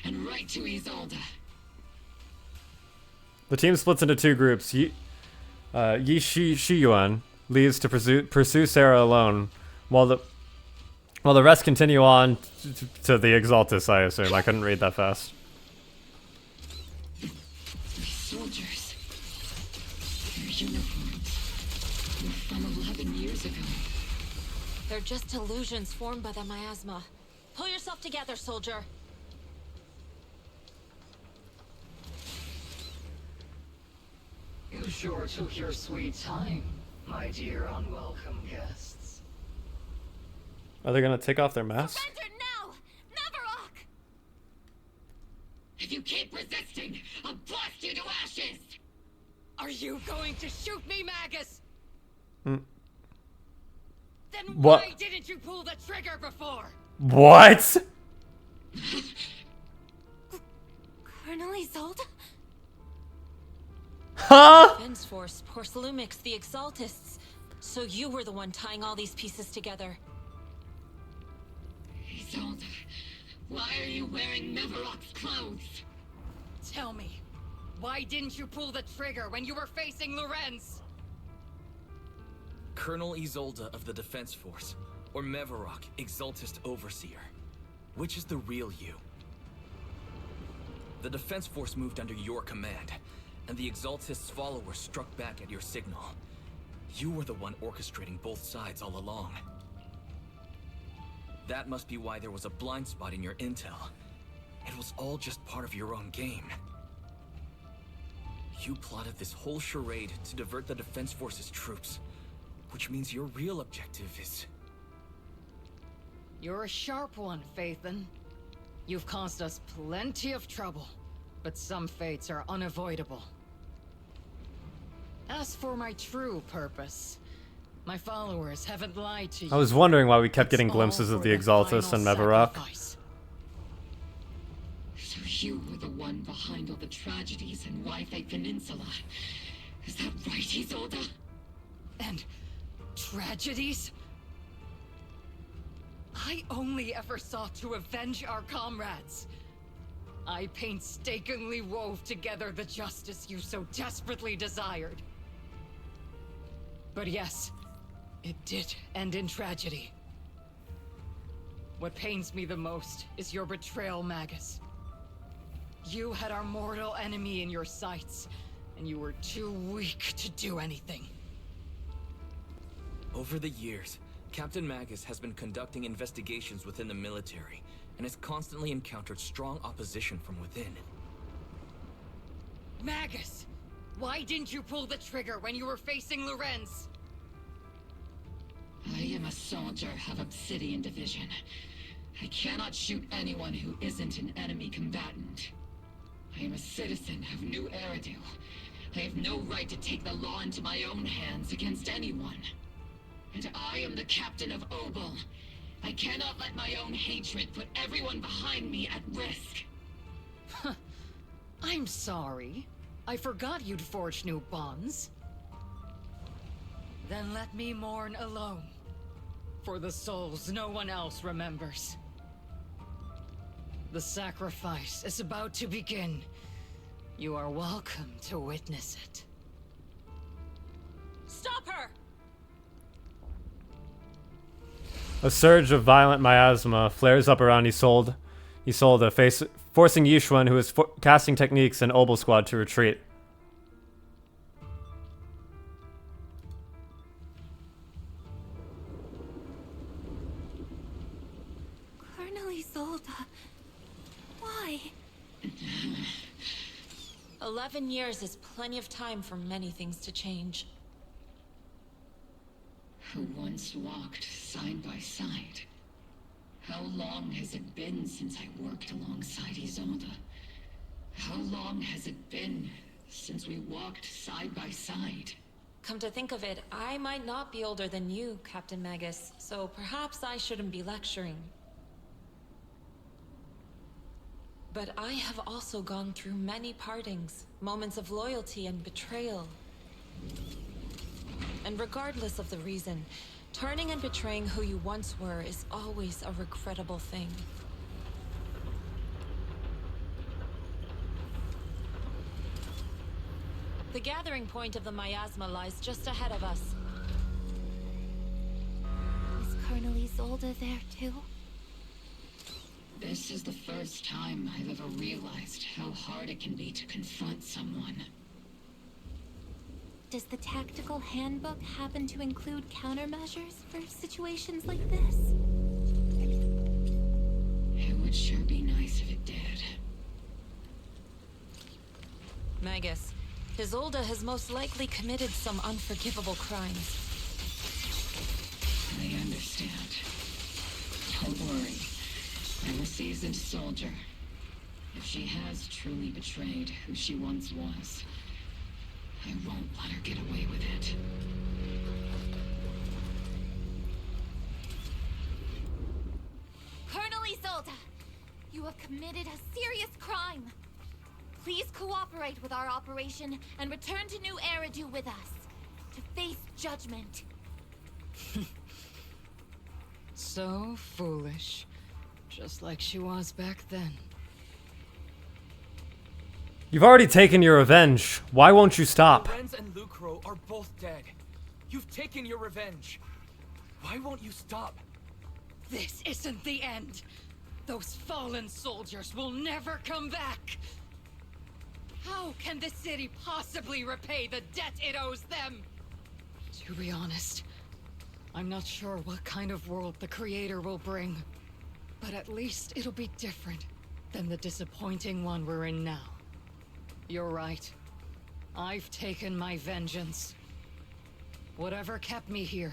and right to Isolde. The team splits into two groups. Yi Shiyuan leaves to pursue Sarah alone, while the rest continue on to the Exaltus, I assume. I couldn't read that fast. These soldiers. Their uniforms were from 11 years ago. They're just illusions formed by the miasma. Pull yourself together, soldier. You sure took your sweet time, my dear unwelcome guests. Are they gonna take off their masks? Surrender now! Mevarok! If you keep resisting, I'll blast you to ashes! Are you going to shoot me, Magus? Mm. Then What? why didn't you pull the trigger before? What? Colonel Isolde? Huh? Defense Force, Porcelumix, the Exaltists. So you were the one tying all these pieces together. Isolde, why are you wearing Mevarok's clothes? Tell me, why didn't you pull the trigger when you were facing Lorenz? Colonel Isolde of the Defense Force, or Mevarok, Exaltist Overseer. Which is the real you? The Defense Force moved under your command, and the Exaltist's followers struck back at your signal. You were the one orchestrating both sides all along. That must be why there was a blind spot in your intel. It was all just part of your own game. You plotted this whole charade to divert the Defense Force's troops. Which means your real objective is... You're a sharp one, Phaethon. You've caused us plenty of trouble, but some fates are unavoidable. As for my true purpose, my followers haven't lied to you. I was wondering why we kept It's getting all glimpses for of the the Exaltus and final Mevarok. sacrifice. So you were the one behind all the tragedies in Wi-Fi Peninsula. Is that right, Isolde? And tragedies? I only ever sought to avenge our comrades. I painstakingly wove together the justice you so desperately desired. But yes, it did end in tragedy. What pains me the most is your betrayal, Magus. You had our mortal enemy in your sights, and you were too weak to do anything. Over the years, Captain Magus has been conducting investigations within the military, and has constantly encountered strong opposition from within. Magus! Why didn't you pull the trigger when you were facing Lorenz? I am a soldier of Obsidian Division. I cannot shoot anyone who isn't an enemy combatant. I am a citizen of New Eridu. I have no right to take the law into my own hands against anyone. And I am the captain of Obel. I cannot let my own hatred put everyone behind me at risk. I'm sorry. I forgot you'd forged new bonds. Then let me mourn alone. For the souls no one else remembers. The sacrifice is about to begin. You are welcome to witness it. Stop her! A surge of violent miasma flares up around Isolde, forcing Yishuan, who is casting techniques and Obel Squad, to retreat. Colonel Isolde, why? 11 years is plenty of time for many things to change. Who once walked side by side. How long has it been since I worked alongside Isolde? How long has it been since we walked side by side? Come to think of it, I might not be older than you, Captain Magus, so perhaps I shouldn't be lecturing. But I have also gone through many partings, moments of loyalty and betrayal. And regardless of the reason, turning and betraying who you once were is always a regrettable thing. The gathering point of the miasma lies just ahead of us. Is Colonel Isolde there too? This is the first time I've ever realized how hard it can be to confront someone. Does the tactical handbook happen to include countermeasures for situations like this? It would sure be nice if it did. Magus, Isolde has most likely committed some unforgivable crimes. I understand. Don't worry. I'm a seasoned soldier. If she has truly betrayed who she once was, I won't let her get away with it. Colonel Isolde, you have committed a serious crime. Please cooperate with our operation and return to New Eridu with us to face judgment. So foolish. Just like she was back then. You've already taken your revenge. Why won't you stop? Lorenz and Lucro are both dead. You've taken your revenge. Why won't you stop? This isn't the end. Those fallen soldiers will never come back. How can the city possibly repay the debt it owes them? To be honest, I'm not sure what kind of world the Creator will bring. But at least it'll be different than the disappointing one we're in now. You're right. I've taken my vengeance. Whatever kept me here,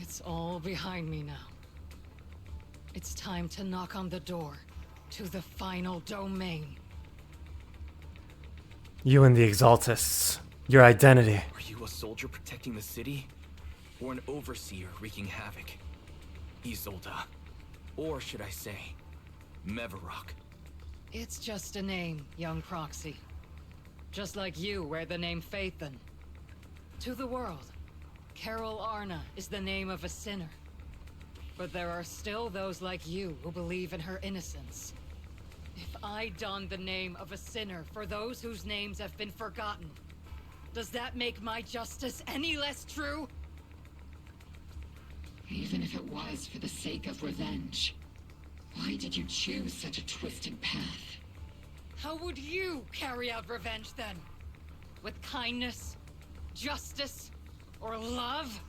it's all behind me now. It's time to knock on the door to the final domain. You and the Exaltists. Your identity. Are you a soldier protecting the city? Or an overseer wreaking havoc? Isolda. Or should I say, Mevarok? It's just a name, young Proxy. Just like you wear the name Phaethon. To the world, Carol Arna is the name of a sinner. But there are still those like you who believe in her innocence. If I don the name of a sinner for those whose names have been forgotten, does that make my justice any less true? Even if it was for the sake of revenge, why did you choose such a twisted path? How would you carry out revenge then? With kindness, justice, or love?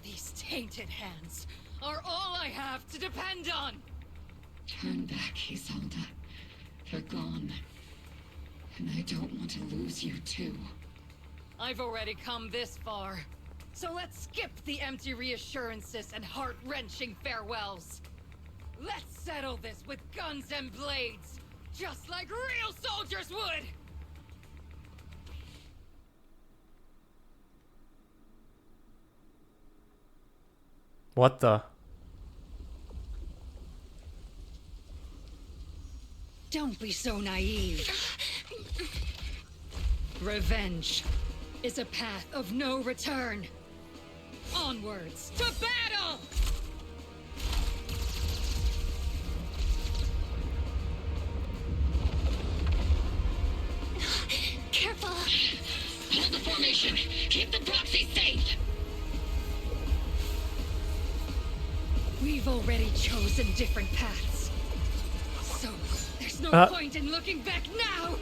These tainted hands are all I have to depend on! Turn back, Isolda. They're gone. And I don't want to lose you too. I've already come this far. So let's skip the empty reassurances and heart-wrenching farewells. Let's settle this with guns and blades, just like real soldiers would! What the? Don't be so naive. Revenge is a path of no return. Onwards to battle! Careful! Hold the formation! Keep the proxy safe! We've already chosen different paths. So, there's no point in looking back now!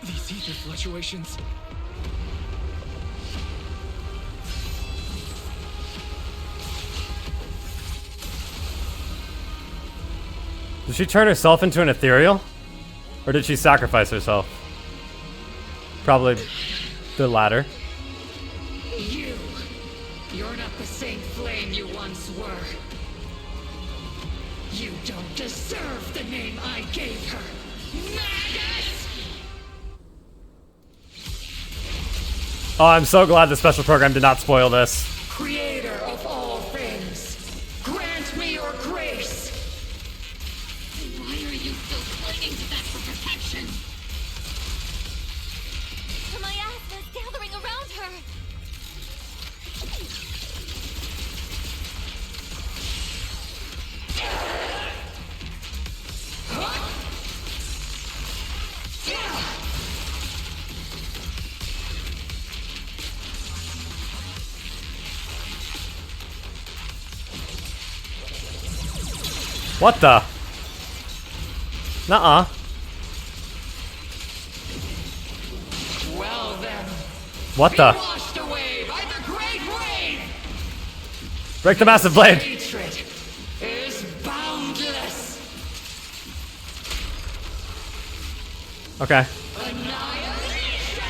These ether fluctuations. Did she turn herself into an ethereal? Or did she sacrifice herself? Probably the latter. You're not the same flame you once were. You don't deserve the name I gave her. Maggot! Oh, I'm so glad the special program did not spoil this. Creator of all things, grant me your grace. Why are you still clinging to that for protection? The miasma is gathering around her. What the? Nuh-uh. Well then. What the? Washed away by the great wave. Break the massive blade. Hatred is boundless. Okay. Annihilation.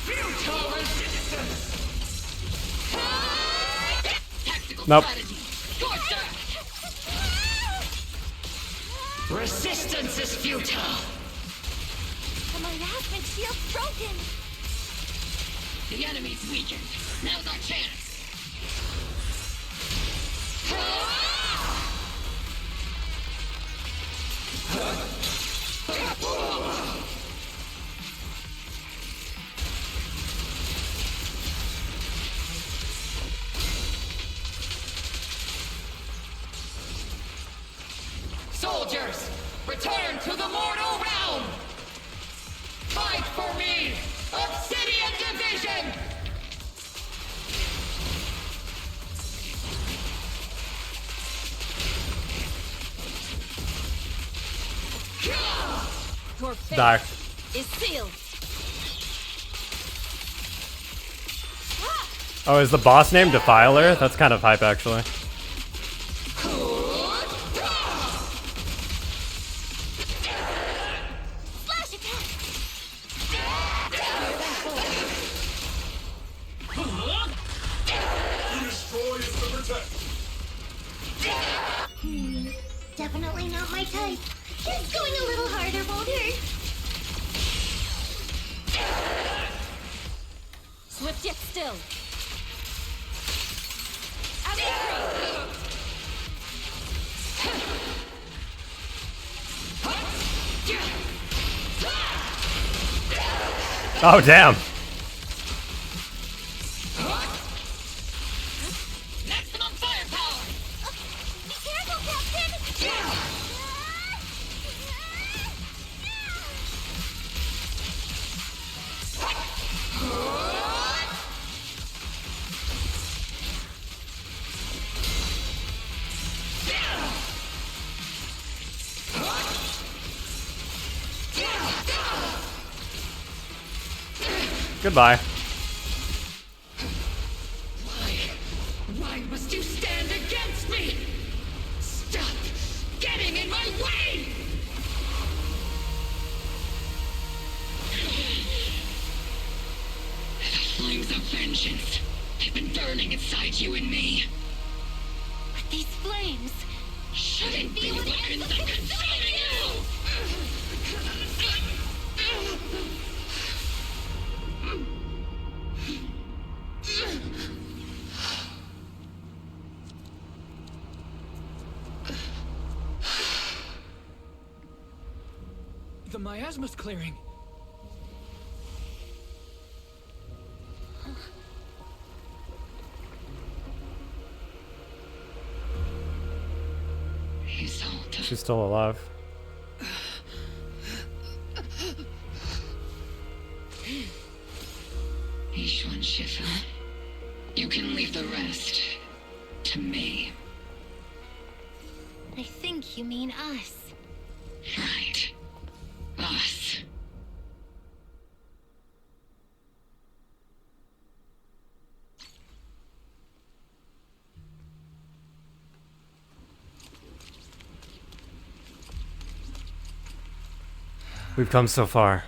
Futile resistance. Nope. Resistance is futile. The miasma shield's broken. The enemy's weakened. Now's our chance. Soldiers, return to the mortal realm! Fight for me! Obsidian Division! Your fate Die. is sealed. Oh, is the boss name Defiler? That's kind of hype, actually. Definitely not my type. Just going a little harder won't hurt. Swift yet still. Oh, damn. Maximum firepower! Be careful, Captain! Goodbye. Why must you stand against me? Stop getting in my way! The flames of vengeance, they've been burning inside you and me. But these flames Shouldn't be weapons that consume you! The miasma's clearing. She's still alive. Yishuan Shifu, you can leave the rest to me. I think you mean us. Right. Us. We've come so far.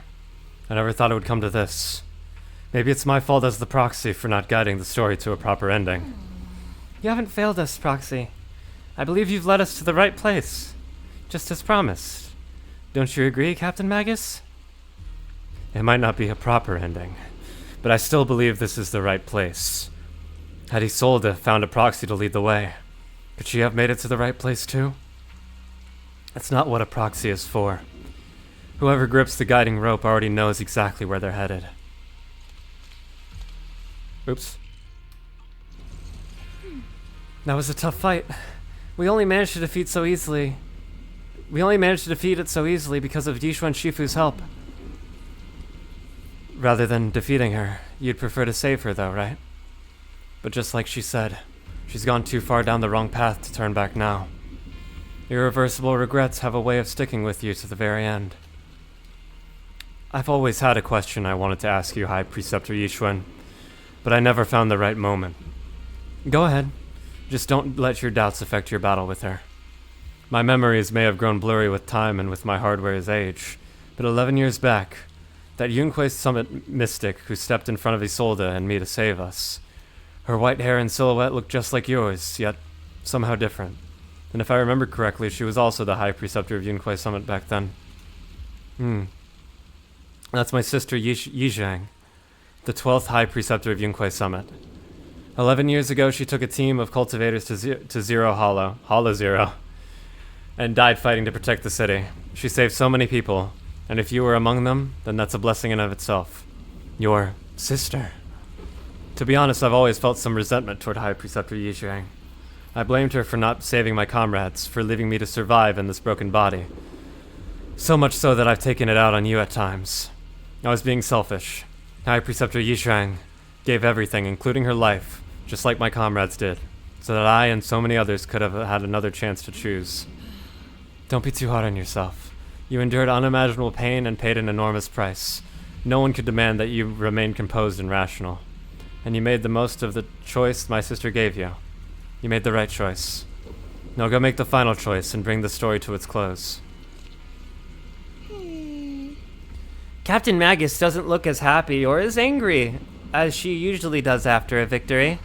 I never thought it would come to this. Maybe it's my fault as the proxy for not guiding the story to a proper ending. You haven't failed us, Proxy. I believe you've led us to the right place. Just as promised. Don't you agree, Captain Magus? It might not be a proper ending, but I still believe this is the right place. Had Isolde found a proxy to lead the way, could she have made it to the right place too? That's not what a proxy is for. Whoever grips the guiding rope already knows exactly where they're headed. Oops. That was a tough fight. We only managed to defeat it so easily because of Yishuan Shifu's help. Rather than defeating her, you'd prefer to save her though, right? But just like she said, she's gone too far down the wrong path to turn back now. Irreversible regrets have a way of sticking with you to the very end. I've always had a question I wanted to ask you, High Preceptor Yishuan, but I never found the right moment. Go ahead. Just don't let your doubts affect your battle with her. My memories may have grown blurry with time and with my hardware's age, but 11 years back, that Yunque Summit mystic who stepped in front of Isolde and me to save us, her white hair and silhouette looked just like yours, yet somehow different. And if I remember correctly, she was also the High Preceptor of Yunque Summit back then. That's my sister Yizhang, the 12th High Preceptor of Yunque Summit. 11 years ago, she took a team of cultivators to Hollow Zero, and died fighting to protect the city. She saved so many people, and if you were among them, then that's a blessing in of itself. Your sister. To be honest, I've always felt some resentment toward High Preceptor Yizhang. I blamed her for not saving my comrades, for leaving me to survive in this broken body. So much so that I've taken it out on you at times. I was being selfish. High Preceptor Yizhang gave everything, including her life, just like my comrades did, so that I and so many others could have had another chance to choose. Don't be too hard on yourself. You endured unimaginable pain and paid an enormous price. No one could demand that you remain composed and rational. And you made the most of the choice my sister gave you. You made the right choice. Now go make the final choice and bring the story to its close. Captain Magus doesn't look as happy or as angry as she usually does after a victory.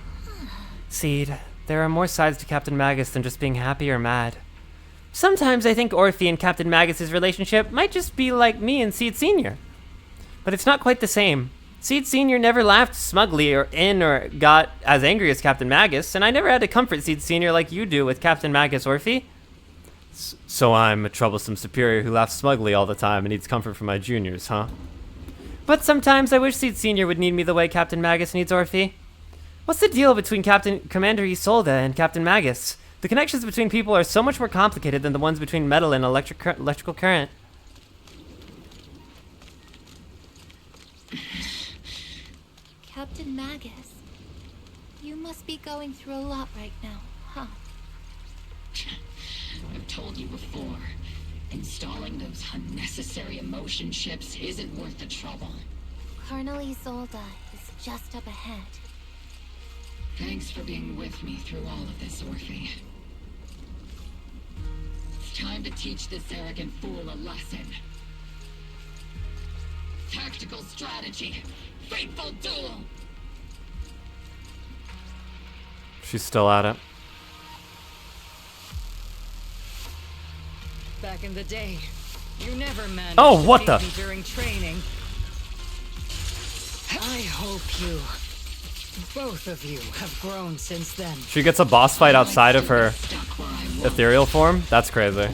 Seed, there are more sides to Captain Magus than just being happy or mad. Sometimes I think Orphe and Captain Magus' relationship might just be like me and Seed Sr. But it's not quite the same. Seed Sr. never laughed smugly or got as angry as Captain Magus, and I never had to comfort Seed Sr. like you do with Captain Magus, Orphe. So I'm a troublesome superior who laughs smugly all the time and needs comfort from my juniors, huh? But sometimes I wish Seed Sr. would need me the way Captain Magus needs Orphe. What's the deal between Commander Isolde and Captain Magus? The connections between people are so much more complicated than the ones between metal and electrical current. Captain Magus, you must be going through a lot right now, huh? I've told you before, installing those unnecessary emotion chips isn't worth the trouble. Colonel Isolde is just up ahead. Thanks for being with me through all of this, Orphe. It's time to teach this arrogant fool a lesson. Tactical strategy. Fateful duel. She's still at it. Back in the day, you never managed Oh, what to the? beat me during training. I hope you, both of you, have grown since then. She gets a boss fight outside of her ethereal form? That's crazy. I'll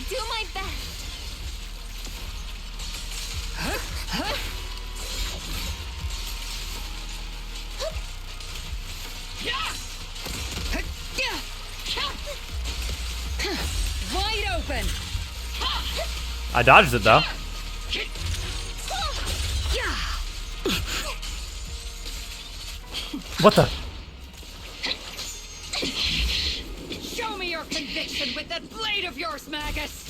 do my best. Wide open. I dodged it though. What the? Show me your conviction with that blade of yours, Magus.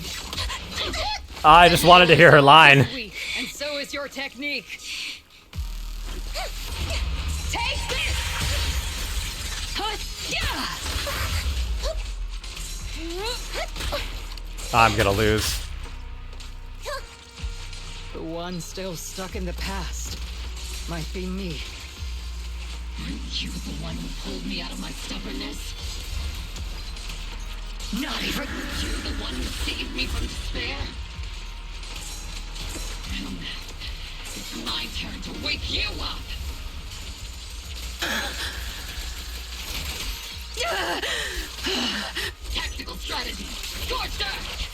I just wanted to hear her line. Weak, and so is your technique. Take this. I'm gonna lose. The one still stuck in the past might be me. Aren't you the one who pulled me out of my stubbornness? Not even you, the one who saved me from despair? It's my turn to wake you up! Tactical strategy! Scorched earth!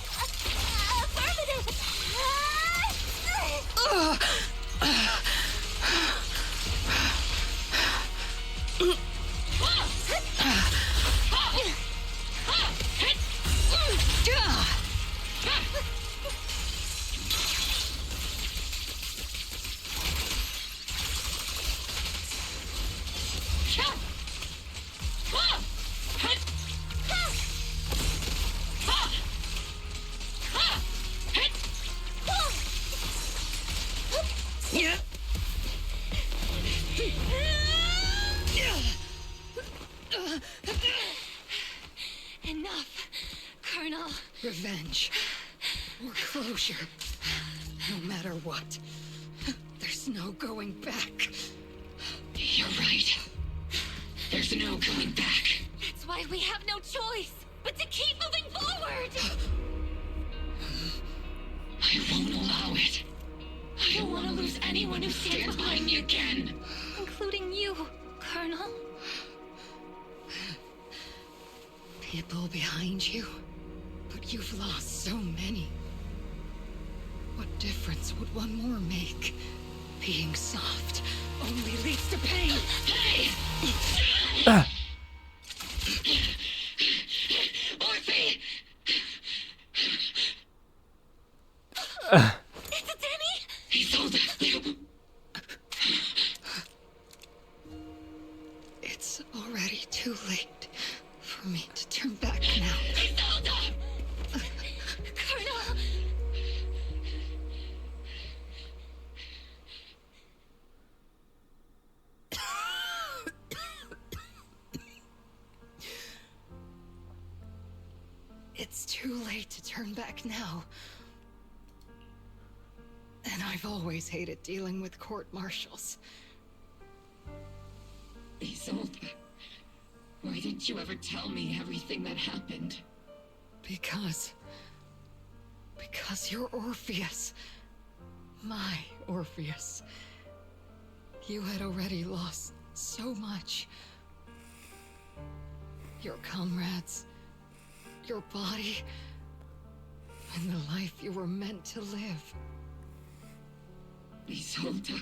Enough, Colonel. Revenge. Or closure. No matter what. There's no going back. You're right. There's no going back. That's why we have no choice but to keep moving forward. I won't allow it. I don't want to lose anyone who stands behind me again. Including you, Colonel. People behind you, but you've lost so many. What difference would one more make? Being soft only leads to pain. Hey! Orphe! It's a Danny? He sold it. It's already too late for me to turn back now. Colonel! It's too late to turn back now. And I've always hated dealing with court-martials. Isolde, why didn't you ever tell me everything that happened? Because you're Orpheus. My Orpheus. You had already lost so much. Your comrades, your body, and the life you were meant to live. Isolde.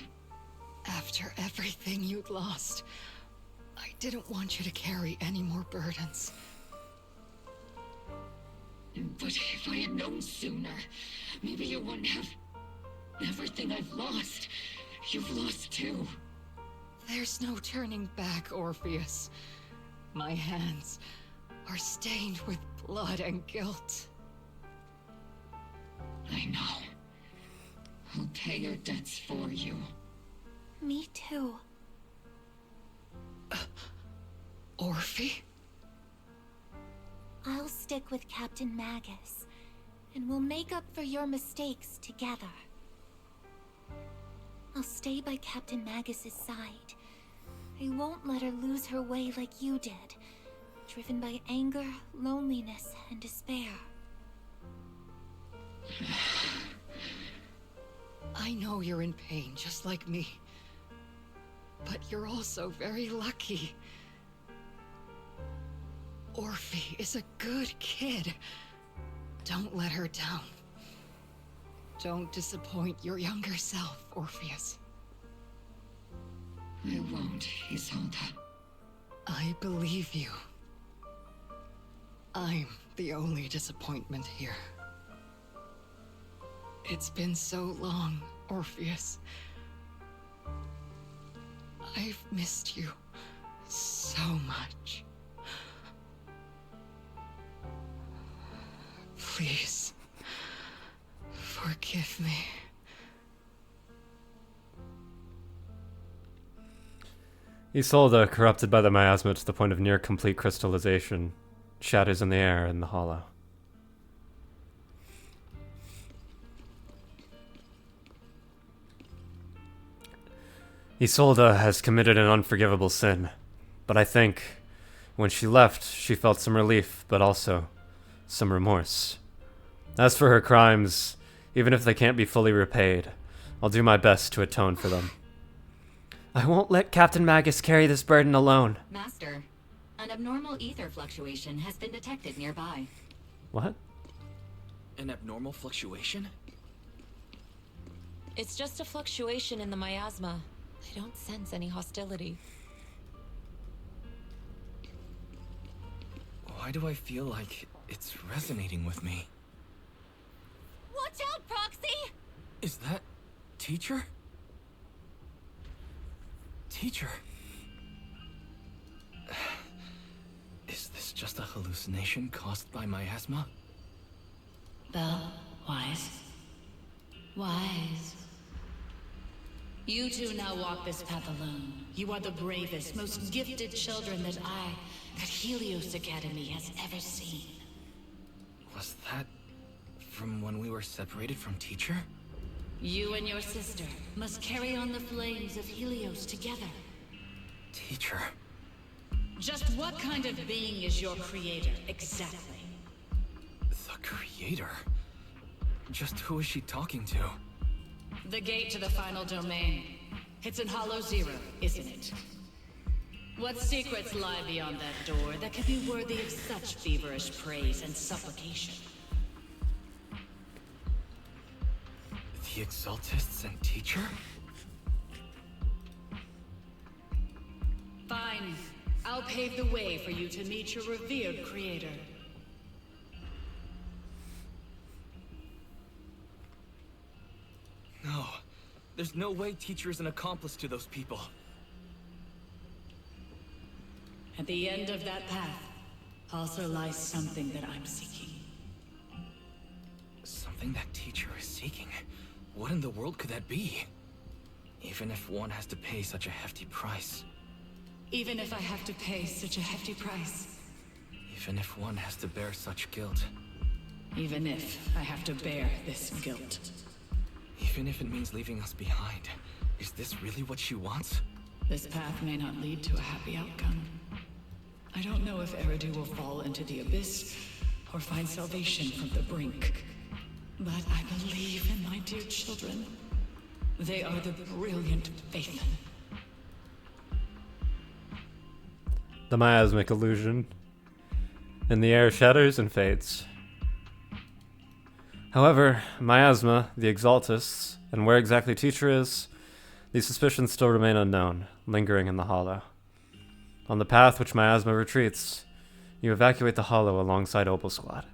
After everything you'd lost, I didn't want you to carry any more burdens. But if I had known sooner, maybe you wouldn't have... Everything I've lost, you've lost too. There's no turning back, Orpheus. My hands are stained with blood and guilt. I know. I'll pay your debts for you. Me too. Orphe? I'll stick with Captain Magus, and we'll make up for your mistakes together. I'll stay by Captain Magus's side. I won't let her lose her way like you did, driven by anger, loneliness, and despair. I know you're in pain, just like me. But you're also very lucky. Orphe is a good kid. Don't let her down. Don't disappoint your younger self, Orpheus. I won't, Isolde. I believe you. I'm the only disappointment here. It's been so long, Orpheus. I've missed you so much. Please, forgive me. Isolde, corrupted by the miasma to the point of near complete crystallization, shatters in the air in the hollow. Isolde has committed an unforgivable sin, but I think when she left, she felt some relief, but also some remorse. As for her crimes, even if they can't be fully repaid, I'll do my best to atone for them. I won't let Captain Magus carry this burden alone. Master, an abnormal ether fluctuation has been detected nearby. What? An abnormal fluctuation? It's just a fluctuation in the miasma. I don't sense any hostility. Why do I feel like it's resonating with me? Watch out, Proxy! Is that... Teacher? Teacher? Is this just a hallucination caused by miasma? Belle, Wise. Wise. You two now walk this path alone. You are the bravest, most gifted children that Helios Academy has ever seen. Was that from when we were separated from Teacher? You and your sister must carry on the flames of Helios together. Teacher. Just what kind of being is your creator, exactly? The creator? Just who is she talking to? The gate to the final domain. It's in Hollow Zero, isn't it? What secrets lie beyond that door that could be worthy of such feverish praise and supplication? The Exaltists and Teacher? Fine. I'll pave the way for you to meet your revered creator. No. There's no way Teacher is an accomplice to those people. At the end of that path also lies something that I'm seeking. Something that Teacher is seeking? What in the world could that be? Even if one has to pay such a hefty price. Even if I have to pay such a hefty price. Even if one has to bear such guilt. Even if I have to bear this guilt. Even if it means leaving us behind, is this really what she wants? This path may not lead to a happy outcome. I don't know if Eridu will fall into the abyss or find salvation from the brink. But I believe in my dear children. They are the brilliant Faithen. The miasmic illusion. In the air shatters and fades. However, miasma, the Exaltists, and where exactly Teacher is, these suspicions still remain unknown, lingering in the hollow. On the path which miasma retreats, you evacuate the hollow alongside Opal Squad.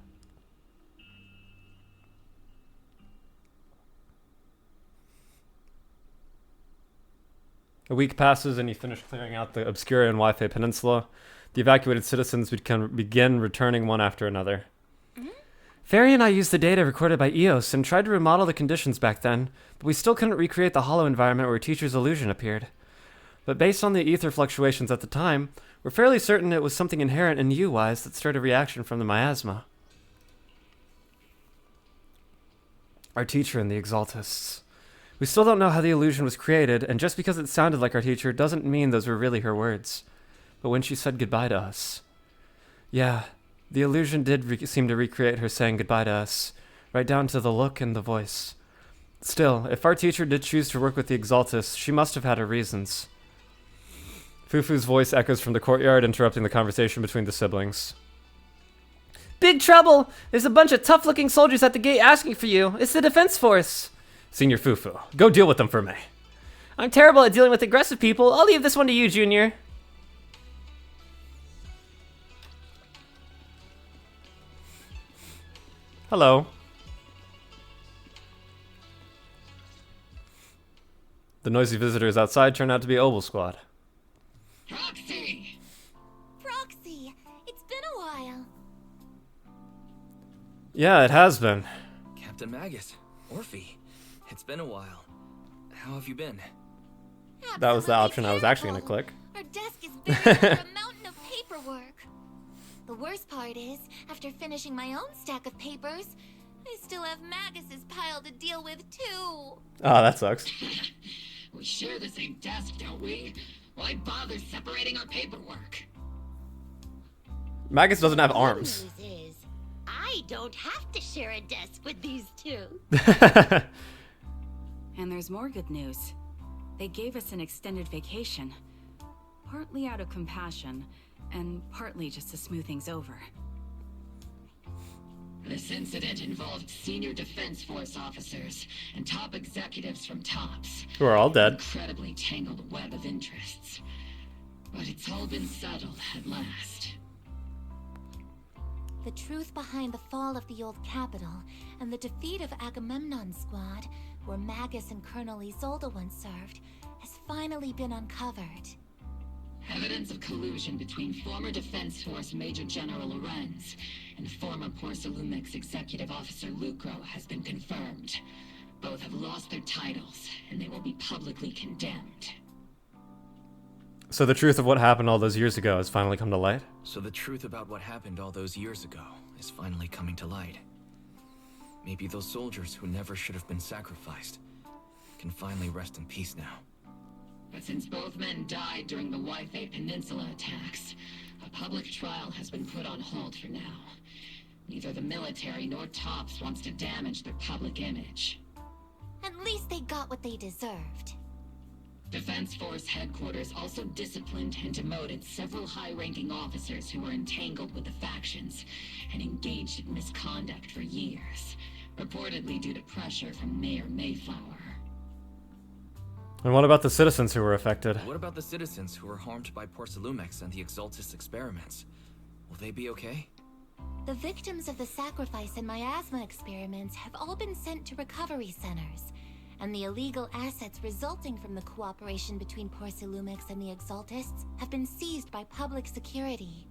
A week passes and you finish clearing out the Obscura and Wi-Fi Peninsula. The evacuated citizens begin returning one after another. Ferry and I used the data recorded by EOS and tried to remodel the conditions back then, but we still couldn't recreate the hollow environment where Teacher's illusion appeared. But based on the ether fluctuations at the time, we're fairly certain it was something inherent in U-Wise that stirred a reaction from the miasma. Our teacher and the Exaltists. We still don't know how the illusion was created, and just because it sounded like our teacher doesn't mean those were really her words. But when she said goodbye to us... Yeah, the illusion did seem to recreate her saying goodbye to us, right down to the look and the voice. Still, if our teacher did choose to work with the Exaltists, she must have had her reasons. Fufu's voice echoes from the courtyard, interrupting the conversation between the siblings. Big trouble! There's a bunch of tough-looking soldiers at the gate asking for you. It's the defense force. Senior Fufu, go deal with them for me. I'm terrible at dealing with aggressive people. I'll leave this one to you, Junior. Hello. The noisy visitors outside turn out to be Opal Squad. Proxy! Proxy, it's been a while. Yeah, it has been. Captain Magus, Orphe, it's been a while. How have you been? That was the option I was actually going to click. Our desk is buried under a mountain of paperwork. The worst part is, after finishing my own stack of papers, I still have Magus's pile to deal with too. Oh, that sucks. We share the same desk, don't we? Why bother separating our paperwork? Magus doesn't have arms. The news is, I don't have to share a desk with these two. And there's more good news. They gave us an extended vacation. Partly out of compassion, and partly just to smooth things over. This incident involved senior Defense Force officers and top executives from TOPS. Who are all dead. Incredibly tangled web of interests. But it's all been settled at last. The truth behind the fall of the old capital and the defeat of Agamemnon's squad, where Magus and Colonel Isolde once served, has finally been uncovered. Evidence of collusion between former Defense Force Major General Lorenz and former Porcelumex Executive Officer Lucro has been confirmed. Both have lost their titles, and they will be publicly condemned. So the truth of what happened all those years ago has finally come to light? So the truth about what happened all those years ago is finally coming to light. Maybe those soldiers who never should have been sacrificed can finally rest in peace now. But since both men died during the Wi-Fi Peninsula attacks, a public trial has been put on hold for now. Neither the military nor TOPS wants to damage their public image. At least they got what they deserved. Defense Force headquarters also disciplined and demoted several high-ranking officers who were entangled with the factions and engaged in misconduct for years, reportedly due to pressure from Mayor Mayflower. And what about the citizens who were affected? What about the citizens who were harmed by Porcelumex and the Exaltis experiments? Will they be okay? The victims of the sacrifice and miasma experiments have all been sent to recovery centers, and the illegal assets resulting from the cooperation between Porcelumex and the Exaltists have been seized by public security.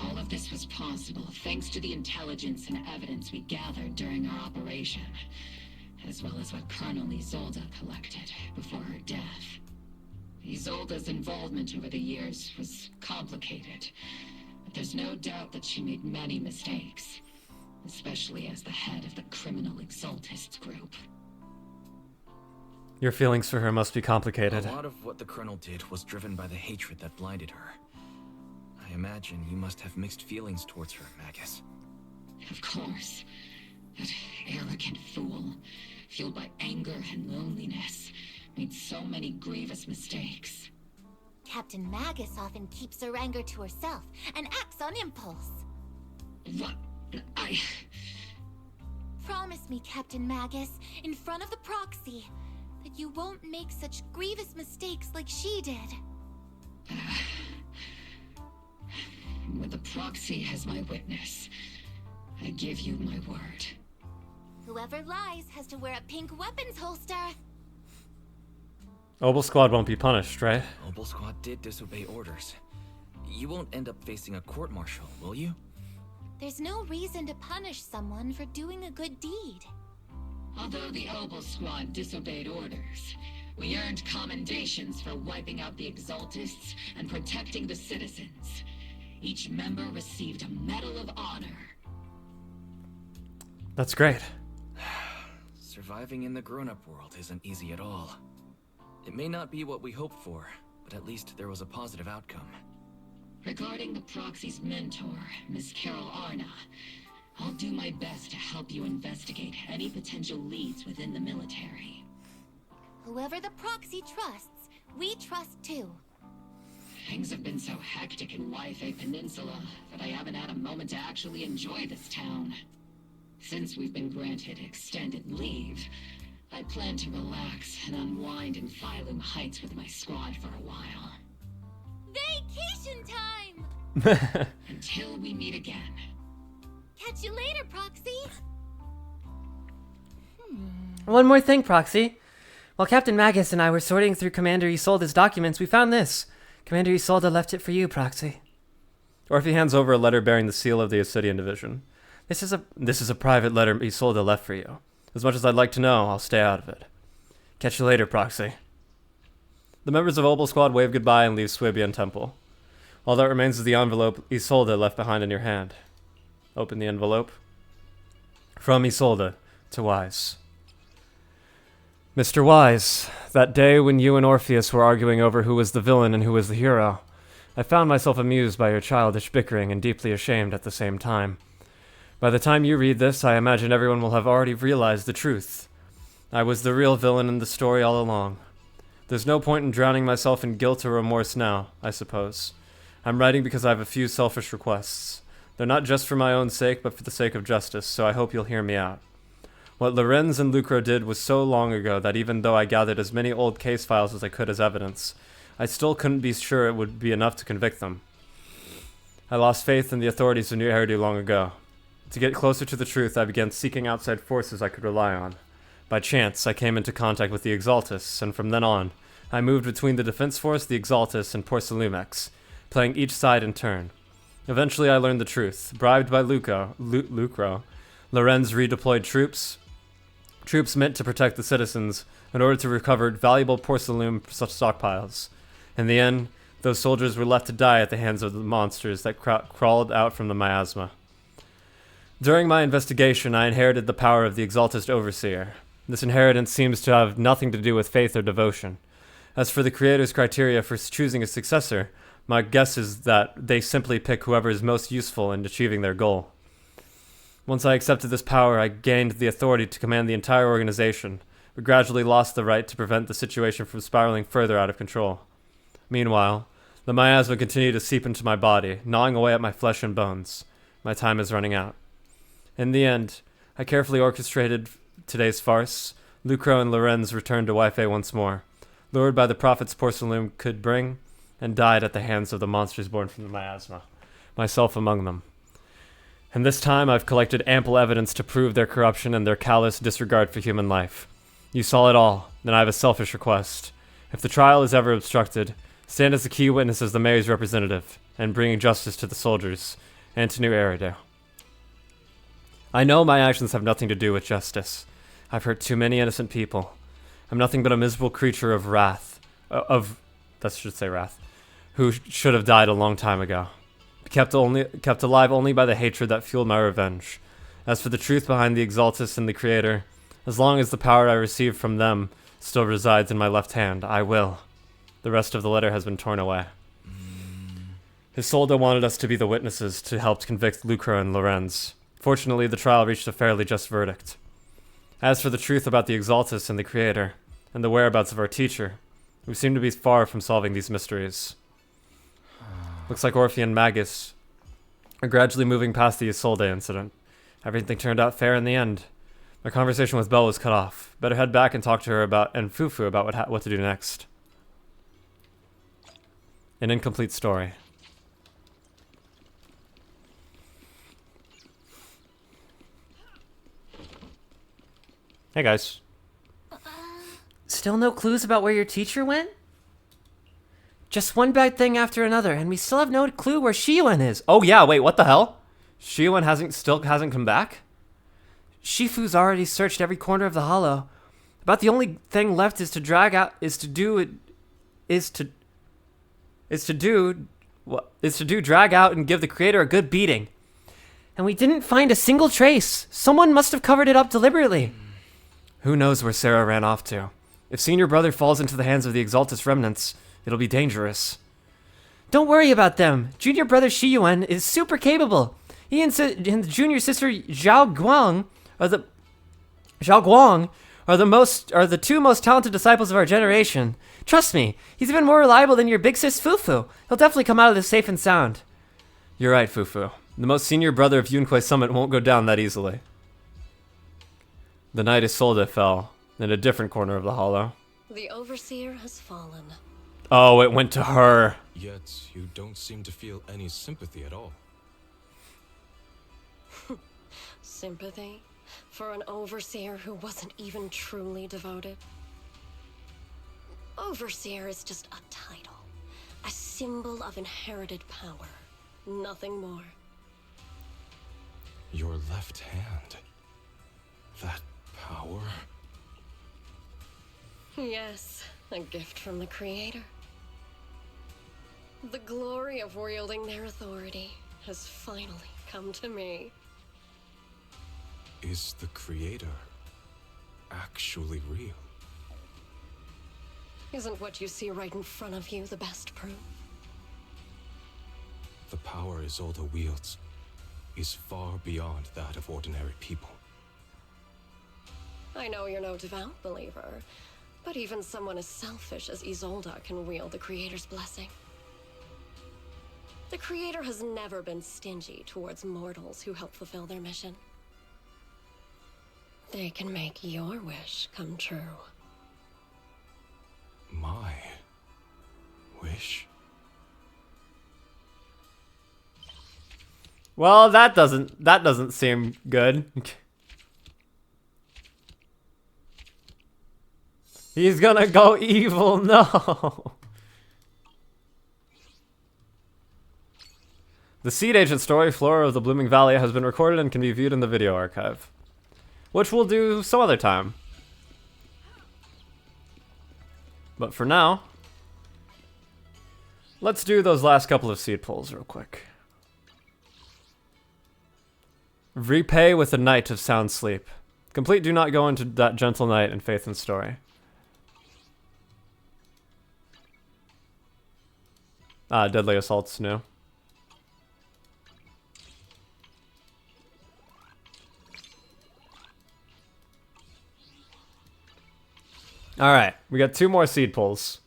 All of this was possible thanks to the intelligence and evidence we gathered during our operation, as well as what Colonel Isolde collected before her death. Isolde's involvement over the years was complicated, but there's no doubt that she made many mistakes. especially as the head of the criminal Exaltists group. Your feelings for her must be complicated. A lot of what the Colonel did was driven by the hatred that blinded her. I imagine you must have mixed feelings towards her, Magus. Of course. That arrogant fool, fueled by anger and loneliness, made so many grievous mistakes. Captain Magus often keeps her anger to herself and acts on impulse. What? Promise me, Captain Magus, in front of the proxy, that you won't make such grievous mistakes like she did. With the proxy as my witness, I give you my word. Whoever lies has to wear a pink weapons holster. Obel Squad won't be punished, right? Obel Squad did disobey orders. You won't end up facing a court-martial, will you? There's no reason to punish someone for doing a good deed. Although the Obel Squad disobeyed orders, we earned commendations for wiping out the Exaltists and protecting the citizens. Each member received a Medal of Honor. That's great. Surviving in the grown-up world isn't easy at all. It may not be what we hoped for, but at least there was a positive outcome. Regarding the proxy's mentor, Miss Carol Arna, I'll do my best to help you investigate any potential leads within the military. Whoever the proxy trusts, we trust too. Things have been so hectic in Wi-Fi Peninsula that I haven't had a moment to actually enjoy this town. Since we've been granted extended leave, I plan to relax and unwind in Phylum Heights with my squad for a while. Vacation time! Until we meet again. Catch you later, Proxy! One more thing, Proxy. While Captain Magus and I were sorting through Commander Isolde's documents, we found this. Commander Isolde left it for you, Proxy. Orphe hands over a letter bearing the seal of the Obsidian Division. This is a private letter Isolde left for you. As much as I'd like to know, I'll stay out of it. Catch you later, Proxy. The members of Obel Squad wave goodbye and leave Swabian Temple. All that remains is the envelope Isolde left behind in your hand. Open the envelope. From Isolde to Wise. Mr. Wise, that day when you and Orpheus were arguing over who was the villain and who was the hero, I found myself amused by your childish bickering and deeply ashamed at the same time. By the time you read this, I imagine everyone will have already realized the truth. I was the real villain in the story all along. There's no point in drowning myself in guilt or remorse now, I suppose. I'm writing because I have a few selfish requests. They're not just for my own sake, but for the sake of justice, so I hope you'll hear me out. What Lorenz and Lucro did was so long ago that even though I gathered as many old case files as I could as evidence, I still couldn't be sure it would be enough to convict them. I lost faith in the authorities of New Eridu long ago. To get closer to the truth, I began seeking outside forces I could rely on. By chance, I came into contact with the Exaltists, and from then on, I moved between the Defense Force, the Exaltists, and Porcelumex, playing each side in turn. Eventually, I learned the truth. Bribed by Lucro, Lorenz redeployed troops meant to protect the citizens in order to recover valuable porcelain stockpiles. In the end, those soldiers were left to die at the hands of the monsters that crawled out from the miasma. During my investigation, I inherited the power of the Exaltist Overseer. This inheritance seems to have nothing to do with faith or devotion. As for the Creator's criteria for choosing a successor, my guess is that they simply pick whoever is most useful in achieving their goal. Once I accepted this power, I gained the authority to command the entire organization, but gradually lost the right to prevent the situation from spiraling further out of control. Meanwhile, the miasma continued to seep into my body, gnawing away at my flesh and bones. My time is running out. In the end, I carefully orchestrated today's farce. Lucro and Lorenz returned to Wi-Fi once more, lured by the profits Porcelain could bring, and died at the hands of the monsters born from the miasma, myself among them. And this time I've collected ample evidence to prove their corruption and their callous disregard for human life. You saw it all, then I have a selfish request. If the trial is ever obstructed, stand as the key witness as the mayor's representative, and bringing justice to the soldiers, and to New Eridu. I know my actions have nothing to do with justice. I've hurt too many innocent people. I'm nothing but a miserable creature of wrath, who should have died a long time ago. Kept alive only by the hatred that fueled my revenge. As for the truth behind the Exaltus and the Creator, as long as the power I received from them still resides in my left hand, I will. The rest of the letter has been torn away. Isolde wanted us to be the witnesses to help convict Lucro and Lorenz. Fortunately, the trial reached a fairly just verdict. As for the truth about the Exaltus and the Creator, and the whereabouts of our teacher, we seem to be far from solving these mysteries. Looks like Orphe and Magus are gradually moving past the Isolde incident. Everything turned out fair in the end. My conversation with Belle was cut off. Better head back and talk to her and Fufu about what to do next. An incomplete story. Hey guys. Still no clues about where your teacher went? Just one bad thing after another, and we still have no clue where Shiyuan is. Oh yeah, wait, what the hell? Shiyuan still hasn't come back? Shifu's already searched every corner of the hollow. About the only thing left is to drag out drag out and give the Creator a good beating. And we didn't find a single trace. Someone must have covered it up deliberately. Who knows where Sarah ran off to? If Senior Brother falls into the hands of the Exaltus remnants, it'll be dangerous. Don't worry about them. Junior Brother Shiyuan is super capable. He and the junior sister Zhao Guang are the two most talented disciples of our generation. Trust me, he's even more reliable than your big sis Fufu. He'll definitely come out of this safe and sound. You're right, Fufu. The most senior brother of Yunquei Summit won't go down that easily. The night Isolde fell, in a different corner of the hollow. The Overseer has fallen. Oh, it went to her. Yet, you don't seem to feel any sympathy at all. Sympathy? For an Overseer who wasn't even truly devoted? Overseer is just a title. A symbol of inherited power. Nothing more. Your left hand. That power? Yes, a gift from the Creator. The glory of wielding their authority has finally come to me. Is the Creator actually real? Isn't what you see right in front of you the best proof? The power Isolde wields is far beyond that of ordinary people. I know you're no devout believer, but even someone as selfish as Isolde can wield the Creator's blessing. The Creator has never been stingy towards mortals who help fulfill their mission. They can make your wish come true. My wish? Well, that doesn't seem good. He's gonna go evil, no. The Seed Agent story, Flora of the Blooming Valley, has been recorded and can be viewed in the video archive, which we'll do some other time. But for now, let's do those last couple of seed pulls real quick. Repay with a night of sound sleep. Complete do not go into that gentle night in Faith and Story. Deadly Assault's new. Alright, we got 2 more seed pulls.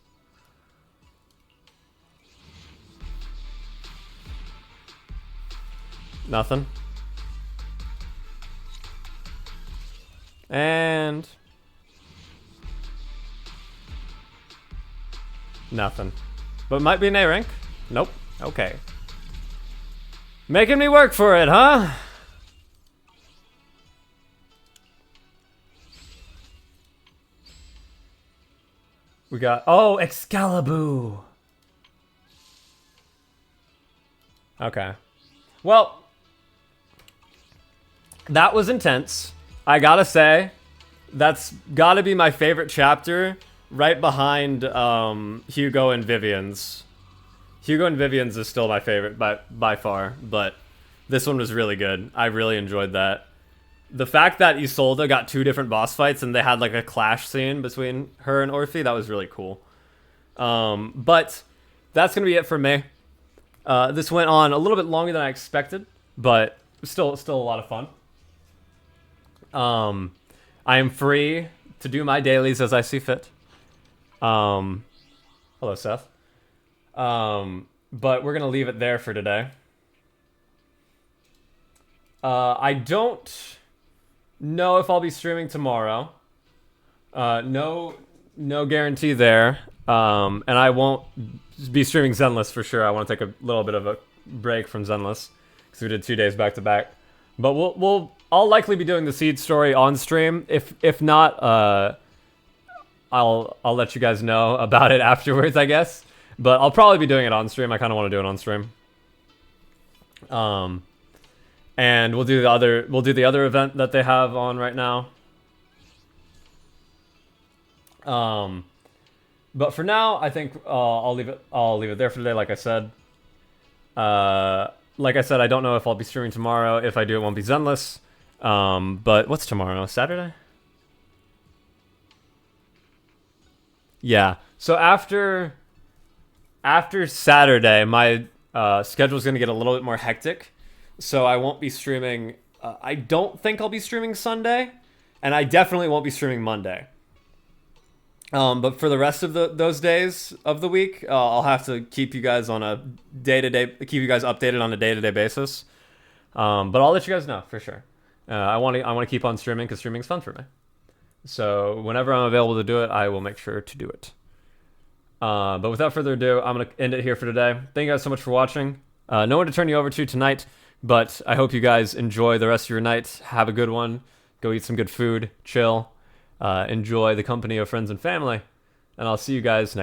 Nothing. And... nothing. But it might be an A rank. Nope. Okay. Making me work for it, huh? We got... oh, Excalibur! Okay. Well, that was intense. I gotta say, that's gotta be my favorite chapter, right behind Hugo and Vivian's. Hugo and Vivian's is still my favorite by far, but this one was really good. I really enjoyed that. the fact that Isolde got 2 different boss fights and they had like a clash scene between her and Orphe, that was really cool. But that's gonna be it for me. This went on a little bit longer than I expected, but still a lot of fun. I am free to do my dailies as I see fit. Hello, Seth. But we're gonna leave it there for today. I don't know if I'll be streaming tomorrow. No guarantee there. And I won't be streaming Zenless for sure. I want to take a little bit of a break from Zenless because we did 2 days back to back. But I'll likely be doing the Seed story on stream. If not, I'll let you guys know about it afterwards, I guess. But I'll probably be doing it on stream. I kind of want to do it on stream. And we'll do the other event that they have on right now. But for now, I think I'll leave it there for today. Like I said, I don't know if I'll be streaming tomorrow. If I do, it won't be Zenless. But what's tomorrow? Saturday? Yeah. So after Saturday, my schedule is gonna get a little bit more hectic. So I won't be streaming. I don't think I'll be streaming Sunday, and I definitely won't be streaming Monday. But for the rest of those days of the week, I'll have to keep you guys on a keep you guys updated on a day-to-day basis. But I'll let you guys know for sure. I want to keep on streaming because streaming's fun for me. So whenever I'm available to do it, I will make sure to do it. But without further ado, I'm gonna end it here for today. Thank you guys so much for watching. No one to turn you over to tonight, but I hope you guys enjoy the rest of your night. Have a good one. Go eat some good food. Chill. Enjoy the company of friends and family. And I'll see you guys next